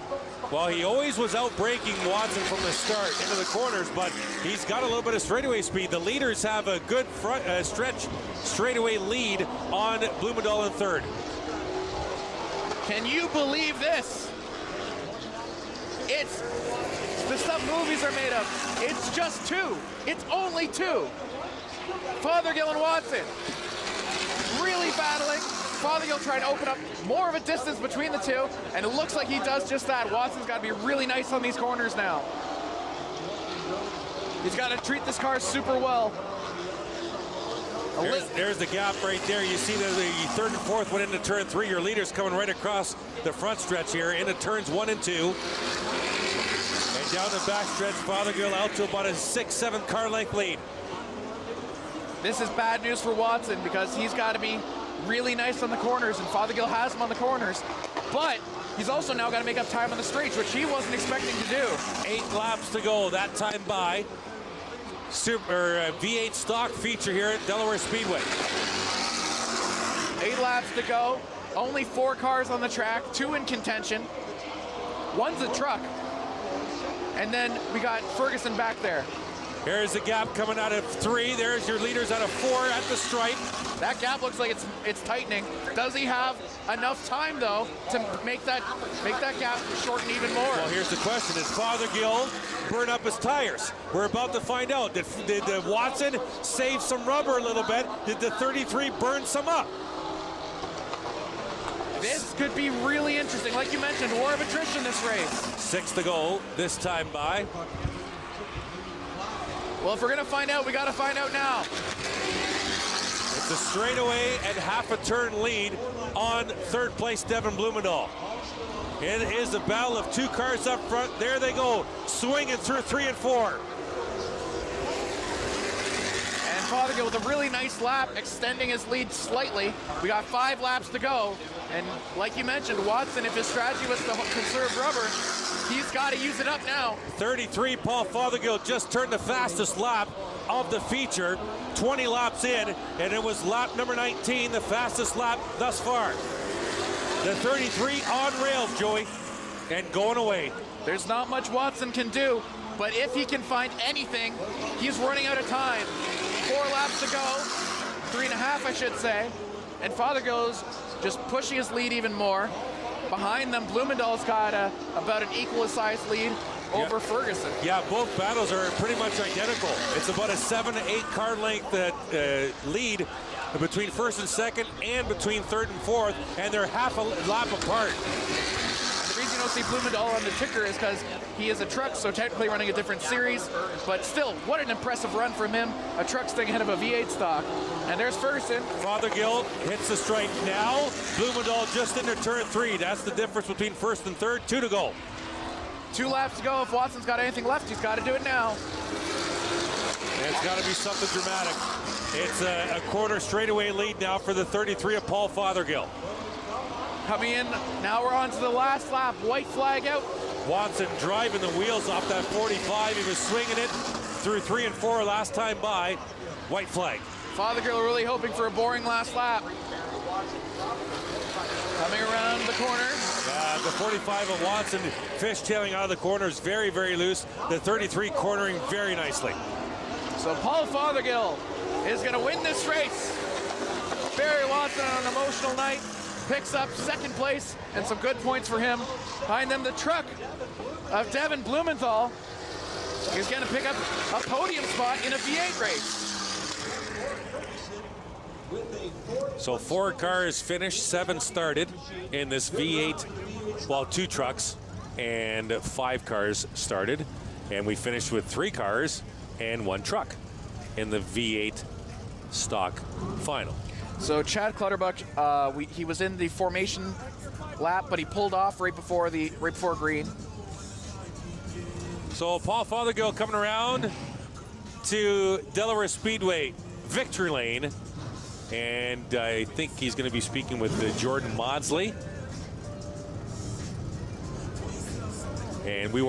Well, he always was outbraking Watson from the start into the corners, but he's got a little bit of straightaway speed. The leaders have a good front stretch straightaway lead on Blumendahl in third. Can you believe this? It's the stuff movies are made of. It's just 2. It's only 2. Fothergill and Watson really battling. Fothergill trying to open up more of a distance between the two, and it looks like he does just that. Watson's got to be really nice on these corners now. He's got to treat this car super well. There's the gap right there. You see the third and fourth went into turn 3. Your leader's coming right across the front stretch here into turns 1 and 2. And down the back stretch, Fothergill out to about a 6-7 car length lead. This is bad news for Watson because he's got to be really nice on the corners, and Fothergill has him on the corners, but he's also now got to make up time on the straights, which he wasn't expecting to do. 8 laps to go, that time by. V8 stock feature here at Delaware Speedway. 8 laps to go. Only 4 cars on the track, 2 in contention. One's a truck. And then we got Ferguson back there. Here's the gap coming out of 3. There's your leaders out of 4 at the stripe. That gap looks like it's tightening. Does he have enough time, though, to make that gap shorten even more? Well, here's the question. Did Fothergill burn up his tires? We're about to find out. Did Watson save some rubber a little bit? Did the 33 burn some up? This could be really interesting. Like you mentioned, war of attrition this race. 6 to go this time by. Well, if we're going to find out, we got to find out now. It's a straightaway and half a turn lead on 3rd place Devin Blumendahl. It is a battle of 2 cars up front. There they go, swinging through 3 and 4. And Fothergill with a really nice lap, extending his lead slightly. We got 5 laps to go. And like you mentioned, Watson, if his strategy was to conserve rubber, he's got to use it up now. 33, Paul Fothergill just turned the fastest lap of the feature, 20 laps in, and it was lap number 19, the fastest lap thus far. The 33 on rails, Joey, and going away. There's not much Watson can do, but if he can find anything, he's running out of time. 4 laps to go, 3.5, I should say, and Fothergill's just pushing his lead even more. Behind them, Blumendahl's got about an equal-sized lead over Ferguson. Yeah, both battles are pretty much identical. It's about a 7 to 8 car length lead between 1st and 2nd and between 3rd and 4th, and they're half a lap apart. And the reason you don't see Blumendahl on the ticker is because he is a truck, so technically running a different series, but still, what an impressive run from him. A truck staying ahead of a V8 stock. And there's Ferguson. Fothergill hits the stripe now. Blumendahl just into turn 3. That's the difference between 1st and 3rd. 2 to go. 2 laps to go. If Watson's got anything left, he's got to do it now. It's got to be something dramatic. It's a quarter straightaway lead now for the 33 of Paul Fothergill. Coming in, now we're on to the last lap. White flag out. Watson driving the wheels off that 45. He was swinging it through 3 and 4 last time by. White flag. Fothergill really hoping for a boring last lap. Coming around the corner. The 45 of Watson fishtailing out of the corners, very, very loose. The 33 cornering very nicely. So Paul Fothergill is going to win this race. Barry Watson on an emotional night picks up 2nd place and some good points for him. Behind them, the truck of Devin Blumenthal is going to pick up a podium spot in a V8 race. So 4 cars finished, 7 started in this V8, well, 2 trucks and 5 cars started. And we finished with 3 cars and 1 truck in the V8 stock final. So Chad Clutterbuck, he was in the formation lap, but he pulled off right before green. So Paul Fothergill coming around to Delaware Speedway victory lane. And I think he's going to be speaking with Jordan Maudsley. And we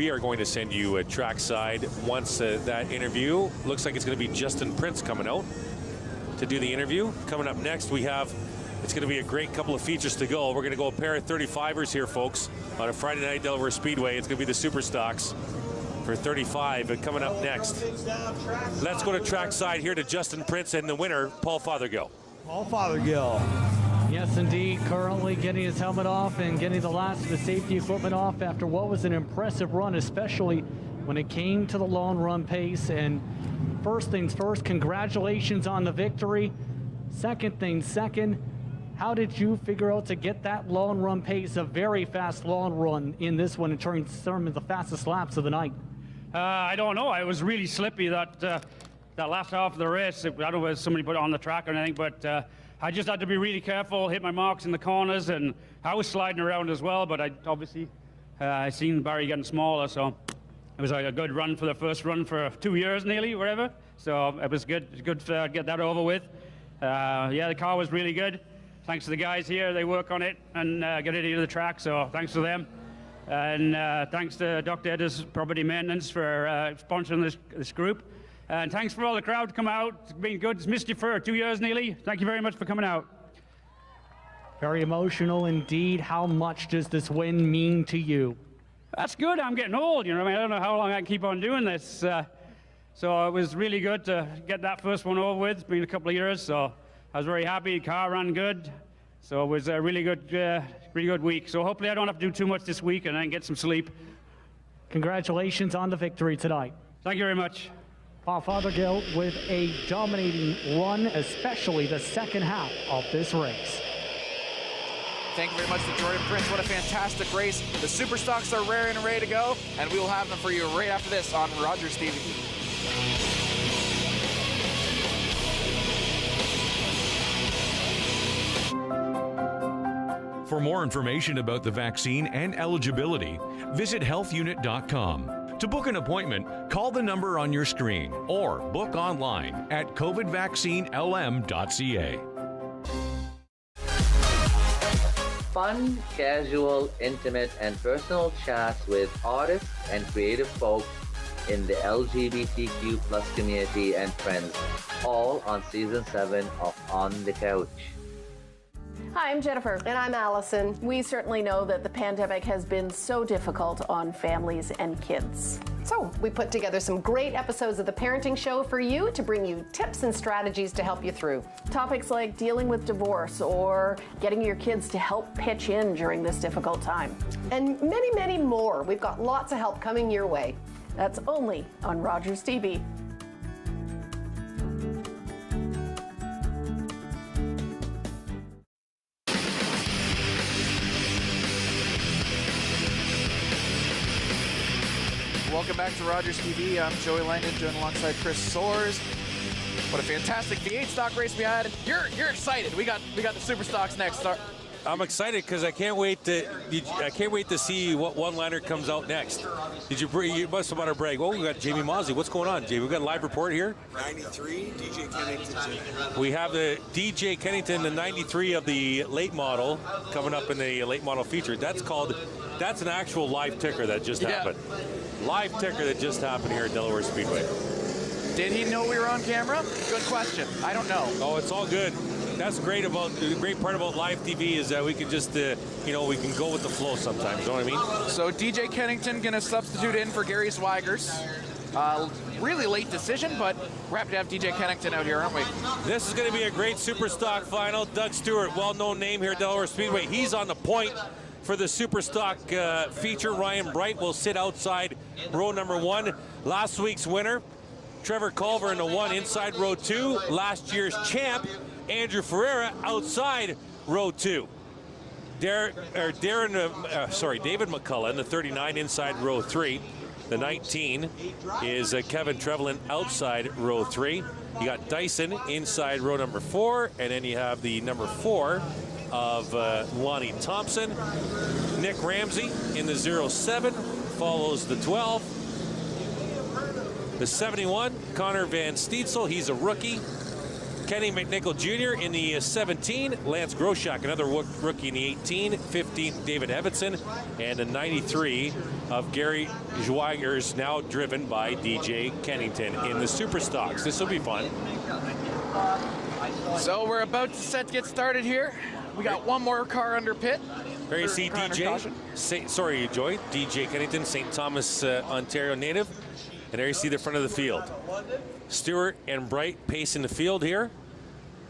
are going to send you a trackside once that interview. Looks like it's going to be Justin Prince coming out to do the interview. Coming up next, it's going to be a great couple of features to go. We're going to go a pair of 35ers here, folks, on a Friday night Delaware Speedway. It's going to be the Super Stocks for 35, and coming up next, let's go to trackside here to Justin Prince and the winner, Paul Fothergill. Paul Fothergill. Yes, indeed. Currently getting his helmet off and getting the last of the safety equipment off after what was an impressive run, especially when it came to the long run pace. And first things first, congratulations on the victory. Second things second, how did you figure out to get that long run pace, a very fast long run in this one in terms of the fastest laps of the night? I don't know. I was really slippy that last half of the race. I don't know whether somebody put it on the track or anything, but I just had to be really careful, hit my marks in the corners, and I was sliding around as well, but I seen Barry getting smaller, so it was like a good run for the first run for 2 years nearly, wherever. So it was good to get that over with. Yeah, the car was really good. Thanks to the guys here. They work on it and get it into the track, so thanks to them. And thanks to Dr. Edda's Property Maintenance for sponsoring this group. And thanks for all the crowd to come out. It's been good. It's missed you for 2 years nearly. Thank you very much for coming out. Very emotional indeed. How much does this win mean to you? That's good. I'm getting old, you know. I mean, I don't know how long I can keep on doing this. So it was really good to get that first one over with. It's been a couple of years, so I was very happy. The car ran good. So it was a really good week. So hopefully I don't have to do too much this week and then get some sleep. Congratulations on the victory tonight. Thank you very much. Fothergill with a dominating run, especially the second half of this race. Thank you very much to Jordan Prince. What a fantastic race. The Super Stocks are raring and ready to go, and we will have them for you right after this on Rogers TV. For more information about the vaccine and eligibility, visit healthunit.com. To book an appointment, call the number on your screen or book online at covidvaccinelm.ca. Fun, casual, intimate, and personal chats with artists and creative folks in the LGBTQ plus community and friends, all on Season 7 of On the Couch. Hi, I'm Jennifer. And I'm Allison. We certainly know that the pandemic has been so difficult on families and kids. So we put together some great episodes of The Parenting Show for you to bring you tips and strategies to help you through. Topics like dealing with divorce or getting your kids to help pitch in during this difficult time. And many, many more. We've got lots of help coming your way. That's only on Rogers TV. Welcome back to Rogers TV. I'm Joey Langdon, joined alongside Chris Soares. What a fantastic V8 stock race we had. You're excited. We got the Super Stocks next. I'm excited because I can't wait to see what one-liner comes out next. You must have want to brag. Oh, we got Jamie Mosley. What's going on, Jamie? We got a live report here. 93, DJ Kennington. We have the DJ Kennington, the 93 of the late model, coming up in the late model feature. That's an actual live ticker that just happened. Live ticker that just happened here at Delaware Speedway. Did he know we were on camera? Good question. I don't know. Oh, it's all good. That's great the great part about live TV is that we can just, we can go with the flow sometimes, you know what I mean? So DJ Kennington going to substitute in for Gary Zweigers. Really late decision, but we're happy to have DJ Kennington out here, aren't we? This is going to be a great Super Stock final. Doug Stewart, well-known name here at Delaware Speedway. He's on the point for the Super Stock feature. Ryan Bright will sit outside row number 1. Last week's winner, Trevor Culver in the 1 inside row 2. Last year's champ, Andrew Ferreira, outside row 2. David McCullough in the 39 inside row 3. The 19 is Kevin Trevelyan outside row 3. You got Dyson inside row number 4, and then you have the number 4 of Lonnie Thompson. Nick Ramsey in the 07 follows the 12. The 71, Connor Van Steedsel, he's a rookie. Kenny McNichol Jr. in the 17, Lance Groshak, another rookie in the 18, 15, David Evetson, and the 93 of Gary Zweigers, now driven by DJ Kennington in the Super Stocks. This will be fun. So we're about to get started here. We got one more car under pit. There you see DJ, DJ Kennington, St. Thomas, Ontario native. And there you see the front of the field. Stewart and Bright pacing the field here.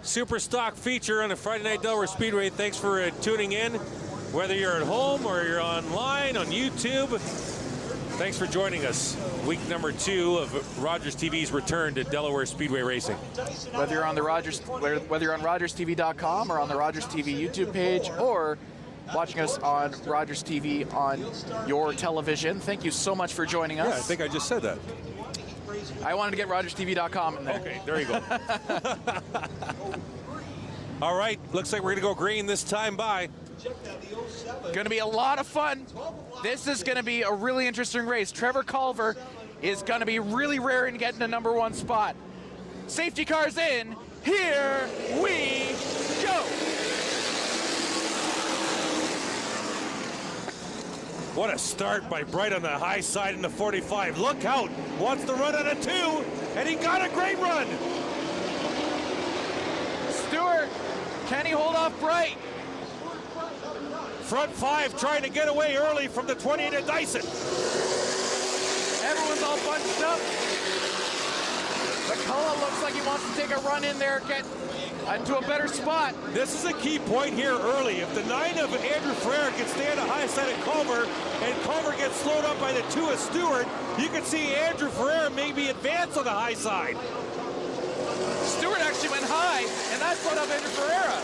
Super Stock feature on a Friday night Delaware Speedway. Thanks for tuning in, whether you're at home or you're online on YouTube. Thanks for joining us. Week number 2 of Rogers TV's return to Delaware Speedway Racing. Whether you're on RogersTV.com or on the Rogers TV YouTube page or watching us on Rogers TV on your television, thank you so much for joining us. Yeah, I think I just said that. I wanted to get RogersTV.com in there. Okay, there you go. All right, looks like we're going to go green this time by. Going to be a lot of fun. This is going to be a really interesting race. Trevor Culver is going to be really rare in getting the number 1 spot. Safety car's in, Here we go. What a start by Bright on the high side in the 45. Look out, wants to run on a 2, and he got a great run. Stewart, can he hold off Bright? Front 5 trying to get away early from the 28 of Dyson. Everyone's all bunched up. McCullough looks like he wants to take a run in there, get to a better spot. This is a key point here early. If the 9 of Andrew Ferreira can stay on the high side of Culver, and Culver gets slowed up by the 2 of Stewart, you can see Andrew Ferreira maybe advance on the high side. Stewart actually went high, and that slowed up Andrew Ferreira.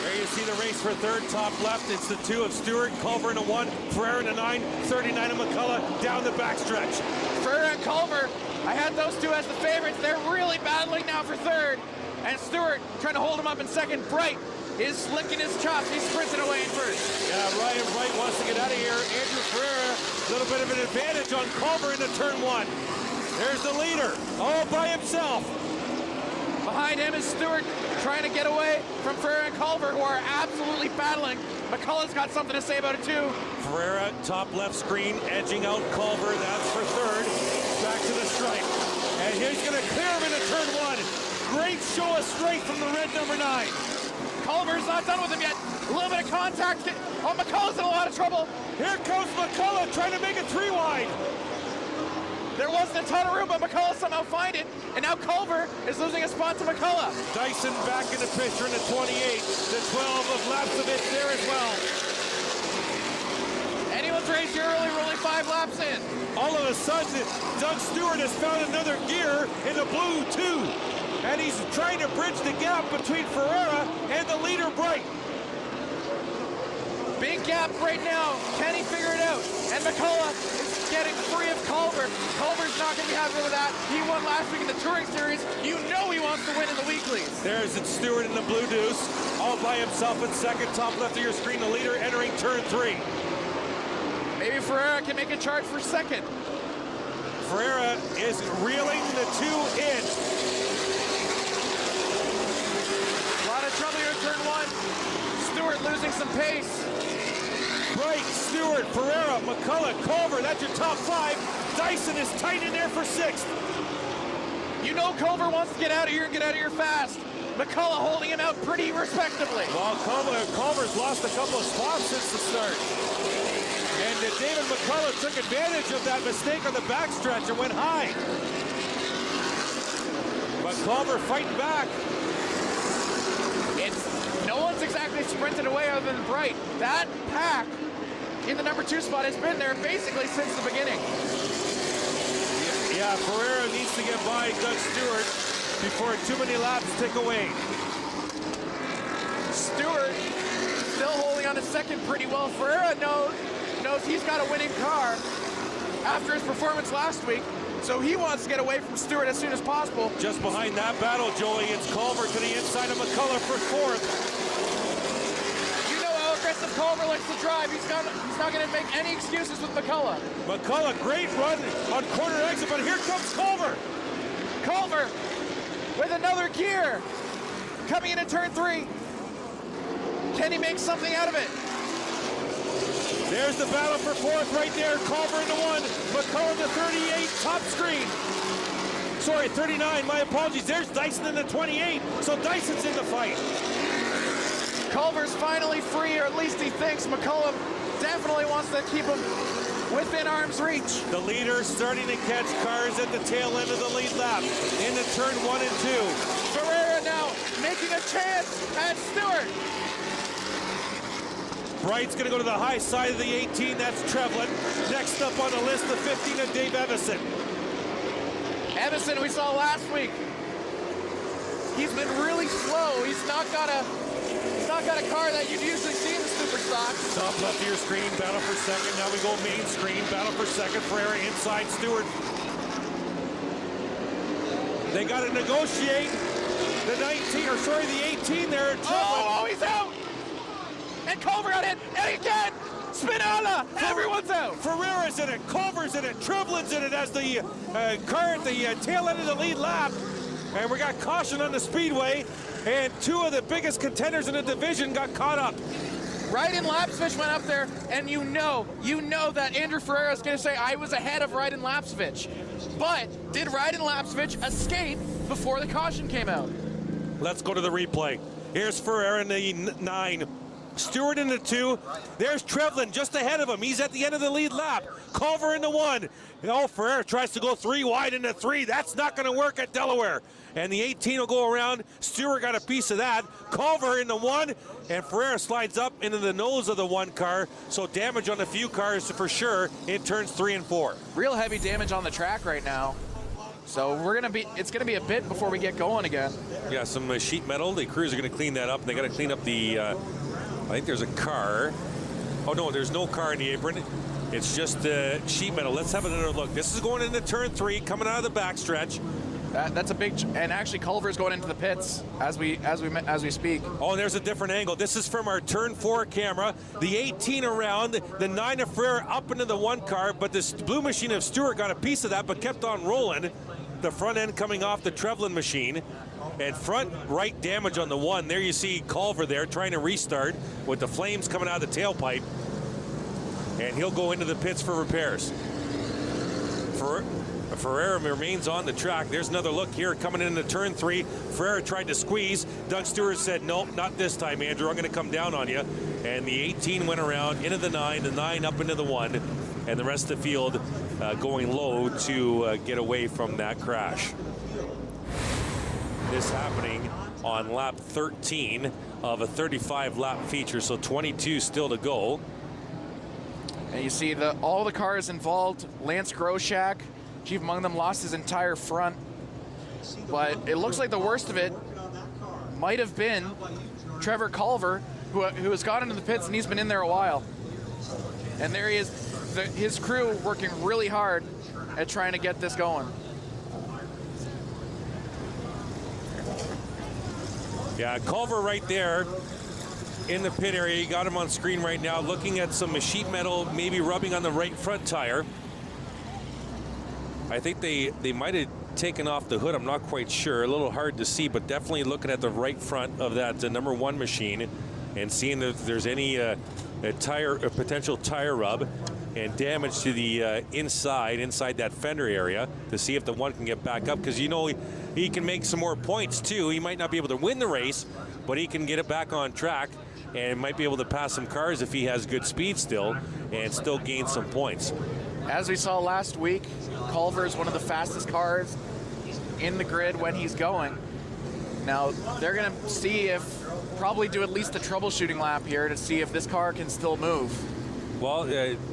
There you see the race for third, top left. It's the 2 of Stewart, Culver in a 1, Ferreira in a 9, 39 of McCullough down the backstretch. Ferreira and Culver, I had those two as the favorites. They're really battling now for third. And Stewart trying to hold him up in second. Bright is licking his chops. He's sprinting away in first. Yeah, Ryan Bright wants to get out of here. Andrew Ferreira, a little bit of an advantage on Culver into turn 1. There's the leader, all by himself. Behind him is Stewart trying to get away from Ferreira and Culver, who are absolutely battling. McCullough's got something to say about it too. Ferreira, top left screen, edging out Culver. That's for third. Back to the stripe. And he's going to clear him into turn 1. Great show of strength from the red number 9. Culver's not done with him yet. A little bit of contact. Oh, McCullough's in a lot of trouble. Here comes McCullough trying to make it 3 wide. There wasn't a ton of room, but McCullough somehow find it. And now Culver is losing a spot to McCullough. Dyson back in the picture in the 28. The 12 of Lapsovich there as well. Anyone's race here early, we're only 5 laps in. All of a sudden, Doug Stewart has found another gear in the blue too. And he's trying to bridge the gap between Ferreira and the leader Bright. Big gap right now. Can he figure it out? And McCullough is getting free of Culver. Culver's not going to be happy with that. He won last week in the Touring Series. You know he wants to win in the weeklies. There's Stewart in the blue deuce, all by himself in second, top left of your screen, the leader entering turn 3. Maybe Ferreira can make a charge for second. Ferreira is reeling the 2 in. A lot of trouble here in turn 1. Stewart losing some pace. Bright, Stewart, Ferreira, McCullough, Culver, that's your top 5. Dyson is tight in there for 6th. You know Culver wants to get out of here and get out of here fast. McCullough holding him out pretty respectably. Well, Culver's lost a couple of spots since the start. And David McCullough took advantage of that mistake on the backstretch and went high. But Culver fighting back. No one's exactly sprinted away other than Bright. That pack in the number 2 spot has been there basically since the beginning. Yeah, Ferreira needs to get by Doug Stewart before too many laps tick away. Stewart still holding on to second pretty well. Ferreira knows he's got a winning car after his performance last week, so he wants to get away from Stewart as soon as possible. Just behind that battle, Joey, it's Culver to the inside of McCullough for 4th. You know how aggressive Culver likes to drive. He's not going to make any excuses with McCullough. McCullough, great run on corner exit, but here comes Culver. Culver with another gear coming into turn 3. Can he make something out of it? There's the battle for 4th right there. Culver into 1. McCullough to 38, top screen. Sorry, 39, my apologies. There's Dyson in the 28, so Dyson's in the fight. Culver's finally free, or at least he thinks. McCullough definitely wants to keep him within arm's reach. The leader starting to catch cars at the tail end of the lead lap into turn 1 and 2. Ferreira now making a chance at Stewart. Bright's going to go to the high side of the 18. That's Trevlin. Next up on the list, the 15 of Dave Evison. Evison, we saw last week. He's been really slow. He's not got a car that you'd usually see in the Super Stocks. Top left of your screen, battle for second. Now we go main screen, battle for second. Ferreira inside Stewart. They got to negotiate the 18 there. Oh, he's out! And Culver got hit, and again, Spinola, everyone's out. Ferreira's in it, Culver's in it, Trevlin's in it as the car at the tail end of the lead lap. And we got caution on the Speedway, and two of the biggest contenders in the division got caught up. Ryden Lapsovich went up there, and you know that Andrew Ferreira is going to say, I was ahead of Ryden Lapsovich. But did Ryden Lapsovich escape before the caution came out? Let's go to the replay. Here's Ferreira in the 9. Stewart in the 2. There's Trevlin just ahead of him. He's at the end of the lead lap. Culver in the 1. Ferreira tries to go 3 wide into 3. That's not going to work at Delaware. And the 18 will go around. Stewart got a piece of that. Culver in the 1. And Ferreira slides up into the nose of the 1 car. So damage on a few cars for sure in turns 3 and 4. Real heavy damage on the track right now. So it's gonna be a bit before we get going again. Yeah, some sheet metal. The crews are gonna clean that up. They gotta clean up the, I think there's a car. Oh no, there's no car in the apron. It's just sheet metal. Let's have another look. This is going into turn 3, coming out of the backstretch. That's a big, and actually Culver's going into the pits as we speak. Oh, and there's a different angle. This is from our turn 4 camera. The 18 around, the 9 of Ferreira up into the 1 car, but this blue machine of Stewart got a piece of that, but kept on rolling. The front end coming off the Trevlin machine. And front right damage on the 1. There you see Culver there trying to restart with the flames coming out of the tailpipe. And he'll go into the pits for repairs. Ferreira remains on the track. There's another look here coming into turn 3. Ferreira tried to squeeze. Doug Stewart said, nope, not this time, Andrew. I'm going to come down on you. And the 18 went around into the 9, the 9 up into the 1, and the rest of the field going low to get away from that crash. This happening on lap 13 of a 35 lap feature, so 22 still to go. And you see all the cars involved. Lance Groshak, chief among them, lost his entire front. But it looks like the worst of it might have been Trevor Culver, who has got into the pits, and he's been in there a while. And there he is, his crew working really hard at trying to get this going. Yeah, Culver right there in the pit area. You got him on screen right now, looking at some sheet metal, maybe rubbing on the right front tire. I think they might have taken off the hood. I'm not quite sure. A little hard to see, but definitely looking at the right front of that number 1 machine and seeing if there's any a potential tire rub and damage to the inside that fender area to see if the 1 can get back up, because you know he can make some more points too. He might not be able to win the race, but he can get it back on track and might be able to pass some cars if he has good speed still and still gain some points. As we saw last week, Culver is one of the fastest cars in the grid when he's going. Now they're going to probably do at least a troubleshooting lap here to see if this car can still move. Well,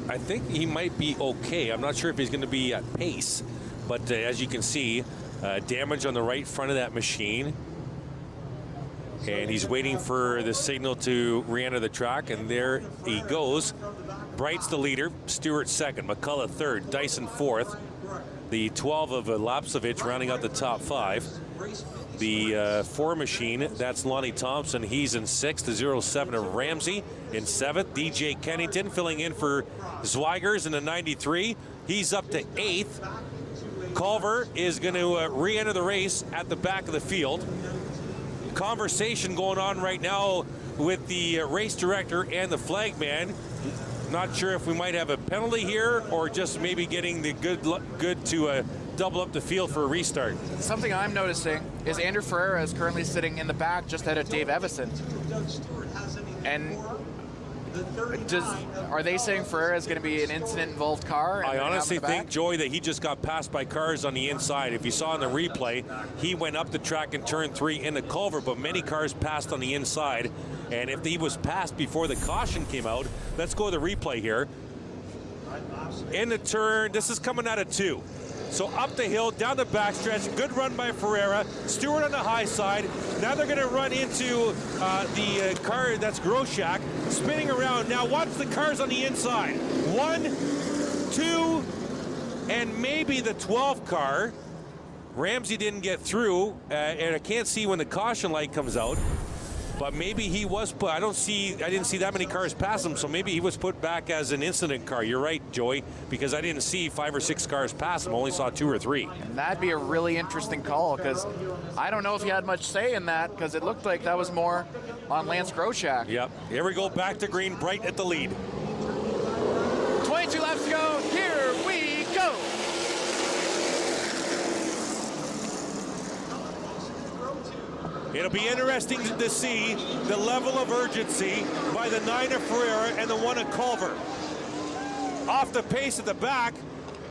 I think he might be okay. I'm not sure if he's going to be at pace, but as you can see, damage on the right front of that machine. And he's waiting for the signal to re-enter the track, and there he goes. Bright's the leader, Stewart 2nd, McCullough 3rd, Dyson 4th. The 12 of Lapsovich rounding out the top 5. The 4 machine, that's Lonnie Thompson. He's in 6th. The 07 of Ramsey in 7th. DJ Kennington filling in for Zweigers in the 93. He's up to 8th. Culver is going to re-enter the race at the back of the field. Conversation going on right now with the race director and the flagman. Not sure if we might have a penalty here or just maybe getting the good to double up the field for a restart. Something I'm noticing is Andrew Ferreira is currently sitting in the back just ahead of Dave Evison. And are they saying Ferreira is going to be an incident-involved car? I honestly think, Joey, that he just got passed by cars on the inside. If you saw in the replay, he went up the track in turn 3 into Culver, but many cars passed on the inside. And if he was passed before the caution came out, let's go to the replay here. In the turn, this is coming out of 2. So up the hill, down the backstretch, good run by Ferreira. Stewart on the high side. Now they're going to run into the car, that's Groshak, spinning around. Now watch the cars on the inside. 1, 2, and maybe the 12 car. Ramsey didn't get through, and I can't see when the caution light comes out. but maybe he was put. I didn't see that many cars pass him, so maybe he was put back as an incident car. You're right, Joey, because I didn't see 5 or 6 cars pass him. Only saw 2 or 3. And that'd be a really interesting call, because I don't know if he had much say in that, because it looked like that was more on Lance Groshak. Yep. Here we go, back to green, Bright at the lead. 22 laps to go. Here we go. It'll be interesting to see the level of urgency by the 9 of Ferreira and the 1 of Culver. Off the pace at the back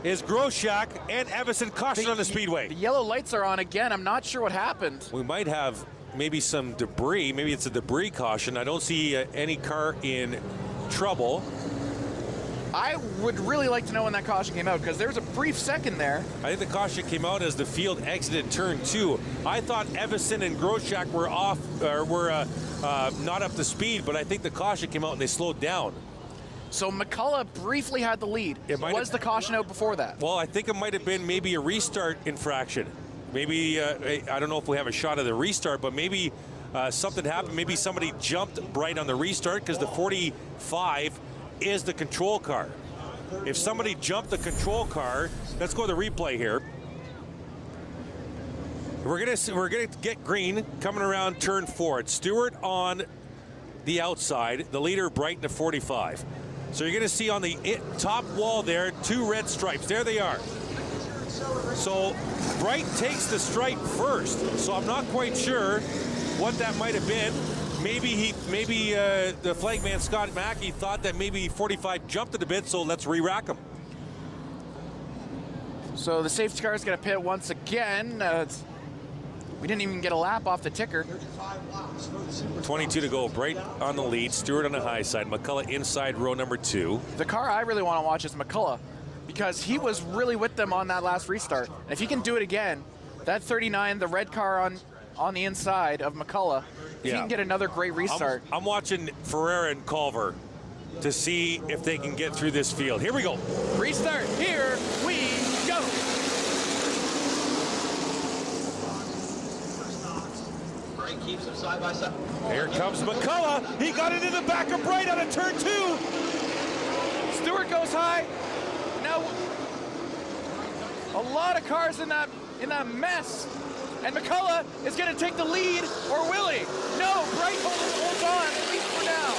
is Groshak and Evison caution on the Speedway. The yellow lights are on again. I'm not sure what happened. We might have maybe some debris. Maybe it's a debris caution. I don't see any car in trouble. I would really like to know when that caution came out, because there was a brief second there. I think the caution came out as the field exited turn 2. I thought Evison and Groshak were off, or were not up to speed, but I think the caution came out and they slowed down. So McCullough briefly had the lead. Was the caution out before that? Well, I think it might have been maybe a restart infraction. Maybe, I don't know if we have a shot of the restart, but maybe something happened. Maybe somebody jumped Bright on the restart, because the 45 is the control car. If somebody jumped the control car, let's go to the replay here. We're gonna get green coming around turn 4. It's Stewart on the outside, the leader Bright in the 45. So you're gonna see on the top wall there 2 red stripes. There they are. So Bright takes the stripe first. So I'm not quite sure what that might have been. Maybe the flagman Scott Mackey thought that maybe 45 jumped it a bit, so let's re-rack him. So the safety car is going to pit once again. We didn't even get a lap off the ticker. 22 to go. Bright on the lead. Stewart on the high side. McCullough inside row number 2. The car I really want to watch is McCullough, because he was really with them on that last restart. And if he can do it again, that 39, the red car on the inside of McCullough, if he can get another great restart. I'm watching Ferreira and Culver to see if they can get through this field. Here we go. Restart. Here we go. Bright keeps them side by side. Here comes McCullough. He got it in the back of Bright out of turn 2. Stewart goes high. Now, a lot of cars in that mess. And McCullough is going to take the lead, or will he? No, Bright holds on, at least for now.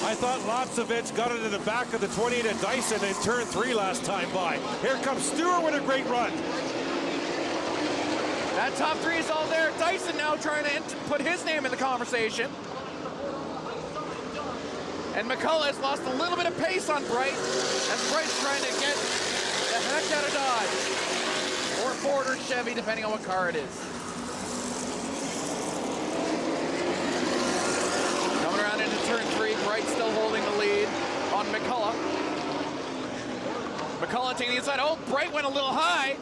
I thought Lapsovich got it in the back of the 28 at Dyson in turn 3 last time by. Here comes Stewart with a great run. That top 3 is all there. Dyson now trying to put his name in the conversation. And McCullough has lost a little bit of pace on Bright, as Bright's trying to get the heck out of Dodge. Or Ford or Chevy, depending on what car it is. Coming around into turn 3, Bright still holding the lead on McCullough. McCullough taking the inside. Oh, Bright went a little high.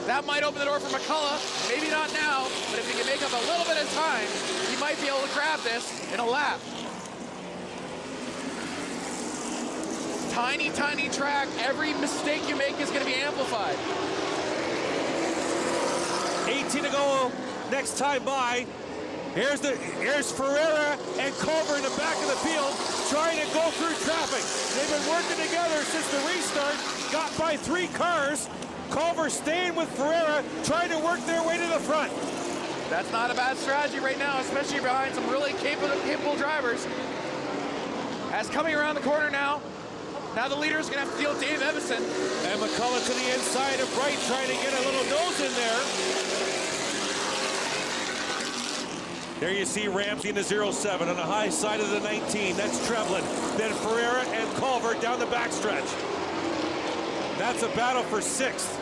That might open the door for McCullough. Maybe not now, but if he can make up a little bit of time, he might be able to grab this in a lap. Tiny, tiny track. Every mistake you make is going to be amplified. 18 to go next time by. Here's Ferreira and Culver in the back of the field trying to go through traffic. They've been working together since the restart. Got by 3 cars. Culver staying with Ferreira, trying to work their way to the front. That's not a bad strategy right now, especially behind some really capable drivers. As coming around the corner now, the leader is going to have to deal with Dave Evison. And McCullough to the inside of Bright, trying to get a little nose in there. There you see Ramsey in the 07 on the high side of the 19. That's Trevlin. Then Ferreira and Culver down the backstretch. That's a battle for 6th.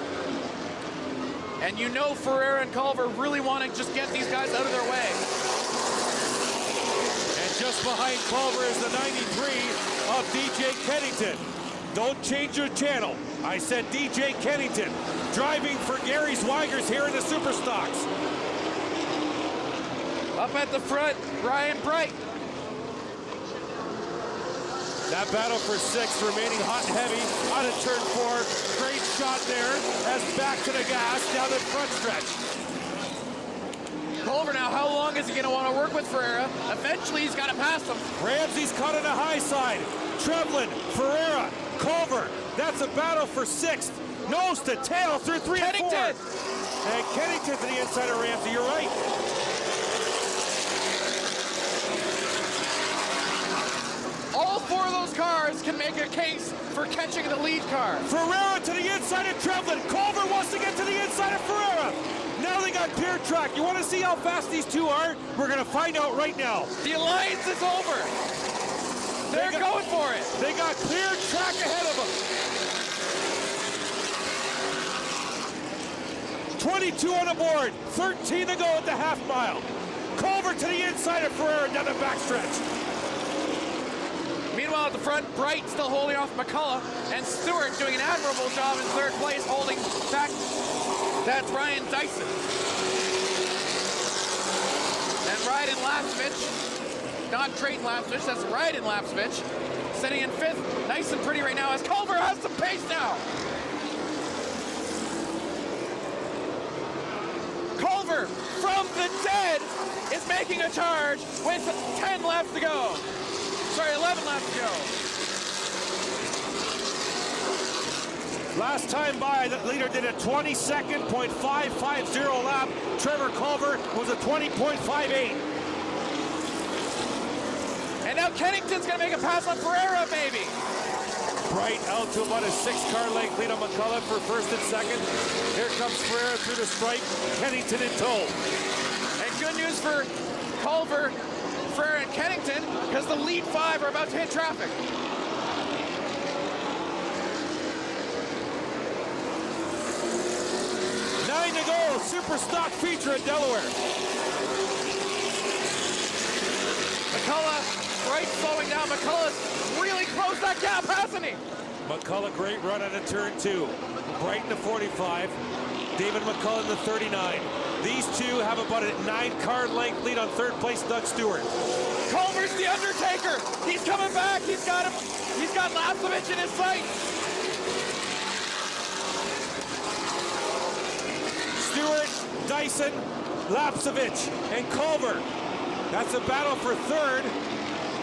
And you know Ferreira and Culver really want to just get these guys out of their way. And just behind Culver is the 93 of DJ Kennington. Don't change your channel. I said DJ Kennington driving for Gary Zweigers here in the Superstocks. Up at the front, Ryan Bright. That battle for 6th remaining hot and heavy out of turn 4. Great shot there as back to the gas down the front stretch. Culver now, how long is he going to want to work with Ferreira? Eventually, he's got to pass him. Ramsey's caught on the high side. Trevlin, Ferreira, Culver. That's a battle for 6th. Nose to tail through 3 and 4. And Kennington to the inside of Ramsey, you're right. All 4 of those cars can make a case for catching the lead car. Ferreira to the inside of Trevlin. Culver wants to get to the inside of Ferreira. Now they got clear track. You want to see how fast these two are? We're going to find out right now. The alliance is over. They're going for it. They got clear track ahead of them. 22 on the board, 13 to go at the half mile. Culver to the inside of Ferreira down the backstretch. Meanwhile, at the front, Bright still holding off McCullough, and Stewart doing an admirable job in 3rd place, holding back. That's Ryan Dyson. And Ryden Lapsovich, not Drayton Lapsovich, that's Ryden Lapsovich, sitting in 5th. Nice and pretty right now as Culver has some pace now. Culver, from the dead, is making a charge with 10 laps to go. Sorry, 11 laps to go. Last time by, the leader did a 22nd.550 lap. Trevor Culver was a 20.58. And now Kennington's going to make a pass on Ferreira, maybe. Bright out to about a 6-car length lead on McCullough for 1st and 2nd. Here comes Ferreira through the stripe. Kennington in tow. And good news for Culver, Ferreira, and Kennington, because the lead 5 are about to hit traffic. To go, super stock feature at Delaware. McCullough, Bright slowing down. McCullough's really closed that gap, hasn't he? McCullough, great run on a turn 2. Bright in the 45. David McCullough in the 39. These two have about a 9-car length lead on 3rd place, Doug Stewart. Culver's the Undertaker. He's coming back. He's got him. He's got Lapsovich in his sights. Stewart, Dyson, Lapsovich, and Culver. That's a battle for 3rd.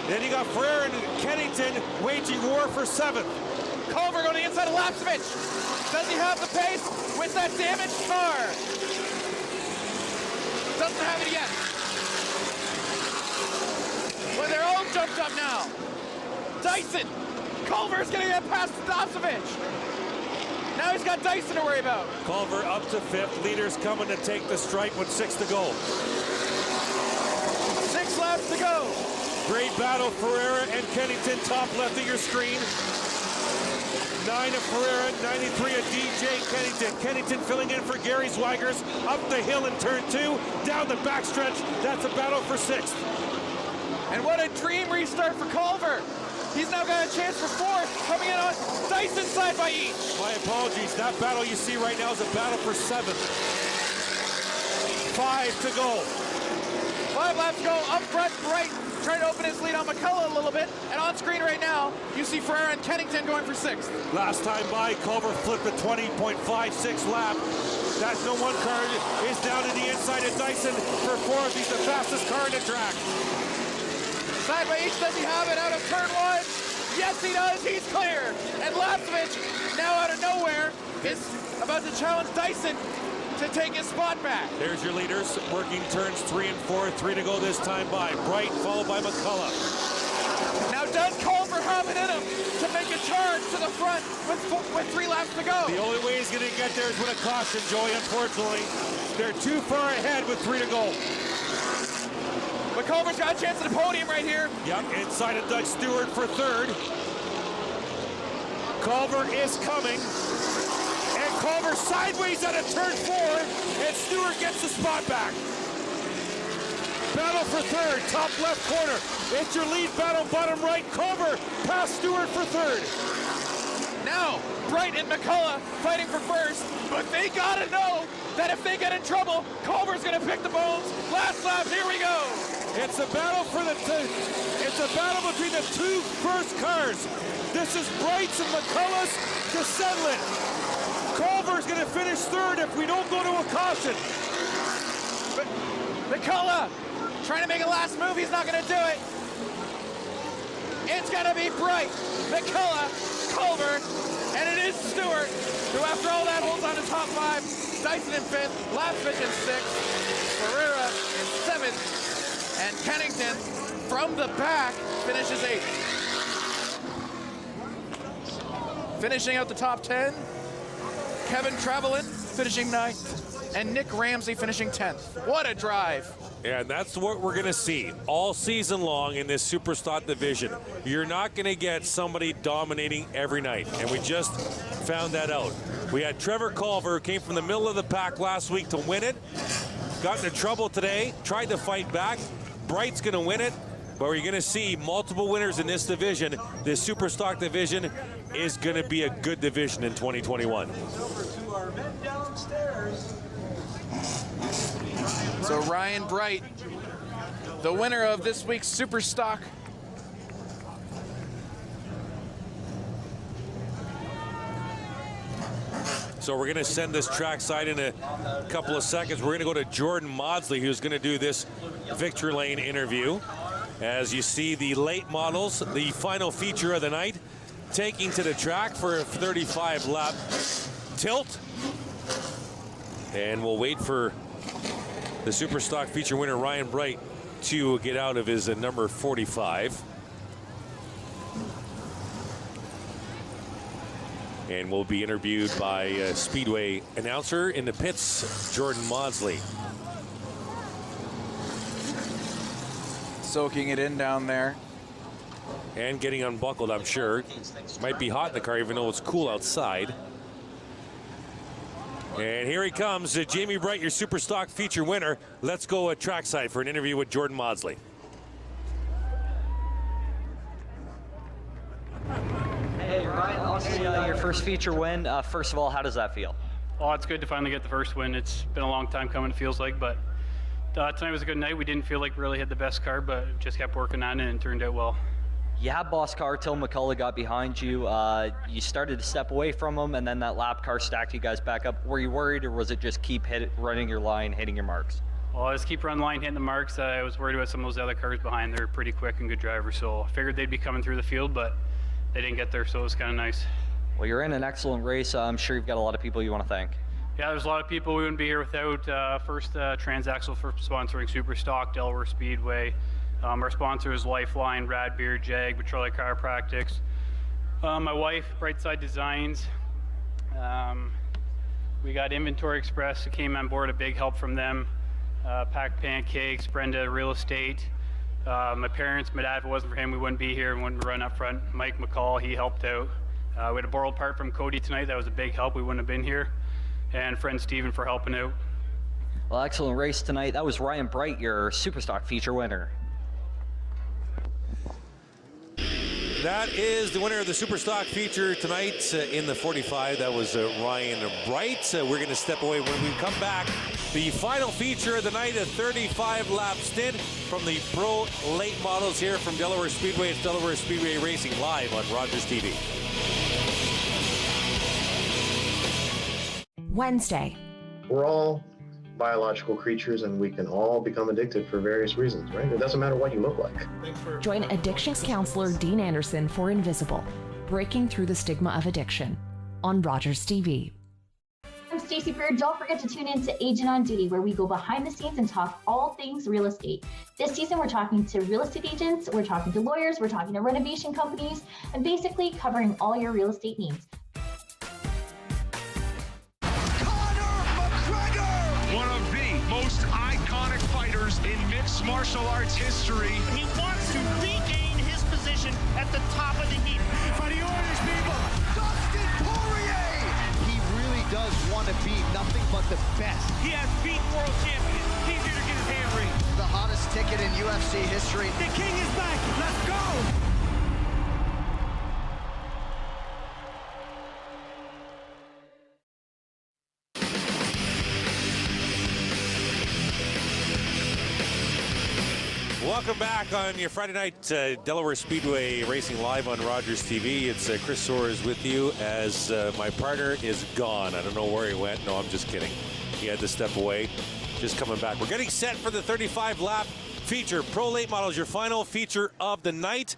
Then you got Ferreira and Kennington waging war for 7th. Culver going to the inside of Lapsovich. Does he have the pace with that damaged car? Doesn't have it yet. Well, they're all jumped up now. Dyson. Culver's going to get past Lapsovich. Now he's got Dyson to worry about. Culver up to 5th. Leaders coming to take the stripe with 6 to go. 6 laps to go. Great battle, Ferreira and Kennington, top left of your screen. 9 of Ferreira, 93 of DJ Kennington. Kennington filling in for Gary Zweigers. Up the hill in turn 2, down the backstretch. That's a battle for 6th. And what a dream restart for Culver. He's now got a chance for 4th, coming in on Dyson side by each. My apologies, that battle you see right now is a battle for 7th. 5 to go. 5 laps to go, up front, Bright, trying to open his lead on McCullough a little bit. And on screen right now, you see Ferreira and Kennington going for 6th. Last time by, Culver flipped a 20.56 lap. That no 1 car is down to the inside of Dyson for 4th. He's the fastest car in the track. Side by each, does he have it out of turn 1? Yes, he does. He's clear. And Lapsovich, now out of nowhere, is about to challenge Dyson to take his spot back. There's your leaders working turns 3 and 4. 3 to go this time by. Bright followed by McCullough. Now does Culver have it in him to make a charge to the front with 3 laps to go? The only way he's going to get there is with a caution, Joey, unfortunately. They're too far ahead with 3 to go. But Culver's got a chance at the podium right here. Yep, inside of Doug Stewart for 3rd. Culver is coming. And Culver sideways out of turn 4. And Stewart gets the spot back. Battle for 3rd, top left corner. It's your lead battle, bottom right. Culver past Stewart for 3rd. Now, Bright and McCullough fighting for 1st. But they gotta know that if they get in trouble, Culver's gonna pick the bones. Last lap, here we go. It's a battle for it's a battle between the 2 first cars. This is Bright's and McCullough's to settle it. Culver's going to finish 3rd if we don't go to a caution. McCullough trying to make a last move. He's not going to do it. It's going to be Bright, McCullough, Culver, and it is Stewart, who after all that holds on to top 5. Dyson in 5th, Lapsovich in 6th, Ferreira in 7th, and Kennington from the back finishes 8th. Finishing out the top 10, Kevin Trevelyan finishing 9th, and Nick Ramsey finishing 10th. What a drive. Yeah, and that's what we're going to see all season long in this super stock division. You're not going to get somebody dominating every night, and we just found that out. We had Trevor Culver, who came from the middle of the pack last week to win it, got into trouble today, tried to fight back. Bright's going to win it, but we're going to see multiple winners in this division. This super stock division is going to be a good division in 2021. So Ryan Bright, the winner of this week's super stock. So we're going to send this trackside in a couple of seconds. We're going to go to Jordan Maudsley, who's going to do this Victory Lane interview. As you see the late models, the final feature of the night, taking to the track for a 35-lap tilt. And we'll wait for the super stock feature winner, Ryan Bright, to get out of his number 45. And will be interviewed by Speedway announcer in the pits, Jordan Maudsley. Soaking it in down there. And getting unbuckled, I'm sure. Might be hot in the car, even though it's cool outside. And here he comes, Jamie Bright, your super stock feature winner. Let's go trackside for an interview with Jordan Maudsley. Hey, Ryan, obviously your first feature win. First of all, how does that feel? Oh, it's good to finally get the first win. It's been a long time coming, it feels like, but tonight was a good night. We didn't feel like we really had the best car, but just kept working on it and it turned out well. You had boss car till McCullough got behind you. You started to step away from him, and then that lap car stacked you guys back up. Were you worried, or was it just keep running your line, hitting your marks? Well, I just keep running line, hitting the marks. I was worried about some of those other cars behind. They're pretty quick and good drivers, so I figured they'd be coming through the field, but they didn't get there, so it was kind of nice. Well, you're in an excellent race. I'm sure you've got a lot of people you want to thank. Yeah, there's a lot of people we wouldn't be here without. First, Transaxle for sponsoring Superstock, Delaware Speedway. Our sponsor is Lifeline, Radbeer, Jag, Petrolia Chiropractics. My wife, Brightside Designs. We got Inventory Express, who came on board, a big help from them. Packed Pancakes, Brenda Real Estate. My parents, my dad, if it wasn't for him, we wouldn't be here and wouldn't run up front. Mike McCall, he helped out. We had a borrowed part from Cody tonight. That was a big help. We wouldn't have been here. And friend Steven for helping out. Well, excellent race tonight. That was Ryan Bright, your Superstock feature winner. That is the winner of the Superstock feature tonight in the 45. That was Ryan Bright. We're going to step away. When we come back, the final feature of the night, a 35-lap stint from the pro late models here from Delaware Speedway. It's Delaware Speedway Racing live on Rogers TV. Wednesday. We're all biological creatures and we can all become addicted for various reasons, right? It doesn't matter what you look like. Join addictions counselor Dean Anderson for Invisible, Breaking Through the Stigma of Addiction on Rogers TV. I'm Stacey Bird. Don't forget to tune in to Agent on Duty, where we go behind the scenes and talk all things real estate. This season, we're talking to real estate agents, we're talking to lawyers, we're talking to renovation companies, and basically covering all your real estate needs. One of the most iconic fighters in mixed martial arts history. He wants to regain his position at the top of the heap. For the orders, people, Dustin Poirier! He really does want to be nothing but the best. He has beat world champions. He's here to get his hand raised. The hottest ticket in UFC history. The king is back. Let's go! Welcome back on your Friday night Delaware Speedway Racing live on Rogers TV. It's Chris Soares with you as my partner is gone. I don't know where he went. No, I'm just kidding. He had to step away. just coming back. We're getting set for the 35-lap feature. Pro Late Model is your final feature of the night.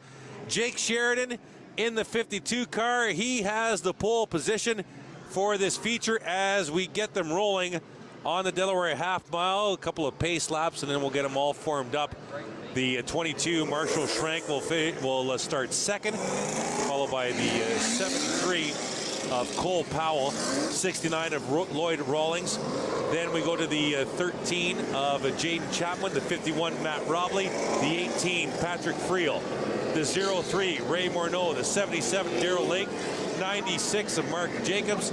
Jake Sheridan in the 52 car. He has the pole position for this feature as we get them rolling on the Delaware half mile. A couple of pace laps, and then we'll get them all formed up. The 22 Marshall Schrank will start second, followed by the 73 of Cole Powell, 69 of Lloyd Rawlings. Then we go to the 13 of Jaden Chapman, the 51 Matt Robley, the 18 Patrick Friel, the 03 Ray Morneau, the 77 Darrell Lake, 96 of Mark Jacobs,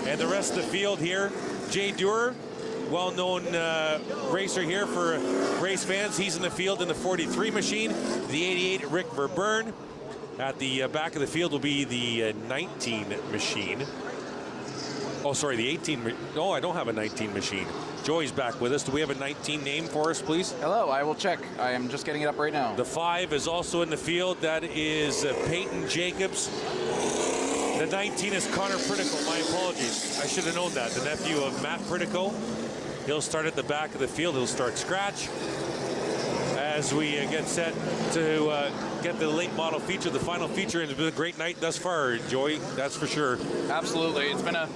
and the rest of the field here. Jay Durer, well-known racer here for race fans. He's in the field in the 43 machine. The 88 Rick Verburn. At the back of the field will be the 19 machine. Oh, sorry, the 18. No, I don't have a 19 machine. Joey's back with us. Do we have a 19 name for us, please? Hello, I will check. I am just getting it up right now. The 5 is also in the field. That is Peyton Jacobs. The 19 is Connor Pritico. My apologies. I should have known that. The nephew of Matt Pritico. He'll start at the back of the field. He'll start scratch as we get set to get the late model feature, the final feature. And it's been a great night thus far, Joey, that's for sure. Absolutely. It's been a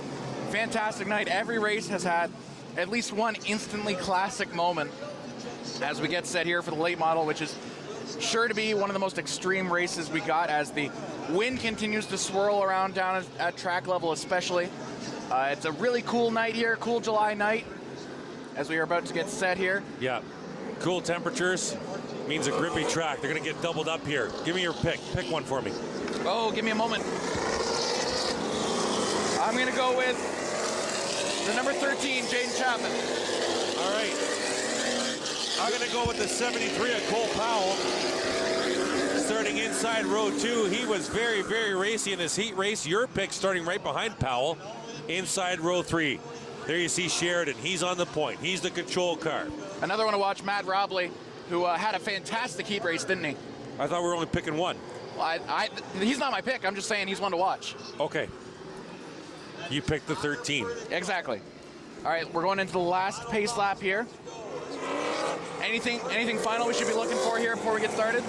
fantastic night. Every race has had at least one instantly classic moment as we get set here for the late model, which is sure to be one of the most extreme races we got as the wind continues to swirl around down at track level especially. It's a really cool night here, cool July night as we are about to get set here. Yeah. Cool temperatures means a grippy track. They're going to get doubled up here. Give me your pick. Pick one for me. Oh, give me a moment. I'm going to go with the number 13, Jaden Chapman. All right. I'm going to go with the 73 of Cole Powell. Starting inside row 2. He was very, very racy in this heat race. Your pick starting right behind Powell. Inside row 3. There you see Sheridan. He's on the point. He's the control car. Another one to watch, Matt Robley, who had a fantastic heat race, didn't he? I thought we were only picking one. Well, he's not my pick. I'm just saying he's one to watch. Okay. You picked the 13. Exactly. All right, we're going into the last pace lap here. Anything final we should be looking for here before we get started?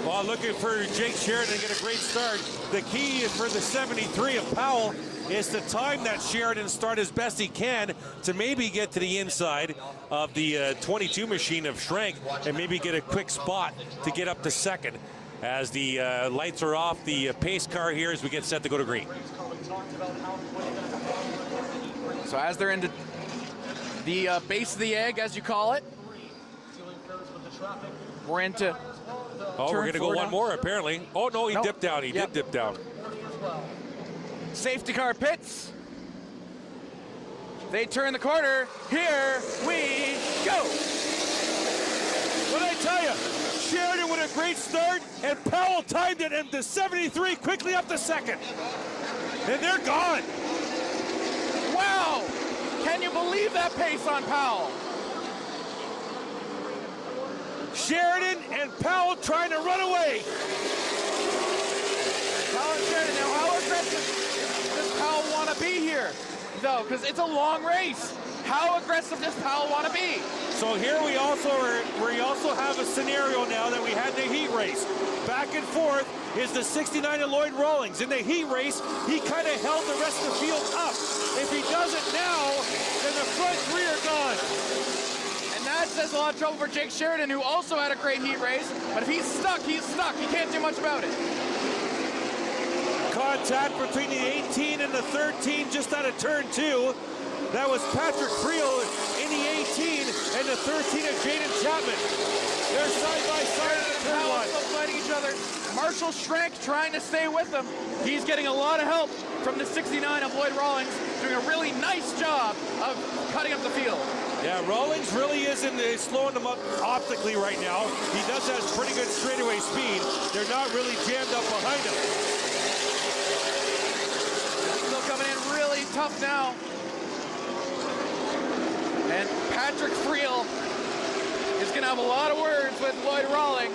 Well, looking for Jake Sheridan to get a great start. The key for the 73 of Powell is to time that Sheridan start as best he can to maybe get to the inside of the 22 machine of Schrank and maybe get a quick spot to get up to second as the lights are off the pace car here as we get set to go to green. So as they're into the base of the egg, as you call it, we're into we're going to go one more, apparently. Oh, no, he dipped down. He did dip down. Safety car pits. They turn the corner. Here we go. What did I tell you? Sheridan with a great start, and Powell timed it, and the 73 quickly up to second. And they're gone. Wow. Can you believe that pace on Powell? Sheridan and Powell trying to run away. Powell and Sheridan. Now, how aggressive does Powell want to be here, though? Because it's a long race. How aggressive does Powell want to be? So here we also have a scenario now that we had the heat race. Back and forth is the 69 of Lloyd Rawlings. In the heat race, he kind of held the rest of the field up. If he does it now, then the front three are gone. And that says a lot of trouble for Jake Sheridan, who also had a great heat race. But if he's stuck, he's stuck. He can't do much about it. Contact between the 18 and the 13 just out of turn 2. That was Patrick Friel in the 18 and the 13 of Jaden Chapman. They're side by side in the turn 1. Still fighting each other. Marshall Schrank trying to stay with them. He's getting a lot of help from the 69 of Lloyd Rawlings, doing a really nice job of cutting up the field. Yeah, Rawlings really isn't slowing them up optically right now. He does have pretty good straightaway speed. They're not really jammed up behind him. Still coming in really tough now. And Patrick Friel is going to have a lot of words with Lloyd Rawlings.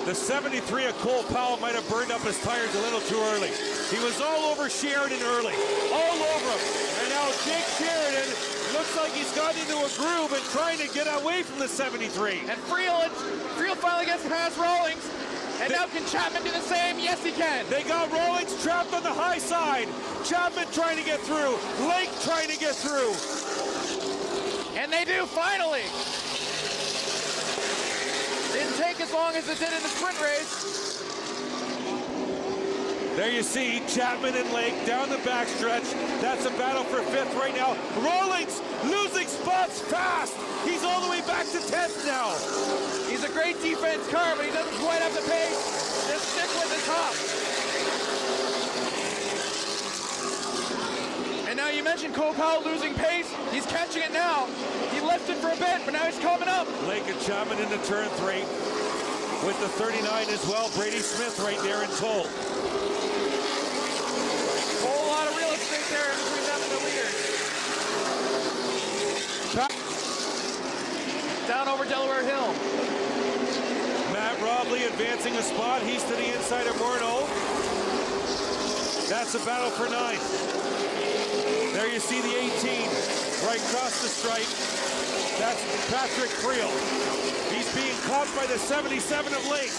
The 73 of Cole Powell might have burned up his tires a little too early. He was all over Sheridan early, all over him. And now Jake Sheridan Looks like he's gotten into a groove and trying to get away from the 73. And Friel finally gets past Rawlings. And now can Chapman do the same? Yes, he can. They got Rawlings trapped on the high side. Chapman trying to get through. Lake trying to get through. And they do, finally. Didn't take as long as it did in the sprint race. There you see Chapman and Lake down the backstretch. That's a battle for 5th right now. Rawlings losing spots fast. He's all the way back to 10th now. He's a great defense car, but he doesn't quite have the pace to stick with the top. And now you mentioned Cole Powell losing pace. He's catching it now. He left it for a bit, but now he's coming up. Lake and Chapman into turn 3 with the 39 as well. Brady Smith right there in tow. Whole lot of real estate there between them and the leaders. Down over Delaware Hill. Matt Robley advancing a spot. He's to the inside of Morneau. That's a battle for 9th. There you see the 18 right across the stripe. That's Patrick Friel. He's being caught by the 77 of Lake.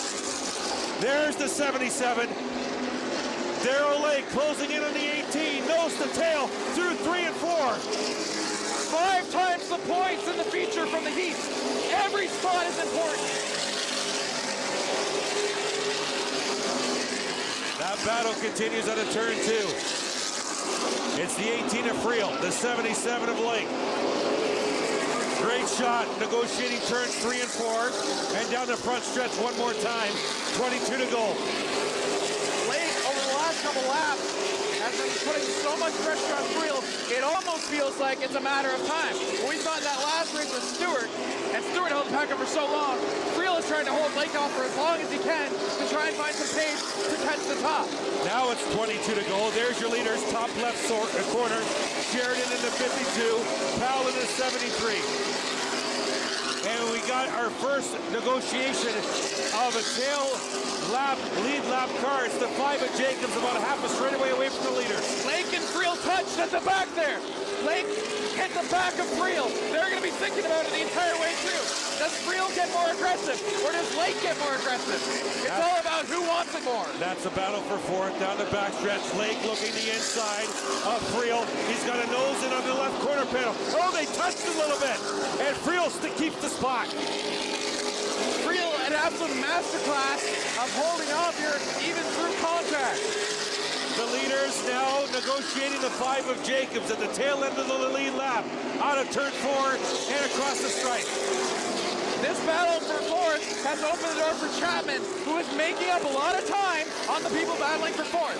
There's the 77. Darrell Lake closing in on the 18. Nose to tail through 3 and 4. 5 times the points in the feature from the heat. Every spot is important. That battle continues out of turn 2. It's the 18 of Friel, the 77 of Lake. Great shot, negotiating turns 3 and 4, and down the front stretch one more time. 22 to go. Lake, over the last couple laps, has been putting so much pressure on Friel, it almost feels like it's a matter of time. We saw in that last race with Stewart, and Stewart held the pack up for so long. Friel is trying to hold Lake off for as long as he can to try and find some pace to catch the top. Now it's 22 to go. There's your leaders, top left corner. Sheridan in the 52, Powell in the 73. And we got our first negotiation of a tail lap, lead lap car. It's the 5 of Jacobs, about a half a straightaway away from the leader. Lake and Friel touched at the back there. Lake hit the back of Friel. They're going to be thinking about it the entire way through. Does Friel get more aggressive, or does Lake get more aggressive? It's all about who wants it more. That's a battle for 4th down the backstretch. Lake looking the inside of Friel. He's got a nose in on the left corner panel. Oh, they touched a little bit, and Friel keeps the spot. Friel, an absolute masterclass of holding off here even through contact. The leaders now negotiating the 5 of Jacobs at the tail end of the lead lap. Out of turn 4 and across the stripe. This battle for 4th has opened the door for Chapman, who is making up a lot of time on the people battling for 4th.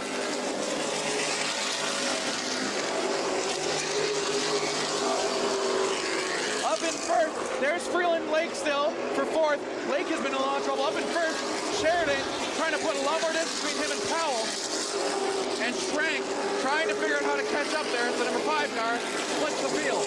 Up in 1st, there's Friel and Lake still for 4th. Lake has been in a lot of trouble. Up in 1st, Sheridan trying to put a lot more distance between him and Powell. And Schrank trying to figure out how to catch up there as the number 5 car splits the field.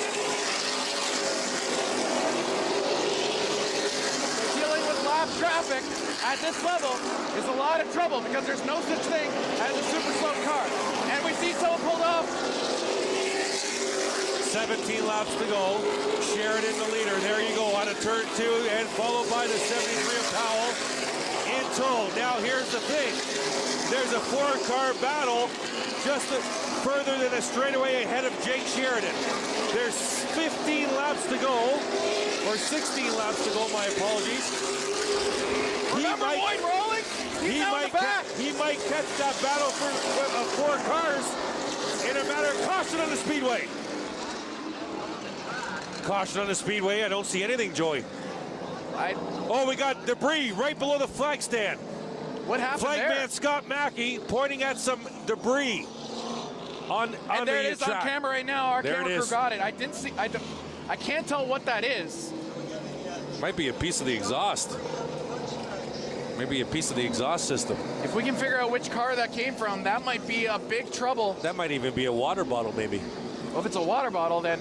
Dealing with lap traffic at this level is a lot of trouble because there's no such thing as a super slow car. And we see someone pulled off. 17 laps to go. Sheridan the leader. There you go, out of turn 2 and followed by the 73 of Powell in tow. Now here's the thing. There's a 4-car battle just further than a straightaway ahead of Jake Sheridan. There's 15 laps to go, or 16 laps to go, my apologies. Remember Lloyd Rawlings? He might catch that battle for 4 cars in a matter of caution on the Speedway. Caution on the Speedway. I don't see anything, Joey. Oh, we got debris right below the flag stand. What happened Flagman there? Scott Mackey pointing at some debris on and there the it is track. on camera right now. Our there camera crew got it. I didn't see. I can't tell what that is. Might be a piece of the exhaust. Maybe a piece of the exhaust system. If we can figure out which car that came from, that might be a big trouble. That might even be a water bottle, maybe. Well, if it's a water bottle, then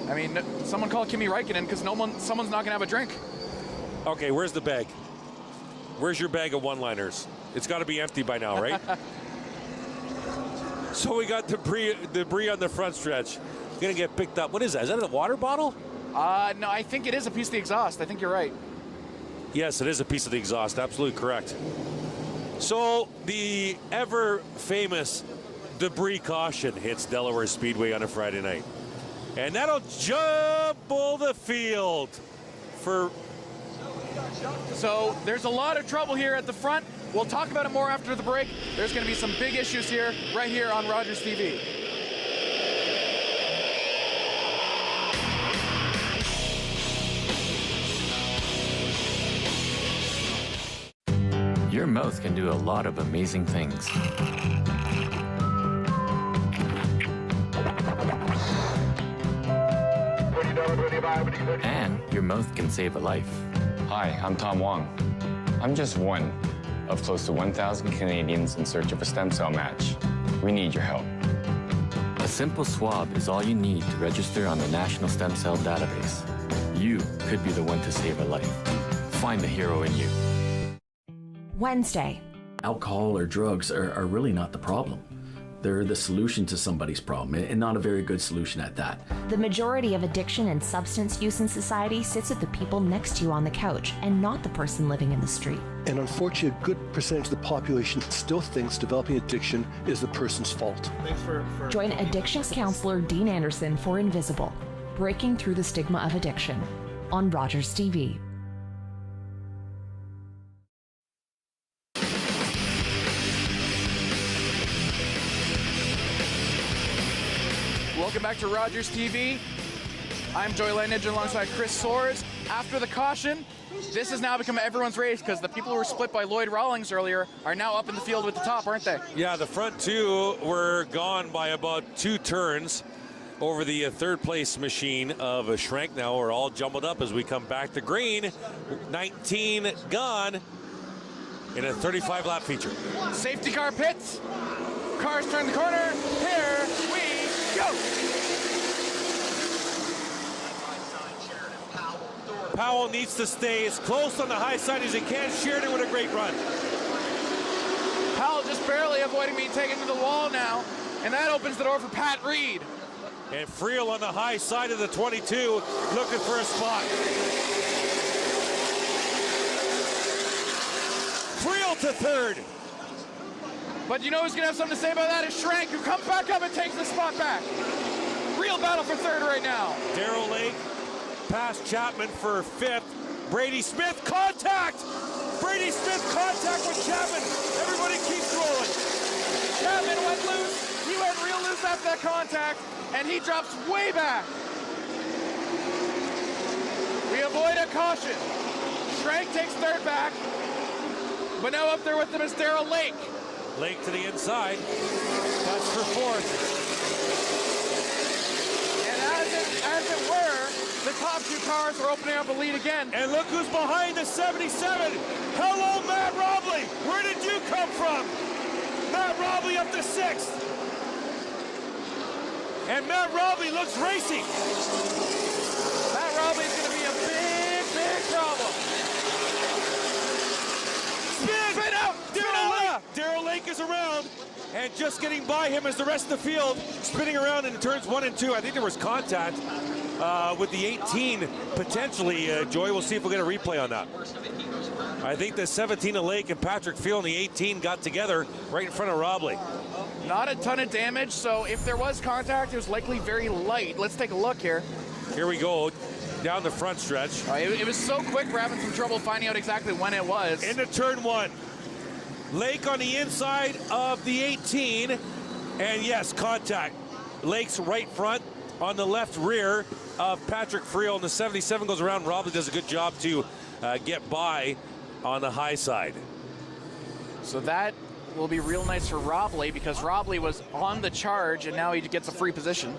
I mean, someone call Kimi Räikkönen because someone's not gonna have a drink. Okay, where's the bag? Where's your bag of one-liners? It's got to be empty by now, right? So we got debris on the front stretch. going to get picked up. What is that? Is that a water bottle? No, I think it is a piece of the exhaust. I think you're right. Yes, it is a piece of the exhaust. Absolutely correct. So the ever-famous debris caution hits Delaware Speedway on a Friday night. And that'll jumble the field for... So there's a lot of trouble here at the front. We'll talk about it more after the break. There's going to be some big issues here, right here on Rogers TV. Your mouth can do a lot of amazing things. And your mouth can save a life. Hi, I'm Tom Wong. I'm just one of close to 1,000 Canadians in search of a stem cell match. We need your help. A simple swab is all you need to register on the National Stem Cell Database. You could be the one to save a life. Find the hero in you. Wednesday. Alcohol or drugs are really not the problem. They're the solution to somebody's problem, and not a very good solution at that. The majority of addiction and substance use in society sits with the people next to you on the couch and not the person living in the street. And unfortunately, a good percentage of the population still thinks developing addiction is the person's fault. Join addictions counselor Dean Anderson for Invisible, Breaking Through the Stigma of Addiction, on Rogers TV. Welcome back to Rogers TV. I'm Joey Landage alongside Chris Soares. After the caution, this has now become everyone's race because the people who were split by Lloyd Rawlings earlier are now up in the field with the top, aren't they? Yeah, the front two were gone by about 2 turns over the third place machine of Schrank. Now we're all jumbled up as we come back to green. 19 gone in a 35 lap feature. Safety car pits. Cars turn the corner. Here we go. Powell needs to stay as close on the high side as he can. Sheridan with a great run. Powell just barely avoiding being taken to the wall now, and that opens the door for Pat Reed. And Friel on the high side of the 22, looking for a spot. Friel to third. But you know who's going to have something to say about that is Schrank, who comes back up and takes the spot back. Real battle for third right now. Darrell Lake past Chapman for fifth. Brady Smith, contact! Brady Smith, contact with Chapman. Everybody keeps rolling. Chapman went loose. He went real loose after that contact, and he drops way back. We avoid a caution. Schrank takes third back, but now up there with them is Darrell Lake. Lake to the inside. That's for fourth. And as it were, the top 2 cars are opening up a lead again. And look who's behind the 77. Hello, Matt Robley. Where did you come from? Matt Robley up to 6th. And Matt Robley looks racy. Matt Robley's going to be a big, big problem. Spin out! Darrell Lake is around and just getting by him as the rest of the field spinning around in turns 1 and 2. I think there was contact with the 18 potentially. Joy, we'll see if we'll get a replay on that. I think the 17 of Lake and Patrick Field and the 18 got together right in front of Robley. Not a ton of damage, so if there was contact, it was likely very light. Let's take a look here. Here we go, down the front stretch. It was so quick, we're having some trouble finding out exactly when it was. Into turn 1. Lake on the inside of the 18, and yes, contact. Lake's right front on the left rear of Patrick Friel, and the 77 goes around. Robley does a good job to get by on the high side. So that will be real nice for Robley because Robley was on the charge and now he gets a free position.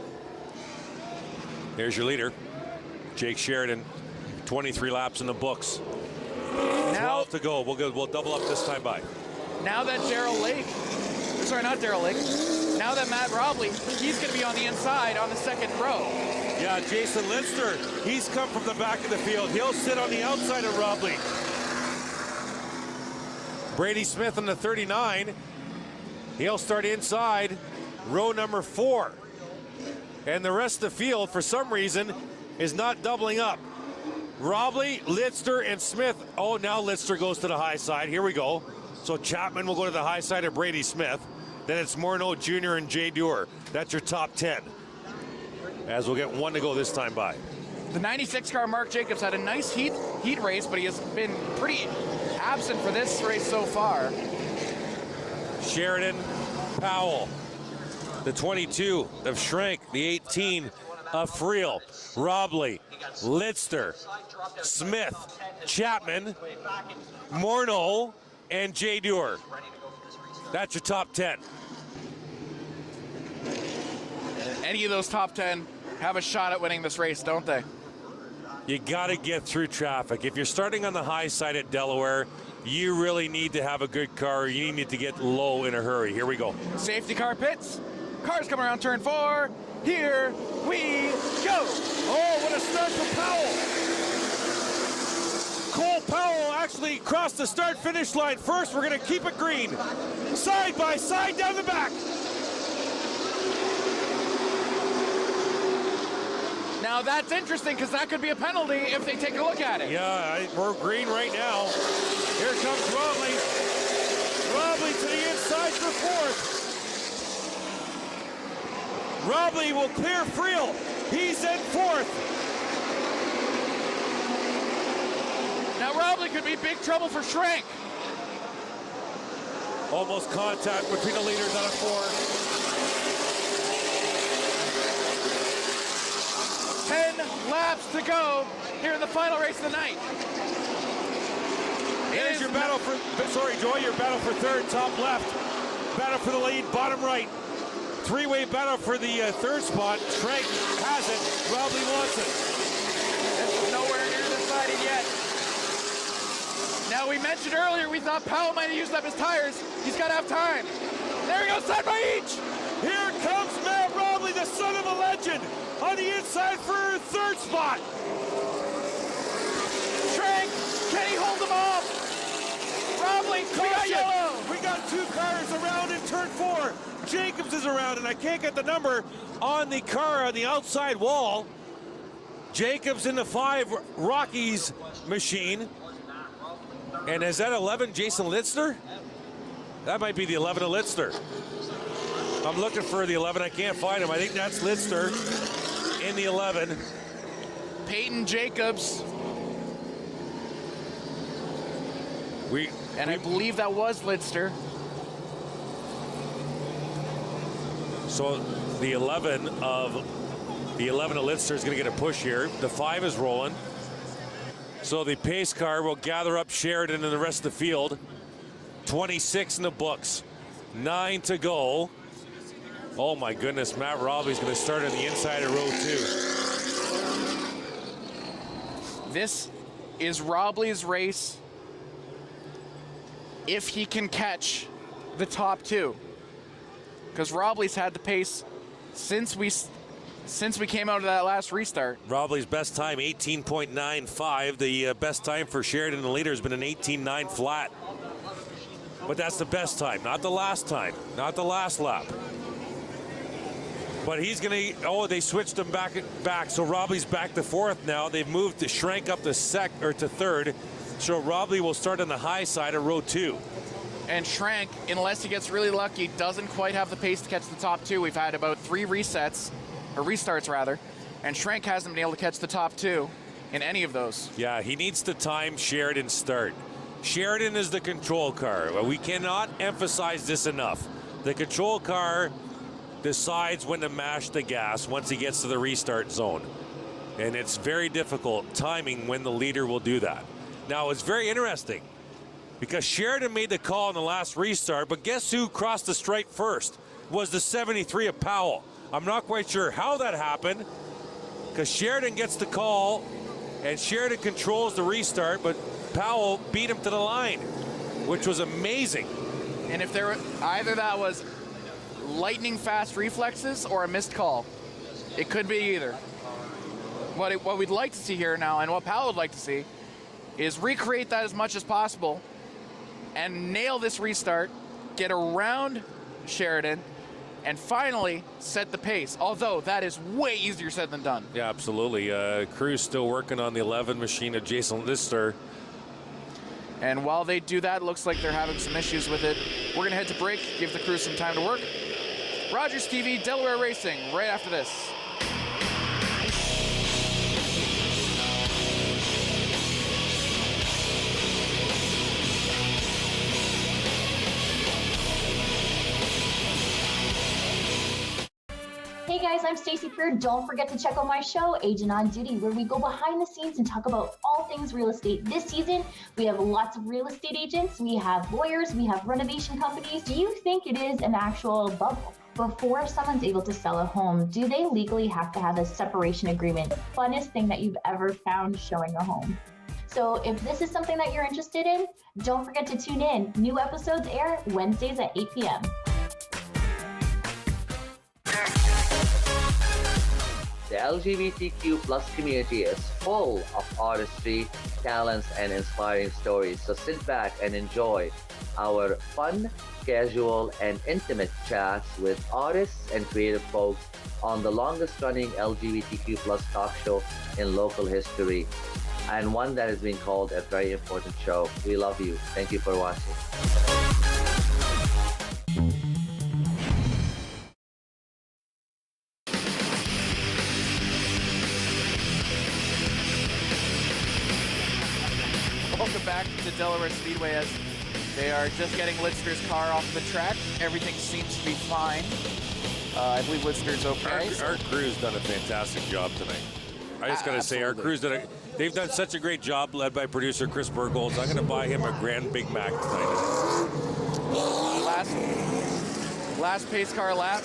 There's your leader, Jake Sheridan, 23 laps in the books. Now 12 to go. We'll double up this time by. Now that Darrell Lake, sorry, not Darrell Lake, now that Matt Robley, he's going to be on the inside on the second row. Yeah, Jason Linster, he's come from the back of the field. He'll sit on the outside of Robley. Brady Smith on the 39. He'll start inside row number 4. And the rest of the field, for some reason, is not doubling up. Robley, Lidster, and Smith. Oh, now Lidster goes to the high side. Here we go. So Chapman will go to the high side of Brady Smith. Then it's Morneau Jr. and Jay Dewar. That's your top 10. As we'll get one to go this time by. The 96 car Mark Jacobs had a nice heat race, but he has been pretty absent for this race so far. Sheridan, Powell, the 22 of Schrank, the 18 of Friel, Robley, Lidster, Smith, Chapman, Morneau, and Jay Dewar. That's your top 10. Any of those top 10 have a shot at winning this race, don't they? You got to get through traffic. If you're starting on the high side at Delaware, you really need to have a good car. You need to get low in a hurry. Here we go. Safety car pits. Cars coming around turn 4. Here we go. Oh, what a start for Powell. Cole Powell actually crossed the start-finish line first. We're going to keep it green. Side by side down the back. Now that's interesting because that could be a penalty if they take a look at it. Yeah, we're green right now. Here comes Robley. Robley to the inside for fourth. Robley will clear Friel. He's in fourth. Now Robley could be big trouble for Schrank. Almost contact between the leaders out of 4. 10 laps to go here in the final race of the night. There's your battle for, sorry, Joy, your battle for third, top left. Battle for the lead, bottom right. Three-way battle for the third spot. Schrank has it. Robley wants it. It's nowhere near decided yet. Now, we mentioned earlier we thought Powell might have used up his tires. He's got to have time. There he goes, side by each. Here comes Matt Robley, the son of a legend, on the inside for third spot. Schrank, can he hold him off? Robley, we got yellow. We got 2 cars around in turn 4. Jacobs is around, and I can't get the number on the car on the outside wall. Jacobs in the 5 Rockies machine. And is that 11 Jason Lidster? That might be the 11 of Lidster. I'm looking for the 11. I can't find him. I think that's Lidster in the 11. Peyton Jacobs. I believe that was Lidster. So the 11 of Lidster is going to get a push here. The 5 is rolling. So the pace car will gather up Sheridan and the rest of the field. 26 in the books. 9 to go. Oh my goodness, Matt Robley's going to start on the inside of row 2. This is Robley's race if he can catch the top 2. Because Robley's had the pace since we came out of that last restart. Robley's best time, 18.95. The best time for Sheridan, the leader, has been an 18.9 flat. But that's the best time, not the last time, not the last lap. But he's going to, they switched him back. So Robley's back to 4th now. They've moved to Schrank up to 3rd. So Robley will start on the high side of row 2. And Schrank, unless he gets really lucky, doesn't quite have the pace to catch the top 2. We've had about 3 restarts rather, and Schrank hasn't been able to catch the top 2 in any of those. Yeah, he needs to time Sheridan's start. Sheridan is the control car. We cannot emphasize this enough. The control car decides when to mash the gas once he gets to the restart zone. And it's very difficult timing when the leader will do that. Now, it's very interesting because Sheridan made the call in the last restart, but guess who crossed the stripe first? Was the 73 of Powell. I'm not quite sure how that happened because Sheridan gets the call and Sheridan controls the restart, but Powell beat him to the line, which was amazing. And if there were, either that was lightning fast reflexes or a missed call. It could be either. What we'd like to see here now, and what Powell would like to see, is recreate that as much as possible and nail this restart, get around Sheridan, and finally set the pace, although that is way easier said than done. Yeah, absolutely. Crew's still working on the 11 machine of Jason Lister. And while they do that, it looks like they're having some issues with it. We're going to head to break, give the crew some time to work. Rogers TV, Delaware Racing, right after this. Hey guys, I'm Stacey Freer. Don't forget to check out my show, Agent on Duty, where we go behind the scenes and talk about all things real estate. This season, we have lots of real estate agents, we have lawyers, we have renovation companies. Do you think it is an actual bubble? Before someone's able to sell a home, do they legally have to have a separation agreement? Funnest thing that you've ever found showing a home. So if this is something that you're interested in, don't forget to tune in. New episodes air Wednesdays at 8 p.m. The LGBTQ plus community is full of artistry, talents, and inspiring stories. So sit back and enjoy our fun, casual, and intimate chats with artists and creative folks on the longest running LGBTQ plus talk show in local history, and one that is being called a very important show. We love you. Thank you for watching. Welcome back to Delaware Speedway as they are just getting Lidster's car off the track. Everything seems to be fine. I believe Lidster's okay. Our crew's done a fantastic job tonight. I just got to say, our crew's they've done such a great job, led by producer Chris Burgholz. I'm going to buy him a Grand Big Mac tonight. Last pace car lap.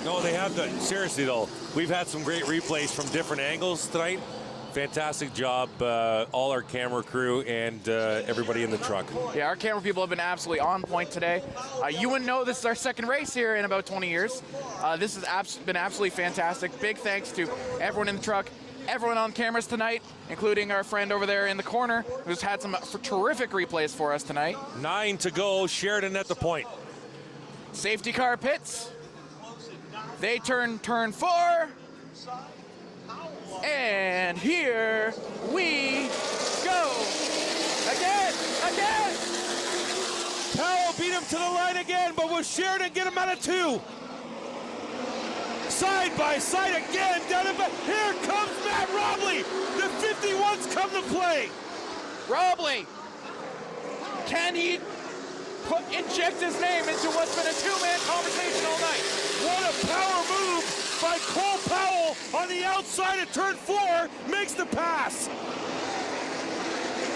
No, they have done. Seriously, though, we've had some great replays from different angles tonight. Fantastic job, all our camera crew and everybody in the truck. Yeah, our camera people have been absolutely on point today. You wouldn't know this is our second race here in about 20 years. This has been absolutely fantastic. Big thanks to everyone in the truck, everyone on cameras tonight, including our friend over there in the corner, who's had some terrific replays for us tonight. 9 to go, Sheridan at the point. Safety car pits. They turn 4. And here we go. Again. Powell beat him to the line again, but will Sheridan get him out of 2? Side by side again, down the back. Here comes Matt Robley. The 51s come to play. Robley, can he inject his name into what's been a two-man conversation all night? What a power move by Cole Powell on the outside of turn 4, makes the pass.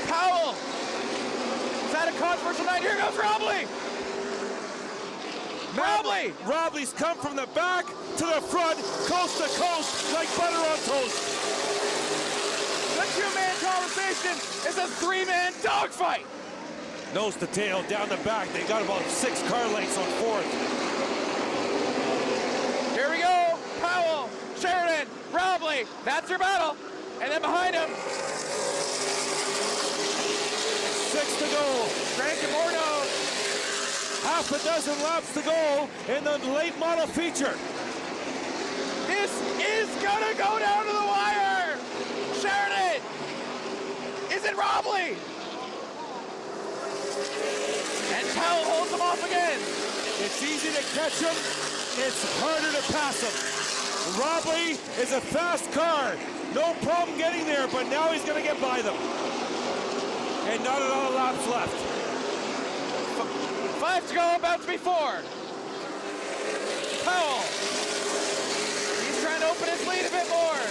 Powell, is that a controversial night? Here goes Robley. Robley's come from the back to the front, coast to coast, like butter on toast. The two-man conversation is a three-man dogfight. Nose to tail, down the back. They got about 6 car lengths on 4th. Here we go. Powell, Sheridan, Robley. That's their battle. And then behind him, 6 to go. Frank Mordo. Half a dozen laps to go in the late model feature. This is gonna go down to the wire. Sheridan. Is it Robley? And Powell holds him off again. It's easy to catch him. It's harder to pass him. Robley is a fast car. No problem getting there, but now he's going to get by them. And not a lot of laps left. 5 to go, about to be 4. Powell. He's trying to open his lead a bit more.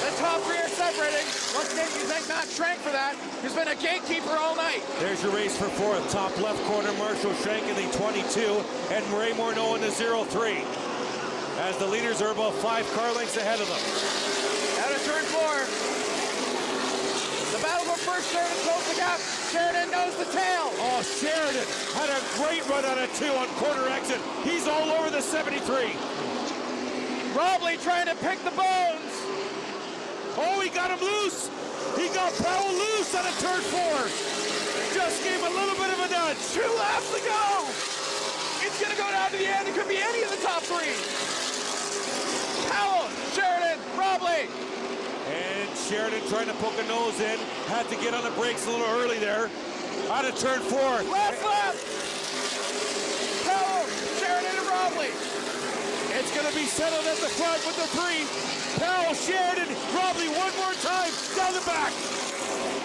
The top 3 are separating. Once again, you thank Matt Schrank for that. He's been a gatekeeper all night. There's your race for 4th. Top left corner, Marshall Schrank in the 22, and Ray Morneau in the 03. As the leaders are about 5 car lengths ahead of them. Out of turn 4. The battle for first. Sheridan closed the gap. Sheridan knows the tail. Oh, Sheridan had a great run out of 2 on corner exit. He's all over the 73. Robley trying to pick the bones. Oh, he got him loose. He got Powell loose out of turn 4. Just gave him a little bit of a nudge. 2 laps to go. gonna go down to the end. It could be any of the top three. Powell, Sheridan, Robley. And Sheridan trying to poke a nose in. Had to get on the brakes a little early there. Out of turn 4. Last lap. Powell, Sheridan, and Robley. It's going to be settled at the front with the 3. Powell, Sheridan, Robley one more time down the back.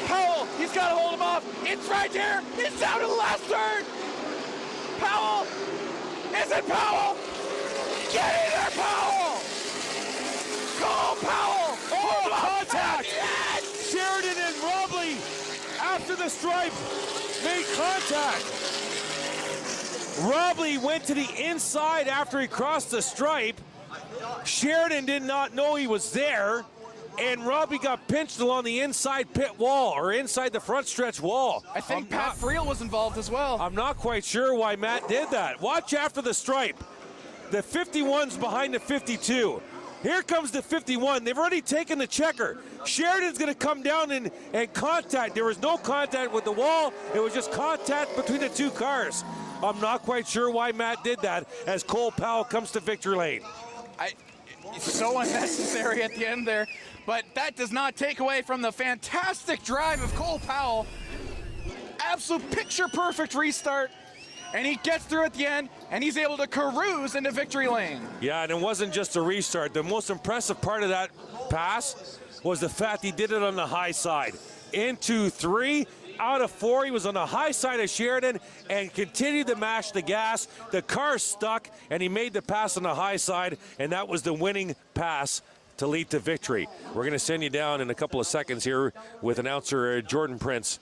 Powell, he's got to hold him off. It's right there. It's down to the last turn. Powell. Is it Powell? Get in there, Powell. Go, Powell. Oh, contact. Sheridan and Robley after the stripe made contact. Robley went to the inside after he crossed the stripe. Sheridan did not know he was there, and Robley got pinched along the inside pit wall, or inside the front stretch wall. I think Pat Friel was involved as well. I'm not quite sure why Matt did that. Watch after the stripe. The 51's behind the 52. Here comes the 51. They've already taken the checker. Sheridan's going to come down and contact. There was no contact with the wall. It was just contact between the two cars. I'm not quite sure why Matt did that as Cole Powell comes to victory lane. It's so unnecessary at the end there, but that does not take away from the fantastic drive of Cole Powell. Absolute picture-perfect restart, and he gets through at the end, and he's able to cruise into victory lane. Yeah, and it wasn't just a restart. The most impressive part of that pass was the fact he did it on the high side. Into 3. Out of 4, he was on the high side of Sheridan and continued to mash the gas. The car stuck, and he made the pass on the high side, and that was the winning pass to lead to victory. We're going to send you down in a couple of seconds here with announcer Jordan Prince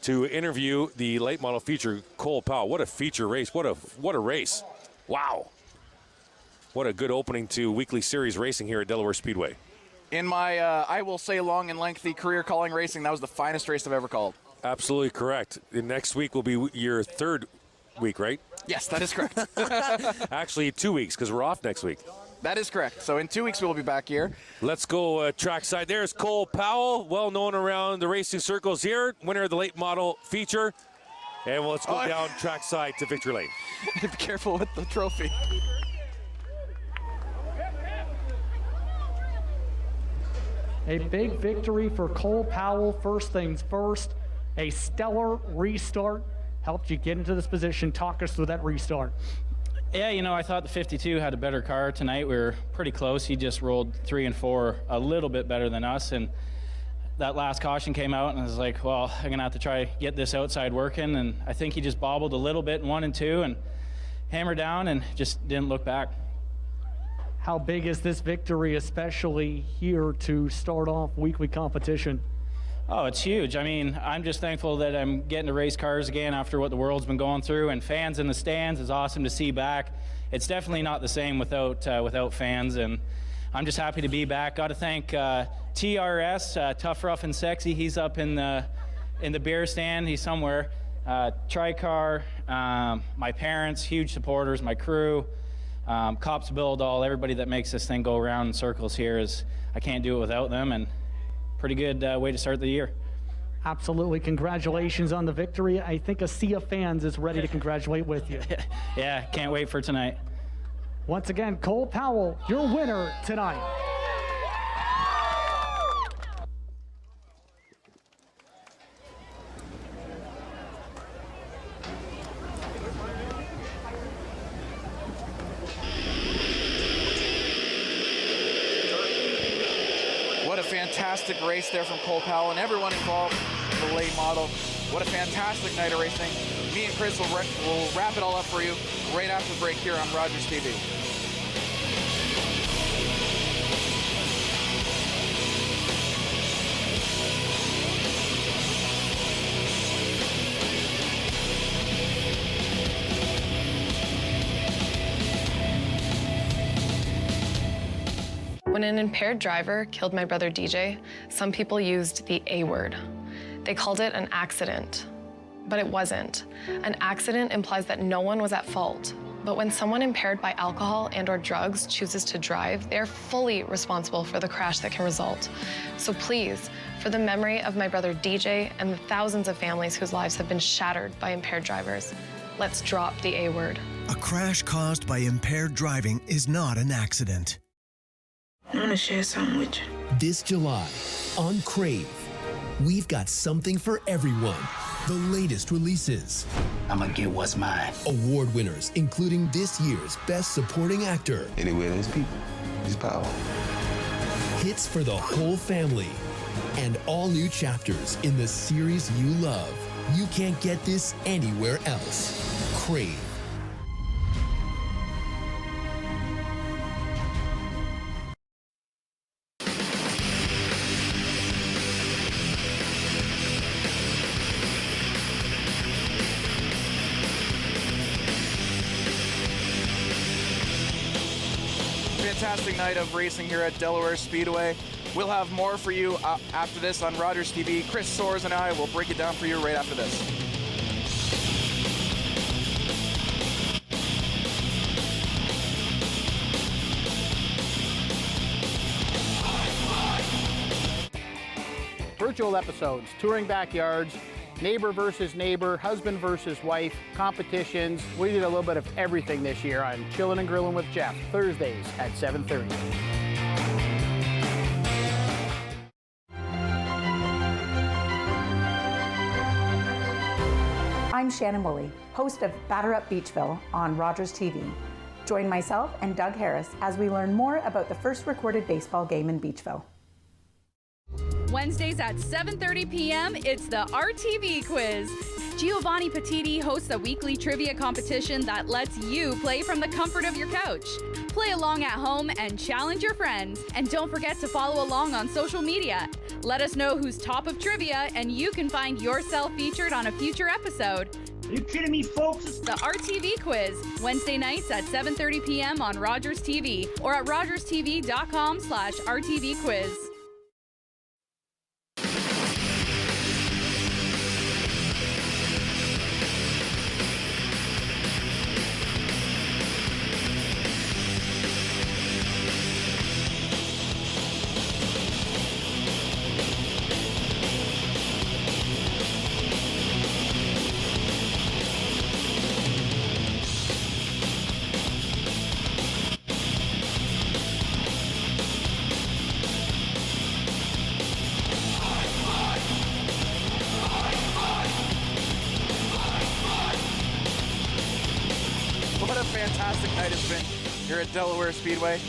to interview the late model feature Cole Powell. What a feature race. What a race. Wow. What a good opening to weekly series racing here at Delaware Speedway. In my, I will say, long and lengthy career calling racing, that was the finest race I've ever called. Absolutely correct. The next week will be your 3rd week, right? Yes, that is correct. Actually, 2 weeks because we're off next week. That is correct. So in 2 weeks, we'll be back here. Let's go trackside. There's Cole Powell, well known around the racing circles here, winner of the late model feature. And let's go down trackside to victory lane. Be careful with the trophy. A big victory for Cole Powell. First things first, a stellar restart helped you get into this position. Talk us through that restart. Yeah, you know, I thought the 52 had a better car tonight. We were pretty close. He just rolled 3 and 4 a little bit better than us. And that last caution came out, and I was like, well, I'm going to have to try get this outside working. And I think he just bobbled a little bit in 1 and 2 and hammered down and just didn't look back. How big is this victory, especially here to start off weekly competition? Oh, it's huge. I mean, I'm just thankful that I'm getting to race cars again after what the world's been going through, and fans in the stands is awesome to see back. It's definitely not the same without fans, and I'm just happy to be back. Got to thank TRS, Tough, Rough, and Sexy. He's up in the beer stand. He's somewhere. Tricar, my parents, huge supporters, my crew, Cops Build All, everybody that makes this thing go around in circles here. I can't do it without them, and pretty good way to start the year. Absolutely. Congratulations on the victory. I think a sea of fans is ready to congratulate with you. Yeah, can't wait for tonight. Once again, Cole Powell, your winner tonight. Fantastic race there from Cole Powell and everyone involved in the late model. What a fantastic night of racing. Me and Chris will wrap it all up for you right after the break here on Rogers TV. When an impaired driver killed my brother DJ, some people used the A word. They called it an accident, but it wasn't. An accident implies that no one was at fault. But when someone impaired by alcohol and/or drugs chooses to drive, they're fully responsible for the crash that can result. So please, for the memory of my brother DJ and the thousands of families whose lives have been shattered by impaired drivers, let's drop the A word. A crash caused by impaired driving is not an accident. I want to share something with you. This July, on Crave, we've got something for everyone. The latest releases. I'm gonna get what's mine. Award winners, including this year's Best Supporting Actor. Anywhere there's people, there's power. Hits for the whole family. And all new chapters in the series you love. You can't get this anywhere else. Crave. Fantastic night of racing here at Delaware Speedway. We'll have more for you after this on Rogers TV. Chris Soares and I will break it down for you right after this. Virtual episodes, touring backyards, neighbor versus neighbor, husband versus wife, competitions. We did a little bit of everything this year on Chillin' and Grillin' with Jeff, Thursdays at 7:30. I'm Shannon Woolley, host of Batter Up Beachville on Rogers TV. Join myself and Doug Harris as we learn more about the first recorded baseball game in Beachville. Wednesdays at 7:30 p.m., it's the RTV Quiz. Giovanni Petiti hosts a weekly trivia competition that lets you play from the comfort of your couch. Play along at home and challenge your friends. And don't forget to follow along on social media. Let us know who's top of trivia, and you can find yourself featured on a future episode. Are you kidding me, folks? The RTV Quiz, Wednesday nights at 7:30 p.m. on Rogers TV or at rogerstv.com/RTV Quiz. Fantastic night it's been here at Delaware Speedway.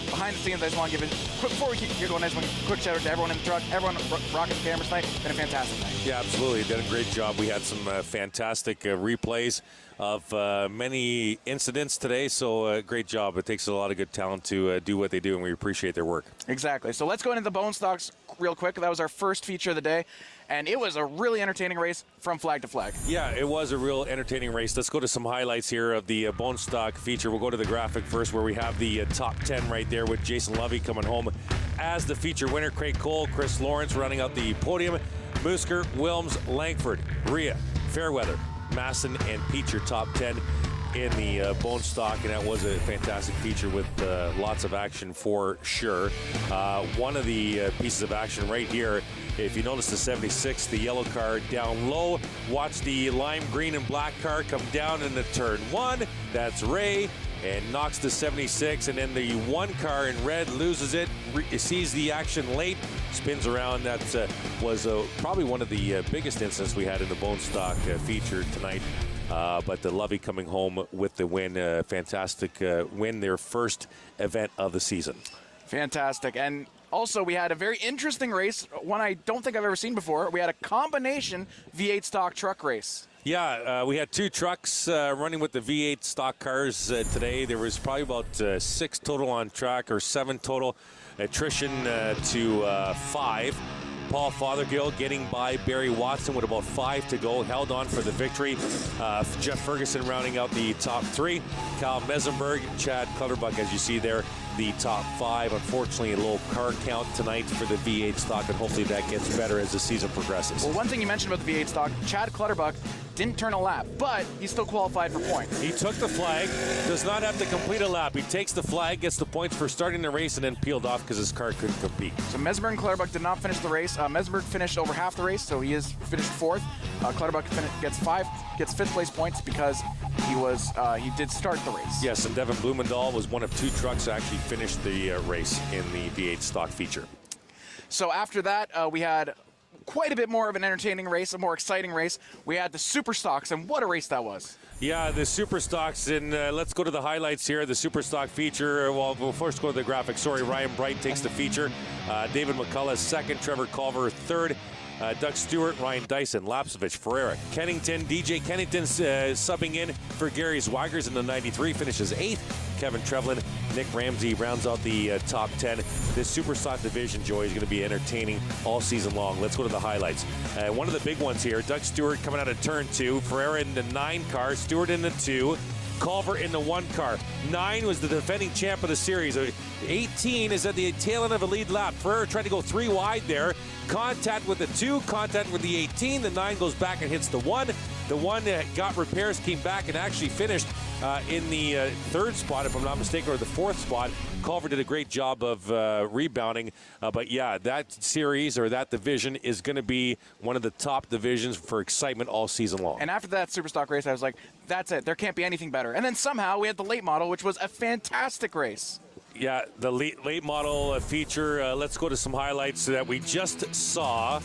Behind the scenes, I just want to give it, before we keep going, I just want to give a quick shout out to everyone in the truck, everyone rocking the cameras tonight. It's been a fantastic night. Yeah, absolutely. Did a great job. We had some fantastic replays of many incidents today, so great job. It takes a lot of good talent to do what they do, and we appreciate their work. Exactly. So let's go into the bone stocks real quick. That was our first feature of the day, and it was a really entertaining race from flag to flag. Yeah, it was a real entertaining race. Let's go to some highlights here of the bone stock feature. We'll go to the graphic first, where we have the top 10 right there with Jason Lovey coming home as the feature winner. Craig Cole, Chris Lawrence running out the podium. Musker, Wilms, Langford, Rhea, Fairweather, Masson, and Peach, your top 10 in the bone stock, and that was a fantastic feature with lots of action for sure. One of the pieces of action right here, if you notice the 76, the yellow car down low, watch the lime green and black car come down in the turn one. That's Ray, and knocks the 76, and then the one car in red loses it, sees the action late, spins around. That was probably one of the biggest incidents we had in the bone stock feature tonight. But the Lovey coming home with the win, fantastic win, their first event of the season. Fantastic. And also, we had a very interesting race, one I don't think I've ever seen before. We had a combination V8 stock truck race. Yeah, we had two trucks running with the V8 stock cars today. There was probably about 6 total on track, or 7 total. Attrition to 5. Paul Fothergill getting by Barry Watson with about 5 to go, held on for the victory. Jeff Ferguson rounding out the top 3. Kyle Mesenberg, Chad Clutterbuck, as you see there, the top 5. Unfortunately, a low car count tonight for the V8 stock, and hopefully that gets better as the season progresses. Well, one thing you mentioned about the V8 stock, Chad Clutterbuck didn't turn a lap, but he still qualified for points. He took the flag, does not have to complete a lap. He takes the flag, gets the points for starting the race, and then peeled off because his car couldn't compete. So Mesberg and Clutterbuck did not finish the race. Mesberg finished over half the race, so he is finished 4th. Clutterbuck gets 5th place points because he did start the race. Yes, and Devin Blumendahl was one of 2 trucks that actually finished the race in the V8 stock feature. So after that, we had quite a bit more of an entertaining race, a more exciting race. We had the Super Stocks, and what a race that was. Yeah, the Super Stocks, and let's go to the highlights here. The Super Stock feature, well, we'll first go to the graphics. Sorry, Ryan Bright takes the feature. David McCullough 2nd, Trevor Culver 3rd. Doug Stewart, Ryan Dyson, Lapsovich, Ferreira, Kennington, DJ Kennington subbing in for Gary Zwagers in the 93, finishes 8th. Kevin Trevlin, Nick Ramsey rounds out the top 10. This Super Stock division, Joey, is going to be entertaining all season long. Let's go to the highlights. One of the big ones here, Doug Stewart coming out of turn 2, Ferreira in the 9 car, Stewart in the 2, Culver in the 1 car. 9 was the defending champ of the series. 18 is at the tail end of a lead lap. Ferreira tried to go 3 wide there. Contact with the 2, contact with the 18. The 9 goes back and hits the 1. The 1 got repairs, came back and actually finished in the 3rd spot, if I'm not mistaken, or the 4th spot. Culver did a great job of rebounding. But yeah, that series or that division is going to be one of the top divisions for excitement all season long. And after that Super Stock race, I was like, that's it. There can't be anything better. And then somehow we had the late model, which was a fantastic race. Yeah, the late model feature. Let's go to some highlights that we just saw.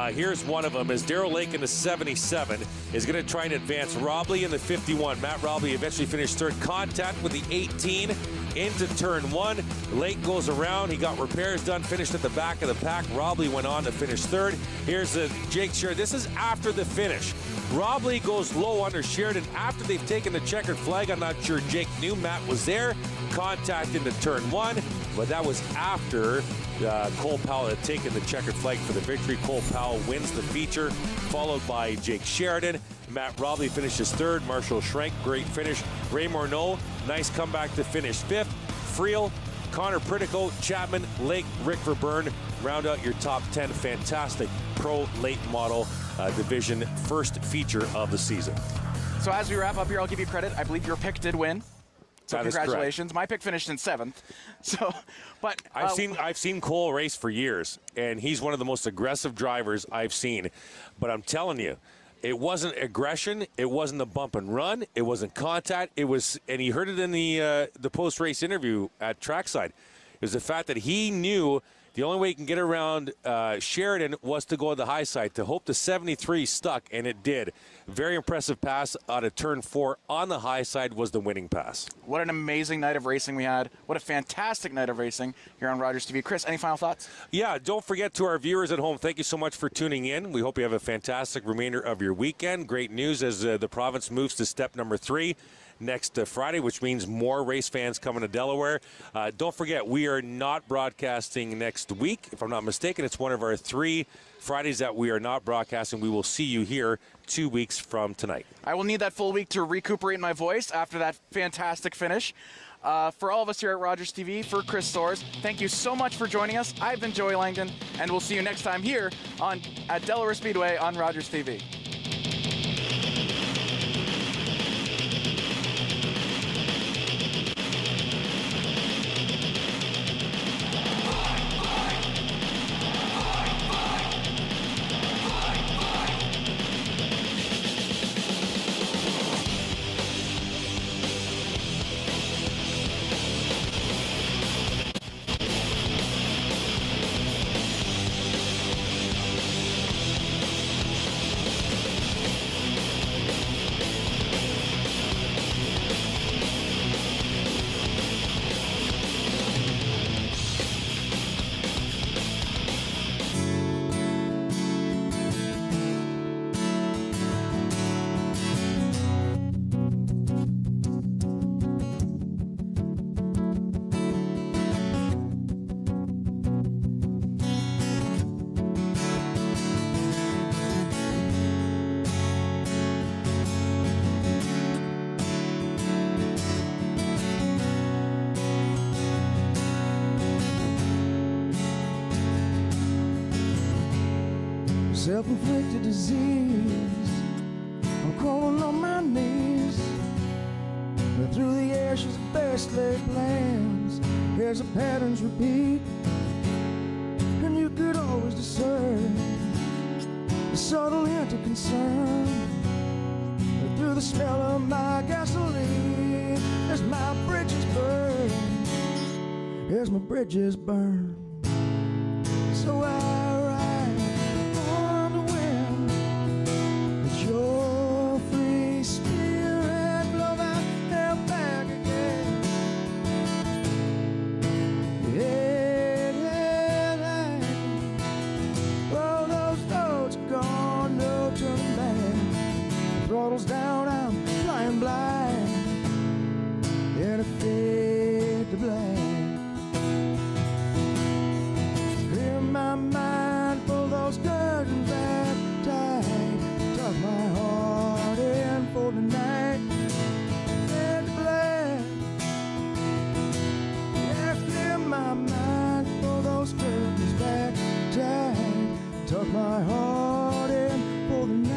Here's one of them, as Darrell Lake in the 77 is going to try and advance Robley in the 51. Matt Robley eventually finished 3rd. Contact with the 18 into turn 1. Lake goes around. He got repairs done, finished at the back of the pack. Robley went on to finish 3rd. Here's Jake Sheridan. This is after the finish. Robley goes low under Sheridan after they've taken the checkered flag. I'm not sure Jake knew Matt was there. Contact into turn 1, but that was after Cole Powell had taken the checkered flag for the victory. Cole Powell wins the feature, followed by Jake Sheridan. Matt Robley finishes 3rd. Marshall Schrank, great finish. Ray Morneau, nice comeback to finish 5th. Friel, Connor Pritico, Chapman, Lake, Rick Verburn, round out your top 10. Fantastic pro late model division first feature of the season. So as we wrap up here, I'll give you credit. I believe your pick did win. So that congratulations. My pick finished in 7th. So, but I've seen Cole race for years, and he's one of the most aggressive drivers I've seen. But I'm telling you, it wasn't aggression. It wasn't a bump and run. It wasn't contact. It was, and he heard it in the post-race interview at Trackside. It was the fact that he knew the only way he can get around Sheridan was to go to the high side, to hope the 73 stuck, and it did. Very impressive pass out of turn 4 on the high side was the winning pass. What an amazing night of racing we had. What a fantastic night of racing here on Rogers TV. Chris, any final thoughts? Yeah, don't forget to our viewers at home, thank you so much for tuning in. We hope you have a fantastic remainder of your weekend. Great news as the province moves to step number 3. Next Friday, which means more race fans coming to Delaware. Don't forget, we are not broadcasting next week. If I'm not mistaken, it's one of our 3 Fridays that we are not broadcasting. We will see you here 2 weeks from tonight. I will need that full week to recuperate my voice after that fantastic finish. For all of us here at Rogers TV, for Chris Soares, thank you so much for joining us. I've been Joey Langdon, and we'll see you next time here at Delaware Speedway on Rogers TV. Self-inflicted disease, best laid plans, as the patterns repeat, and you could always discern the subtle hint of concern through the smell of my gasoline as my bridges burn, as my bridges burn. So I ride on the wind, it's your free spirit, blow that hair back again. Well, those roads are gone, no turning back. Throttles down, I'm flying blind, and I fade to black. Clear my mind, pull those curtains back tight, tuck my heart in for the night, fade to black. Yeah, clear my mind, pull those curtains back tight, tuck my heart in for the night.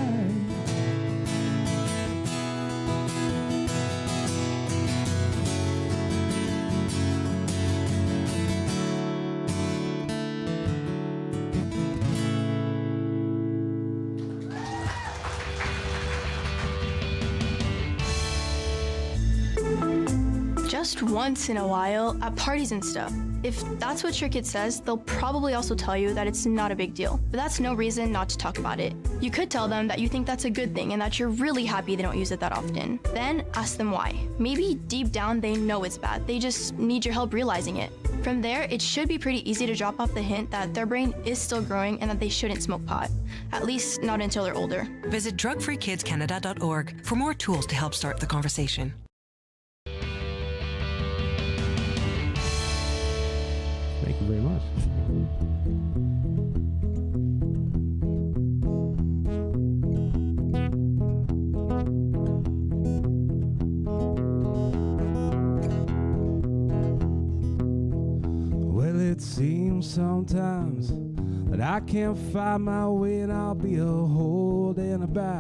Just once in a while, at parties and stuff. If that's what your kid says, they'll probably also tell you that it's not a big deal. But that's no reason not to talk about it. You could tell them that you think that's a good thing and that you're really happy they don't use it that often. Then ask them why. Maybe deep down they know it's bad. They just need your help realizing it. From there, it should be pretty easy to drop off the hint that their brain is still growing and that they shouldn't smoke pot. At least not until they're older. Visit drugfreekidscanada.org for more tools to help start the conversation. Thank you very much. Well, it seems sometimes that I can't find my way, and I'll be a holding about.